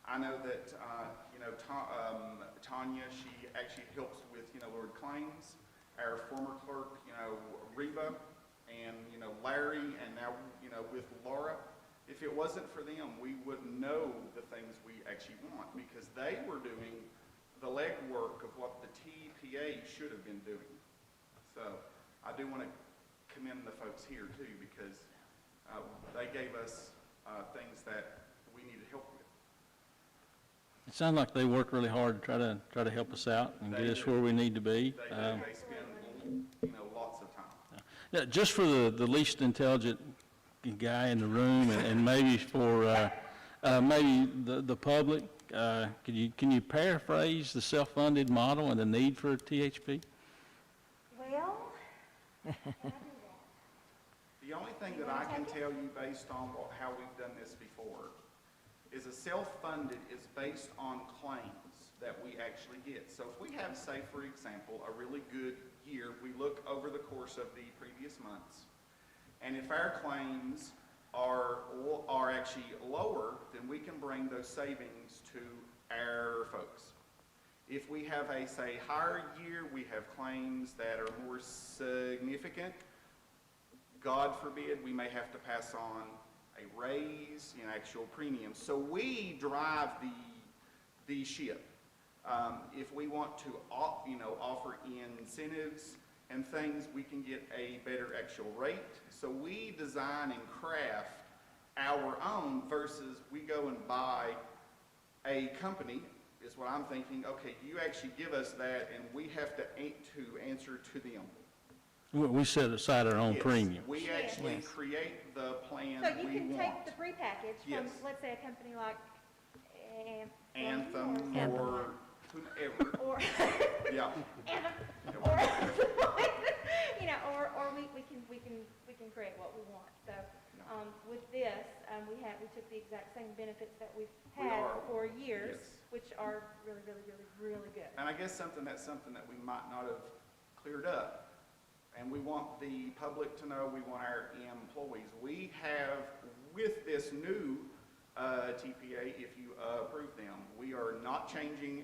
I know that, Tanya, she actually helps with, Lord Claims, our former clerk, Reba, and, Larry, and now, with Laura. If it wasn't for them, we wouldn't know the things we actually want, because they were doing the legwork of what the TPA should have been doing. So I do want to commend the folks here too, because they gave us things that we needed help with. It sounds like they work really hard to try to help us out and get us where we need to be. They spend, lots of time. Yeah, just for the least intelligent guy in the room, and maybe for maybe the public, can you paraphrase the self-funded model and the need for a THP? Well, The only thing that I can tell you based on how we've done this before is a self-funded is based on claims that we actually get. So if we have, say, for example, a really good year, we look over the course of the previous months, And if our claims are actually lower, then we can bring those savings to our folks. If we have a, say, higher year, we have claims that are more significant, God forbid, we may have to pass on a raise in actual premiums. So we drive the ship. If we want to, offer incentives and things, we can get a better actual rate. So we design and craft our own versus we go and buy a company, is what I'm thinking. Okay, you actually give us that and we have to answer to them. We set aside our own Yes, premiums. we actually create the plan So you we can want. take the prepackage from, Yes. let's say, a company like Anthem Anthem or whomever. or Yeah. Anthem, or or we can create what we want. So with this, we took the exact same benefits that we've had for years, Yes. which are really, really, really, really good. And I guess something that we might not have cleared up, and we want the public to know, we want our employees. We have, with this new TPA, if you approve them, we are not changing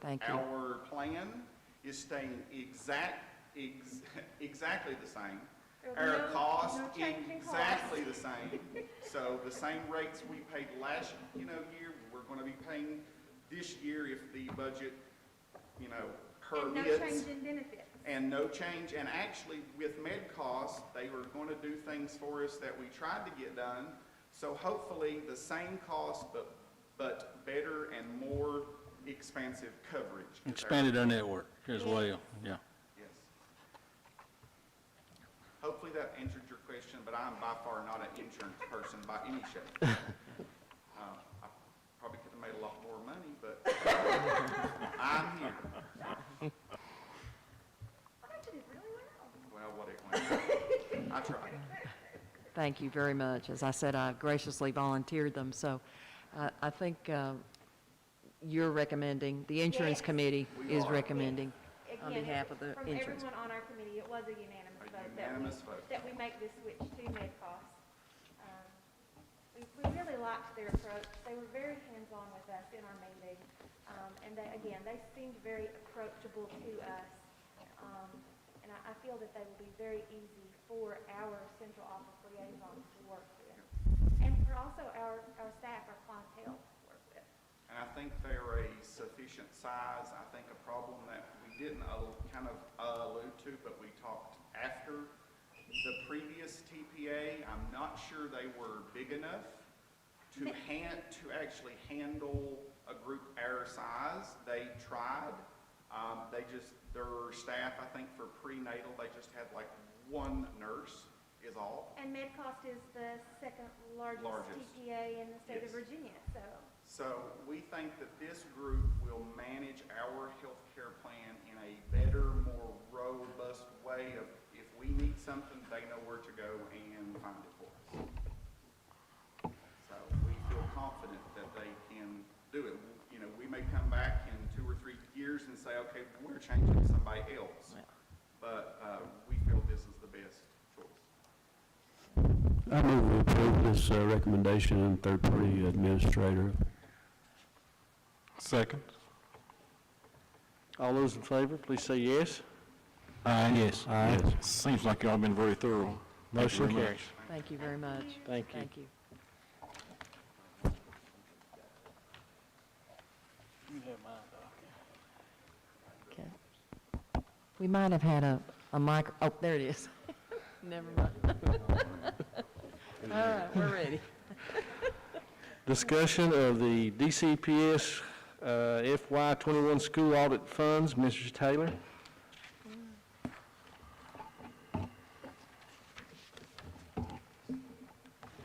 Thank you. our plan is staying exactly the same. There'll be Our no cost change in cost. exactly the same. So the same rates we paid last, year, we're going to be paying this year if the budget, And no permits. change in benefits. And no change, and actually with med costs, they were going to do things for us that we tried to get done. So hopefully the same cost, but better and more expansive coverage. Expanded our network as well, yeah. Yes. Hopefully that answered your question, but I'm by far not an insurance person by any shape. I probably could have made a lot more money, but I'm here. Well, what it went. I tried. Thank you very much. As I said, I graciously volunteered them, so I think you're recommending, the insurance Yes. committee We is are. recommending on Again, behalf of the from insurance. everyone on our committee, it was a unanimous vote Unanimous vote. that we make this switch to MedCost. We really liked their approach. They were very hands-on with us in our meeting, and they seemed very approachable to us. And I feel that they will be very easy for our central office liaisons to work with, and for also our staff, our clientele to work with. And I think they're a sufficient size. I think a problem that we didn't kind of allude to, but we talked after the previous TPA, I'm not sure they were big enough to actually handle a group our size. They tried. Their staff, I think for prenatal, they just had like one nurse is all. And MedCost is the second largest TPA in the state of Yes. Virginia, so. So we think that this group will manage our healthcare plan in a better, more robust way of if we need something, they know where to go and find it for us. So we feel confident that they can do it. We may come back in 2 or 3 years and say, okay, we're changing to somebody else. But we feel this is the best choice. I move we approve this recommendation and third-party administrator. Second. All those in favor, please say yes. Yes. Aye. Yes. Seems like y'all been very thorough. Thank you Motion very much. carries. Thank you very much. Thank you. Thank you. You have mine, Doc. Okay. We might have had a micro, oh, there it is. Never mind. All right, we're ready. Discussion of the DCPS FY21 school audit funds. Mrs. Taylor.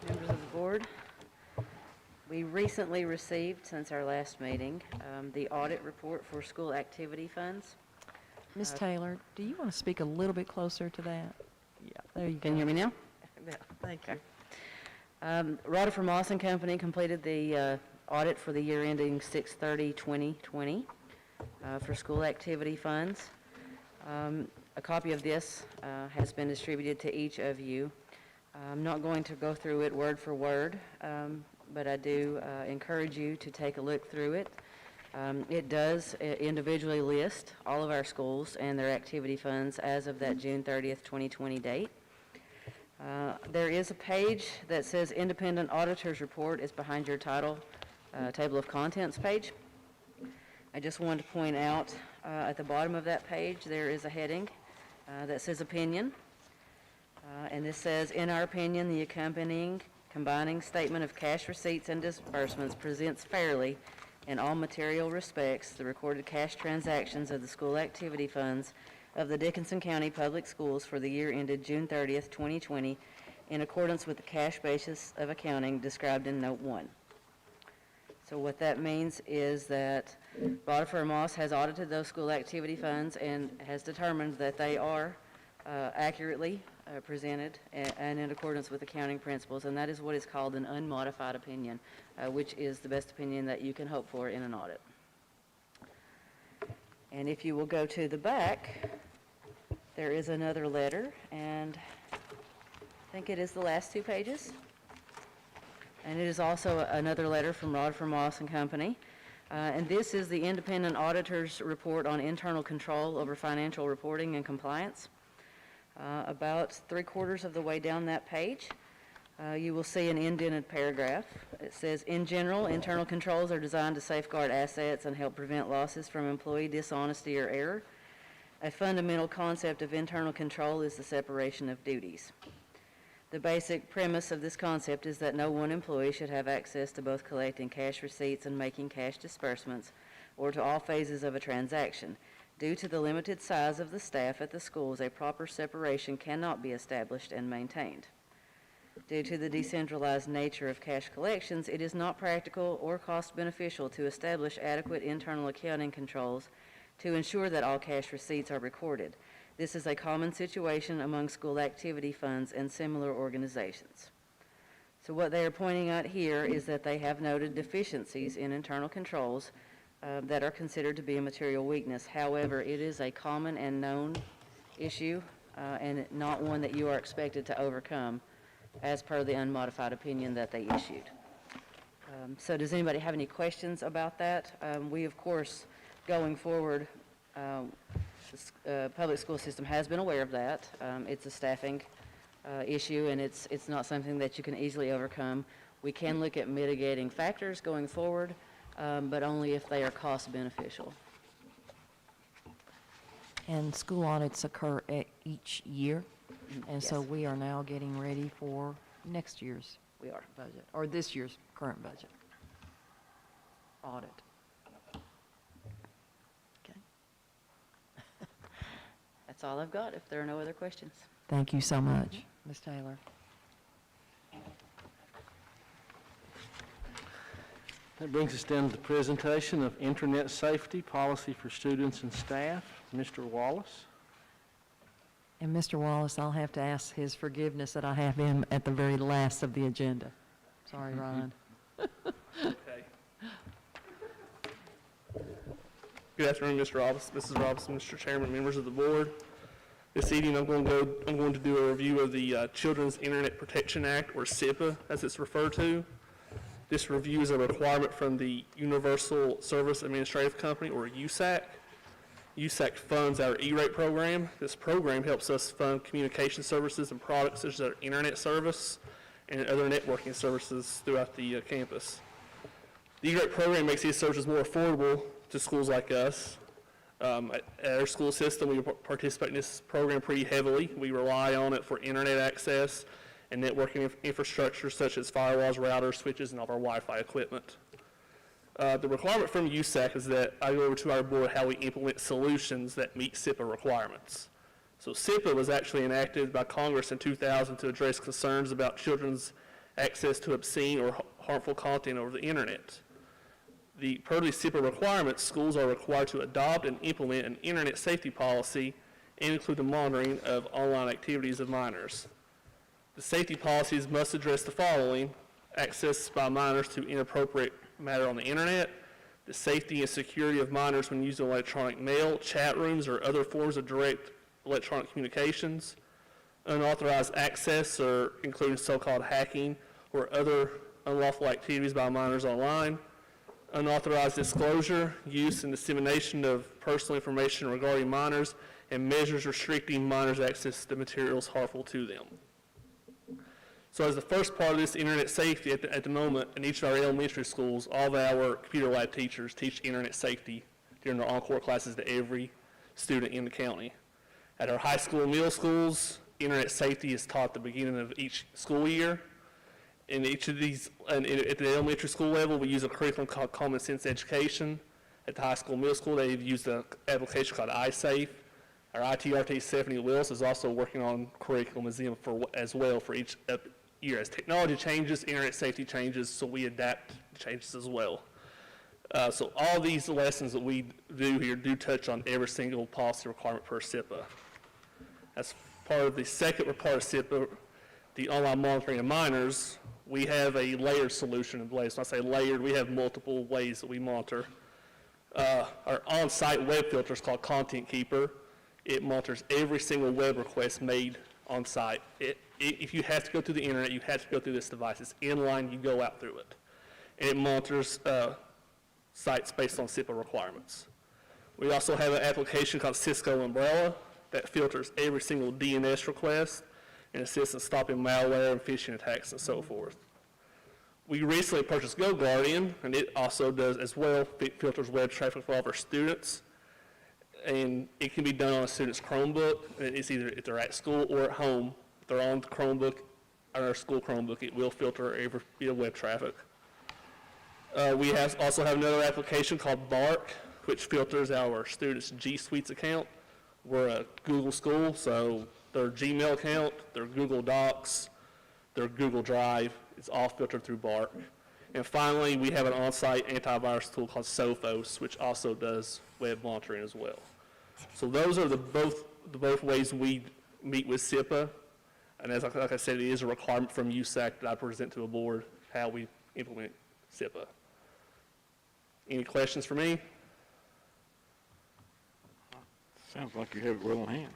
Members of the board, we recently received, since our last meeting, the audit report for school activity funds. Ms. Taylor, do you want to speak a little bit closer to that? Yeah, there you go. Can you hear me now? Thank you. Rutherford Moss and Company completed the audit for the year ending 6/30/2020 for school activity funds. A copy of this has been distributed to each of you. I'm not going to go through it word for word, but I do encourage you to take a look through it. It does individually list all of our schools and their activity funds as of that June 30th, 2020 date. There is a page that says Independent Auditor's Report is behind your title, Table of Contents page. I just wanted to point out at the bottom of that page there is a heading that says Opinion. And this says, in our opinion, the accompanying combining statement of cash receipts and disbursements presents fairly in all material respects the recorded cash transactions of the school activity funds of the Dickinson County Public Schools for the year ended June 30th, 2020, in accordance with the cash basis of accounting described in Note 1. So what that means is that Auditor Moss has audited those school activity funds and has determined that they are accurately presented and in accordance with accounting principles, and that is what is called an unmodified opinion, which is the best opinion that you can hope for in an audit. And if you will go to the back, there is another letter, and I think it is the last 2 pages. And it is also another letter from Rodford Moss and Company. And this is the Independent Auditor's Report on Internal Control over Financial Reporting and Compliance. About 3/4 of the way down that page, you will see an indented paragraph. It says, in general, internal controls are designed to safeguard assets and help prevent losses from employee dishonesty or error. A fundamental concept of internal control is the separation of duties. The basic premise of this concept is that no one employee should have access to both collecting cash receipts and making cash disbursements, or to all phases of a transaction. Due to the limited size of the staff at the schools, a proper separation cannot be established and maintained. Due to the decentralized nature of cash collections, it is not practical or cost beneficial to establish adequate internal accounting controls to ensure that all cash receipts are recorded. This is a common situation among school activity funds and similar organizations. So what they are pointing out here is that they have noted deficiencies in internal controls that are considered to be a material weakness. However, it is a common and known issue and not one that you are expected to overcome as per the unmodified opinion that they issued. So does anybody have any questions about that? We, of course, going forward, the public school system has been aware of that. It's a staffing issue, and it's not something that you can easily overcome. We can look at mitigating factors going forward, but only if they are cost beneficial. And school audits occur each year, and so Yes. we are now getting ready for next year's We are. budget, or this year's current budget audit. Okay. That's all I've got, if there are no other questions. Thank you so much, Ms. Taylor. That brings us down to the presentation of Internet Safety Policy for Students and Staff. Mr. Wallace. And Mr. Wallace, I'll have to ask his forgiveness that I have him at the very last of the agenda. Sorry, Ryan. Okay. Good afternoon, Mr. Robinson, Mrs. Robinson, Mr. Chairman, members of the board. This evening, I'm going to do a review of the Children's Internet Protection Act, or Sipa, as it's referred to. This review is a requirement from the Universal Service Administrative Company, or USAC. USAC funds our E-rate program. This program helps us fund communication services and products such as our internet service and other networking services throughout the campus. The E-rate program makes these services more affordable to schools like us. At our school system, we participate in this program pretty heavily. We rely on it for internet access and networking infrastructure such as firewalls, routers, switches, and all of our Wi-Fi equipment. The requirement from USAC is that I go over to our board how we implement solutions that meet SIPA requirements. So SIPA was actually enacted by Congress in 2000 to address concerns about children's access to obscene or harmful content over the internet. Per the SIPA requirements, schools are required to adopt and implement an internet safety policy and include the monitoring of online activities of minors. The safety policies must address the following: access by minors to inappropriate matter on the internet, the safety and security of minors when using electronic mail, chat rooms, or other forms of direct electronic communications, unauthorized access, or including so-called hacking or other unlawful activities by minors online, unauthorized disclosure, use, and dissemination of personal information regarding minors, and measures restricting minors' access to materials harmful to them. So as the first part of this internet safety, at the moment, in each of our elementary schools, all of our computer lab teachers teach internet safety during their on-court classes to every student in the county. At our high school and middle schools, internet safety is taught at the beginning of each school year. In each of these, and at the elementary school level, we use a curriculum called Common Sense Education. At the high school and middle school, they've used an application called iSafe. Our ITRT, Stephanie Willis, is also working on curriculum as well for each year. As technology changes, internet safety changes, so we adapt changes as well. So all these lessons that we do here do touch on every single policy requirement per Sipa. As part of the second part of Sipa, the online monitoring of minors, we have a layered solution in place. When I say layered, we have multiple ways that we monitor. Our on-site web filter is called Content Keeper. It monitors every single web request made on site. If you have to go through the internet, you have to go through this device. It's inline, you go out through it. And it monitors sites based on SIPA requirements. We also have an application called Cisco Umbrella that filters every single DNS request and assists in stopping malware and phishing attacks and so forth. We recently purchased GoGuardian, and it also does as well, filters web traffic for all of our students. And it can be done on a student's Chromebook. It's either if they're at school or at home. If they're on the Chromebook, on our school Chromebook, it will filter every bit of web traffic. We also have another application called Bark, which filters our students' G Suites account. We're a Google school, so their Gmail account, their Google Docs, their Google Drive, it's all filtered through Bark. And finally, we have an on-site antivirus tool called Sophos, which also does web monitoring as well. So those are the both ways we meet with SIPA. And as like I said, it is a requirement from USAC that I present to the board how we implement SIPA. Any questions for me? Sounds like you have it well in hand.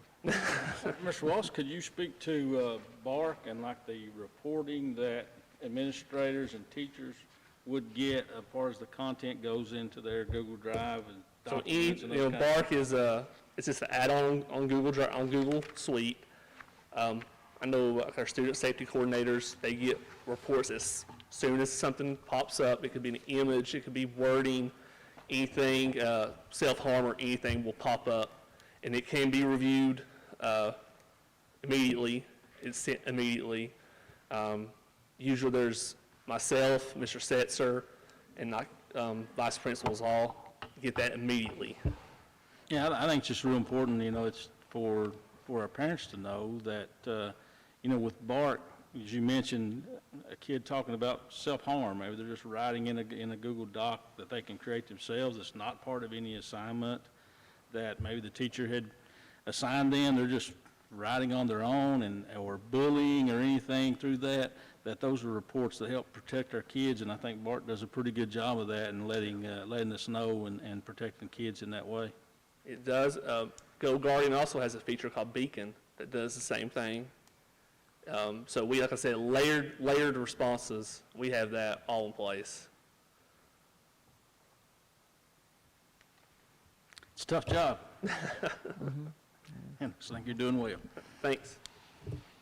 Mr. Walsh, could you speak to BARC and like the reporting that administrators and teachers would get as far as the content goes into their Google Drive and documents? So BARC is it's just an add-on on Google Drive, on Google Suite. I know our student safety coordinators, they get reports as soon as something pops up. It could be an image, it could be wording, anything, self-harm or anything will pop up. And it can be reviewed immediately. It's sent immediately. Usually there's myself, Mr. Setzer, and vice principals all get that immediately. Yeah, I think it's just real important, it's for our parents to know that, with BARC, as you mentioned, a kid talking about self-harm, maybe they're just writing in a Google Doc that they can create themselves. It's not part of any assignment that maybe the teacher had assigned them. They're just writing on their own or bullying or anything through that those are reports that help protect our kids, and I think BARC does a pretty good job of that and letting us know and protecting kids in that way. It does. GoGuardian also has a feature called Beacon that does the same thing. So we, like I said, layered responses, we have that all in place. It's a tough job. I think you're doing well. Thanks.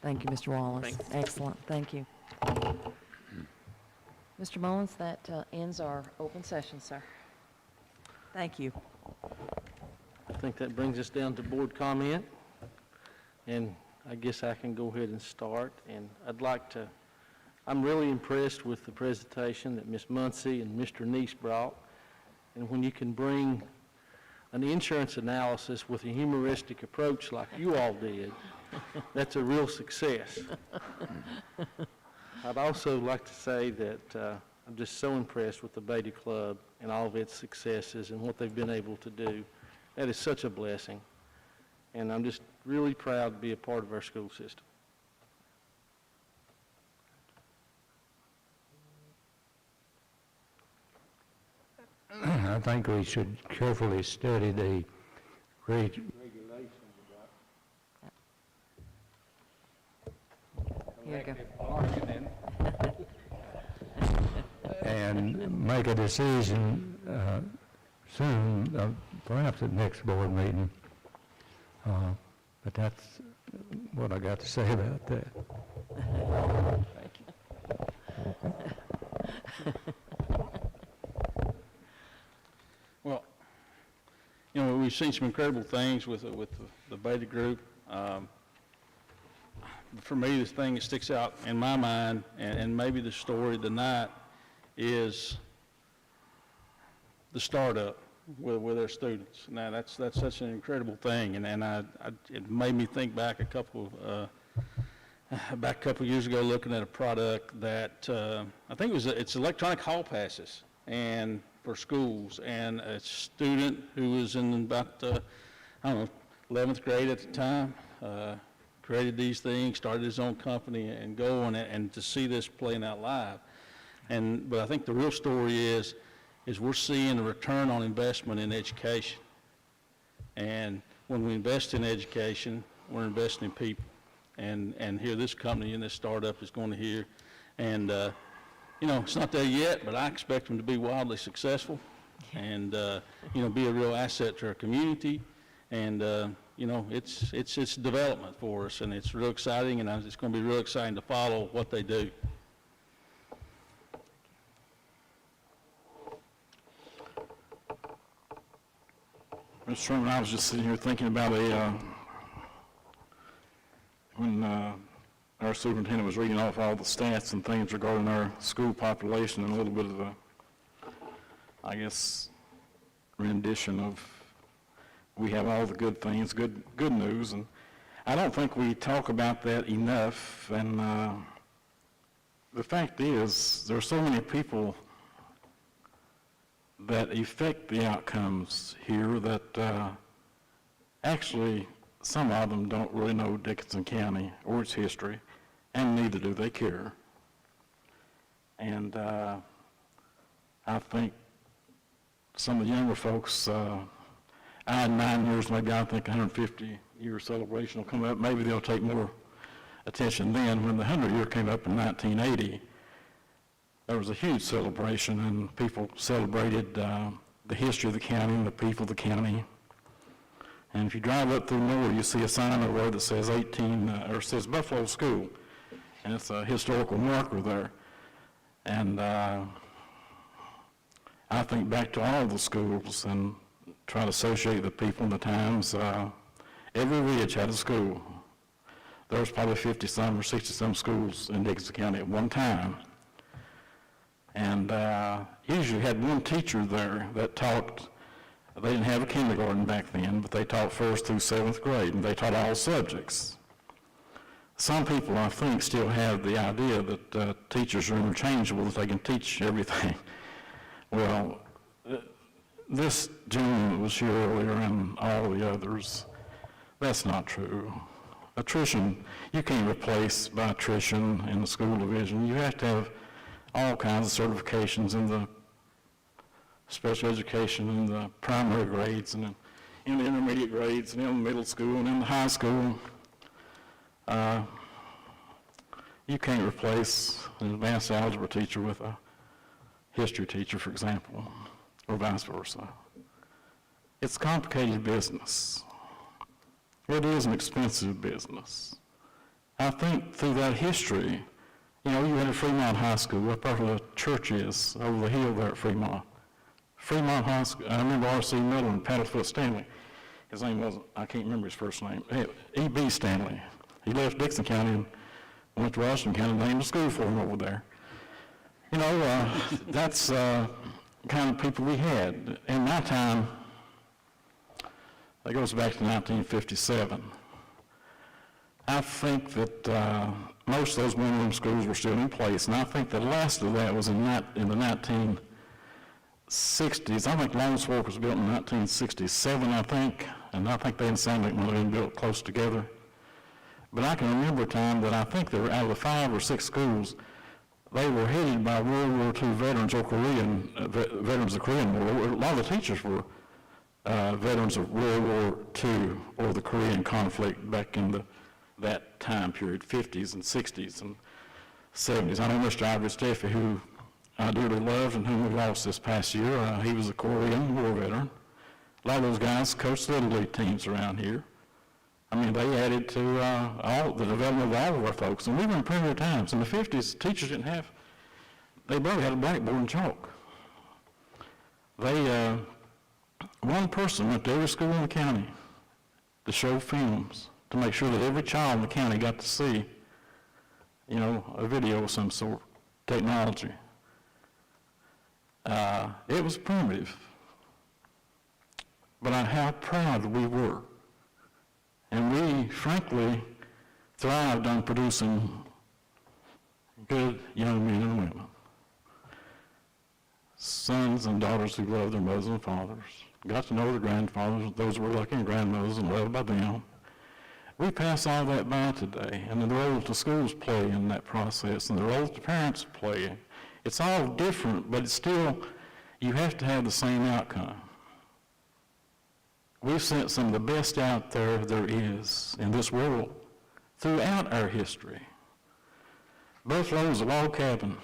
Thank you, Mr. Wallace. Thanks. Excellent, thank you. Mr. Mullins, that ends our open session, sir. Thank you. I think that brings us down to board comment. And I guess I can go ahead and start. And I'm really impressed with the presentation that Ms. Muncy and Mr. Neese brought. And when you can bring an insurance analysis with a humoristic approach like you all did, that's a real success. I'd also like to say that I'm just so impressed with the Beta Club and all of its successes and what they've been able to do. That is such a blessing. And I'm just really proud to be a part of our school system. I think we should carefully study the regulations Here you And make a decision soon, perhaps at next board meeting. But that's what I got to say about that. Well, you know, we've seen some incredible things with the beta group. For me, the thing that sticks out in my mind, and maybe the story of the night, is the startup with our students. Now, that's such an incredible thing, and it made me think back a couple of years ago, looking at a product that I think it's electronic hall passes and for schools, and a student who was in about 11th grade at the time created these things, started his own company, and going, and to see this playing out live. But I think the real story is we're seeing a return on investment in education. And when we invest in education, we're investing in people. And here this company and this startup is going to here. And, you know, it's not there yet, but I expect them to be wildly successful and, you know, be a real asset to our community. And, you know, it's development for us, and it's real exciting, and it's going to be real exciting to follow what they do. Mr. Chairman, I was just sitting here thinking about when our superintendent was reading off all the stats and things regarding our school population, and a little bit of a, I guess, rendition of we have all the good things, good news, and I don't think we talk about that enough. And the fact is, there are so many people that affect the outcomes here that actually some of them don't really know Dickinson County or its history, and neither do they care. And I think some of the younger folks, I had 9 years, maybe I think 150-year celebration will come up. Maybe they'll take more attention then. When the 100-year came up in 1980, there was a huge celebration, and people celebrated the history of the county and the people of the county. And if you drive up through Moore, you see a sign over there that says says Buffalo School, and it's a historical marker there. And I think back to all the schools and try to associate the people and the times. Every ridge had a school. There was probably 50-some or 60-some schools in Dickinson County at one time. And usually had one teacher there that taught. They didn't have a kindergarten back then, but they taught 1st through 7th grade, and they taught all subjects. Some people, I think, still have the idea that teachers are interchangeable, that they can teach everything. Well, this gentleman that was here earlier and all the others, that's not true. Attrition, you can't replace by attrition in the school division. You have to have all kinds of certifications in the special education, in the primary grades, and in the intermediate grades, and in the middle school, and in the high school. You can't replace an advanced algebra teacher with a history teacher, for example, or vice versa. It's complicated business. It is an expensive business. I think through that history, you know, you had a Fremont High School, where part of the church is, over the hill there at Fremont. Fremont High School, I remember R.C. Miller and Paddlefoot Stanley. His name wasn't, I can't remember his first name, E.B. Stanley. He left Dixon County and went to Washington County and named a school for him over there. You know, that's the kind of people we had. In my time, that goes back to 1957. I think that most of those minimum schools were still in place, and I think the last of that was in the 1960s. I think Lone Fork was built in 1967, I think, and I think they and Sand Lake might have been built close together. But I can remember a time that I think there were, out of the 5 or 6 schools, they were headed by World War II veterans or veterans of the Korean War. A lot of the teachers were veterans of World War II or the Korean conflict back in the that time period, 50s and 60s and 70s. I know Mr. Ivory Steffi, who I dearly loved and whom we lost this past year. He was a Korean War veteran. A lot of those guys coached Little League teams around here. I mean, they added to all the development of all of our folks. And we were in primitive times. In the 50s, teachers didn't have, they barely had a blackboard and chalk. They, one person went to every school in the county to show films, to make sure that every child in the county got to see, you know, a video of some sort, technology. It was primitive, but how proud we were. And we, frankly, thrived on producing good young men and women, sons and daughters who loved their mothers and fathers, got to know their grandfathers, those who were lucky, and grandmothers, and loved by them. We pass all that by today, and the role the schools play in that process, and the role the parents play. It's all different, but it's still, you have to have the same outcome. We've sent some of the best out there is in this world throughout our history. Buffalo's a log cabin.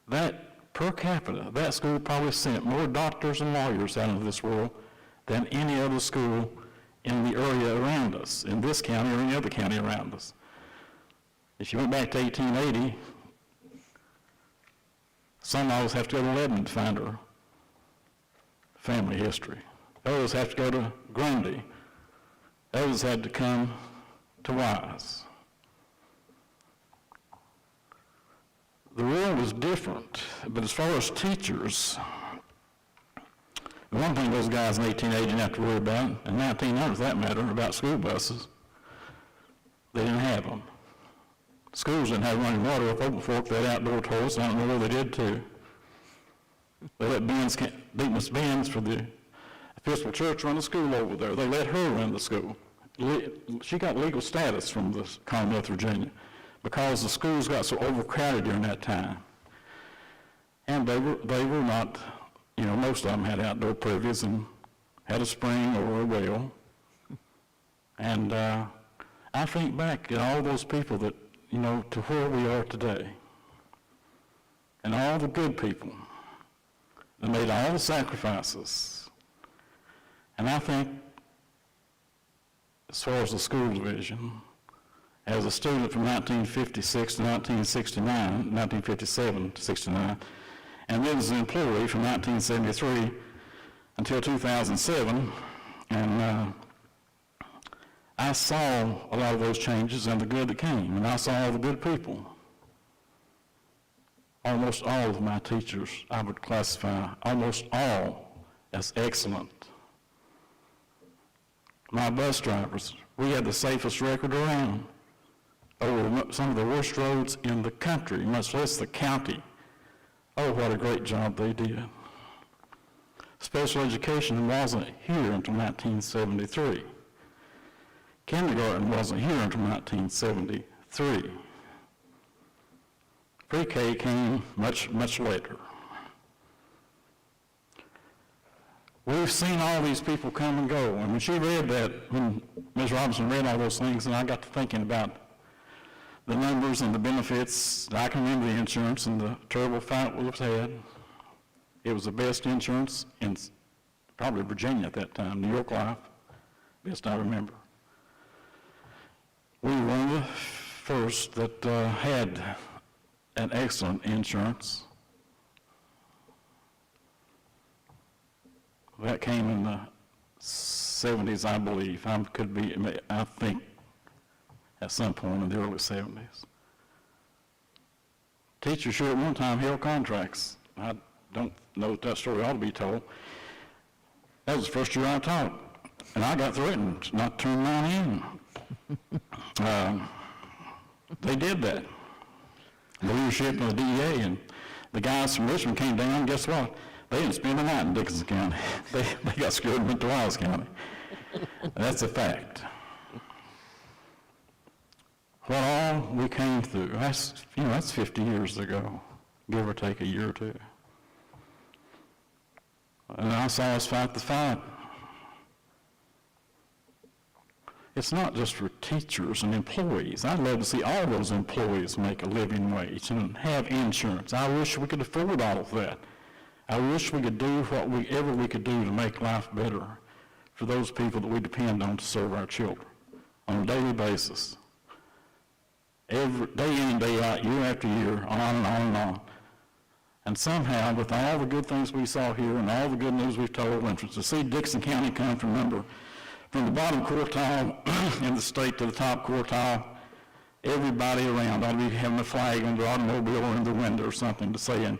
That, per capita, that school probably sent more doctors and lawyers out into this world than any other school in the area around us, in this county or any other county around us. If you went back to 1880, some of us have to go to Lebanon to find our family history. Others have to go to Grundy. Others had to come to Wise. The world is different, but as far as teachers, the one thing those guys in 1880 didn't have to worry about, and 1900 for that matter, about school buses, they didn't have them. Schools didn't have running water up Open Fork, they had outdoor toilets, and I don't know where they did too. They let Deaconess Benz for the Episcopal Church run the school over there. They let her run the school. She got legal status from the Commonwealth of Virginia because the schools got so overcrowded during that time. And they were not, you know, most of them had outdoor privies and had a spring or a well. And I think back at all those people that, you know, to where we are today. And all the good people that made all the sacrifices. And I think, as far as the school division, as a student from 1956 to 1969, 1957 to 69, and then as an employee from 1973 until 2007, and I saw a lot of those changes and the good that came, and I saw all the good people. Almost all of my teachers, I would classify almost all as excellent. My bus drivers, we had the safest record around over some of the worst roads in the country, much less the county. Oh, what a great job they did. Special education wasn't here until 1973. Kindergarten wasn't here until 1973. Pre-K came much, much later. We've seen all these people come and go, and when she read that, when Ms. Robinson read all those things, and I got to thinking about the numbers and the benefits. I can remember the insurance and the terrible fight we've had. It was the best insurance in probably Virginia at that time, New York Life, best I remember. We were one of the first that had an excellent insurance. That came in the 70s, I believe. I think at some point in the early 70s. Teachers sure at one time held contracts. I don't know if that story ought to be told. That was the first year I taught, and I got through it and not turned mine in. They did that. The leadership of the DEA and the guys from Richmond came down, and guess what? They didn't spend the night in Dickinson County. They got scared and went to Wiles County. That's a fact. What all we came through, that's 50 years ago, give or take a year or two. And I saw us fight the fight. it's not just for teachers and employees. I'd love to see all those employees make a living wage and have insurance. I wish we could afford all of that. I wish we could do whatever we could do to make life better for those people that we depend on to serve our children on a daily basis. Every day in and day out, year after year, on and on and on. And somehow, with all the good things we saw here and all the good news we've told, and to see Dixon County come from the bottom quartile in the state to the top quartile, everybody around ought to be having a flag on their automobile or in their window or something to saying,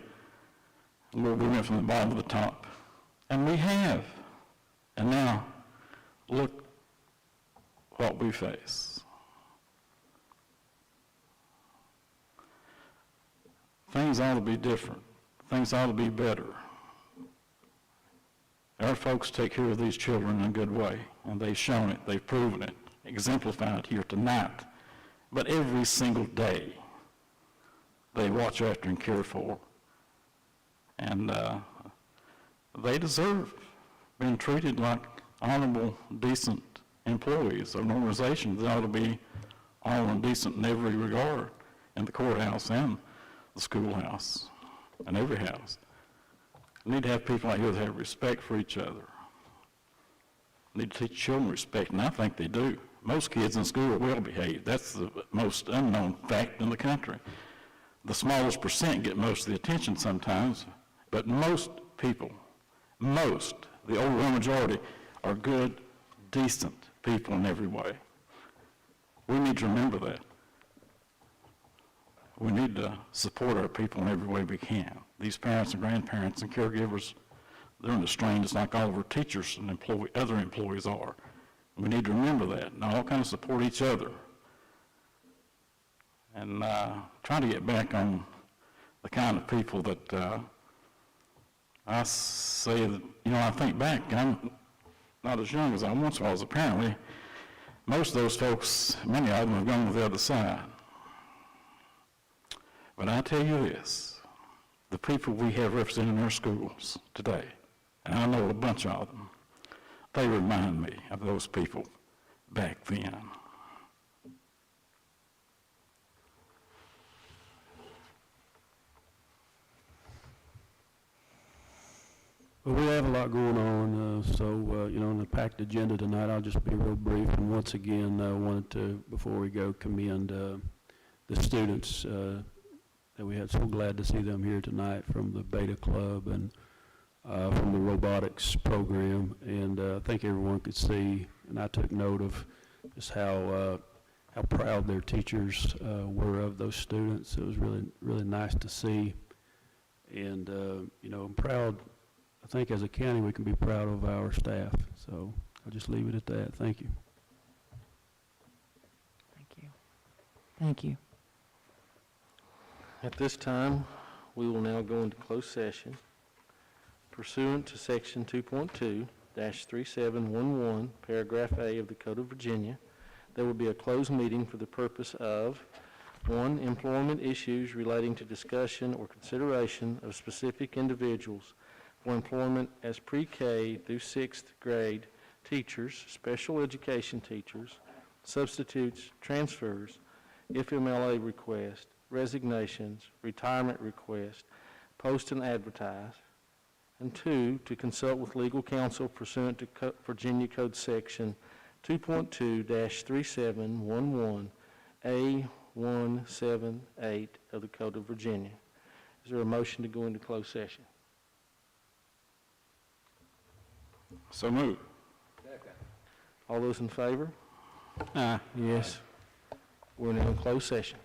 Lord, we went from the bottom to the top. And we have. And now, look what we face. Things ought to be different. Things ought to be better. Our folks take care of these children in a good way, and they've shown it, they've proven it, exemplified it here tonight. But every single day, they watch after and care for. And they deserve being treated like honorable, decent employees of an organization that ought to be honorable and decent in every regard in the courthouse and the schoolhouse and every house. We need to have people out here that have respect for each other. We need to teach children respect, and I think they do. Most kids in school are well behaved. That's the most unknown fact in the country. The smallest percent get most of the attention sometimes, but most people, the overwhelming majority, are good, decent people in every way. We need to remember that. We need to support our people in every way we can. These parents and grandparents and caregivers, they're in the strain just like all of our teachers and other employees are. We need to remember that and all kind of support each other. And try to get back on the kind of people that I say that, I think back, I'm not as young as I once was apparently. Most of those folks, many of them have gone to the other side. But I tell you this, the people we have represented in our schools today, and I know a bunch of them, they remind me of those people back then. Well, we have a lot going on, in the packed agenda tonight, I'll just be real brief. And once again, I wanted to, before we go, commend the students that we had. So glad to see them here tonight from the Beta Club and from the robotics program. And I think everyone could see, and I took note of just how proud their teachers were of those students. It was really, really nice to see. And, I'm proud. I think as a county we can be proud of our staff. So I'll just leave it at that. Thank you. Thank you. Thank you. At this time, we will now go into closed session. Pursuant to Section 2.2-3711, Paragraph A of the Code of Virginia, there will be a closed meeting for the purpose of 1, employment issues relating to discussion or consideration of specific individuals for employment as pre-K through 6th grade teachers, special education teachers, substitutes, transfers, FMLA requests, resignations, retirement requests, post and advertise. And 2, to consult with legal counsel pursuant to Virginia Code Section 2.2-3711, A178 of the Code of Virginia. Is there a motion to go into closed session? So moved. All those in favor? Aye. Yes. We're now in closed session.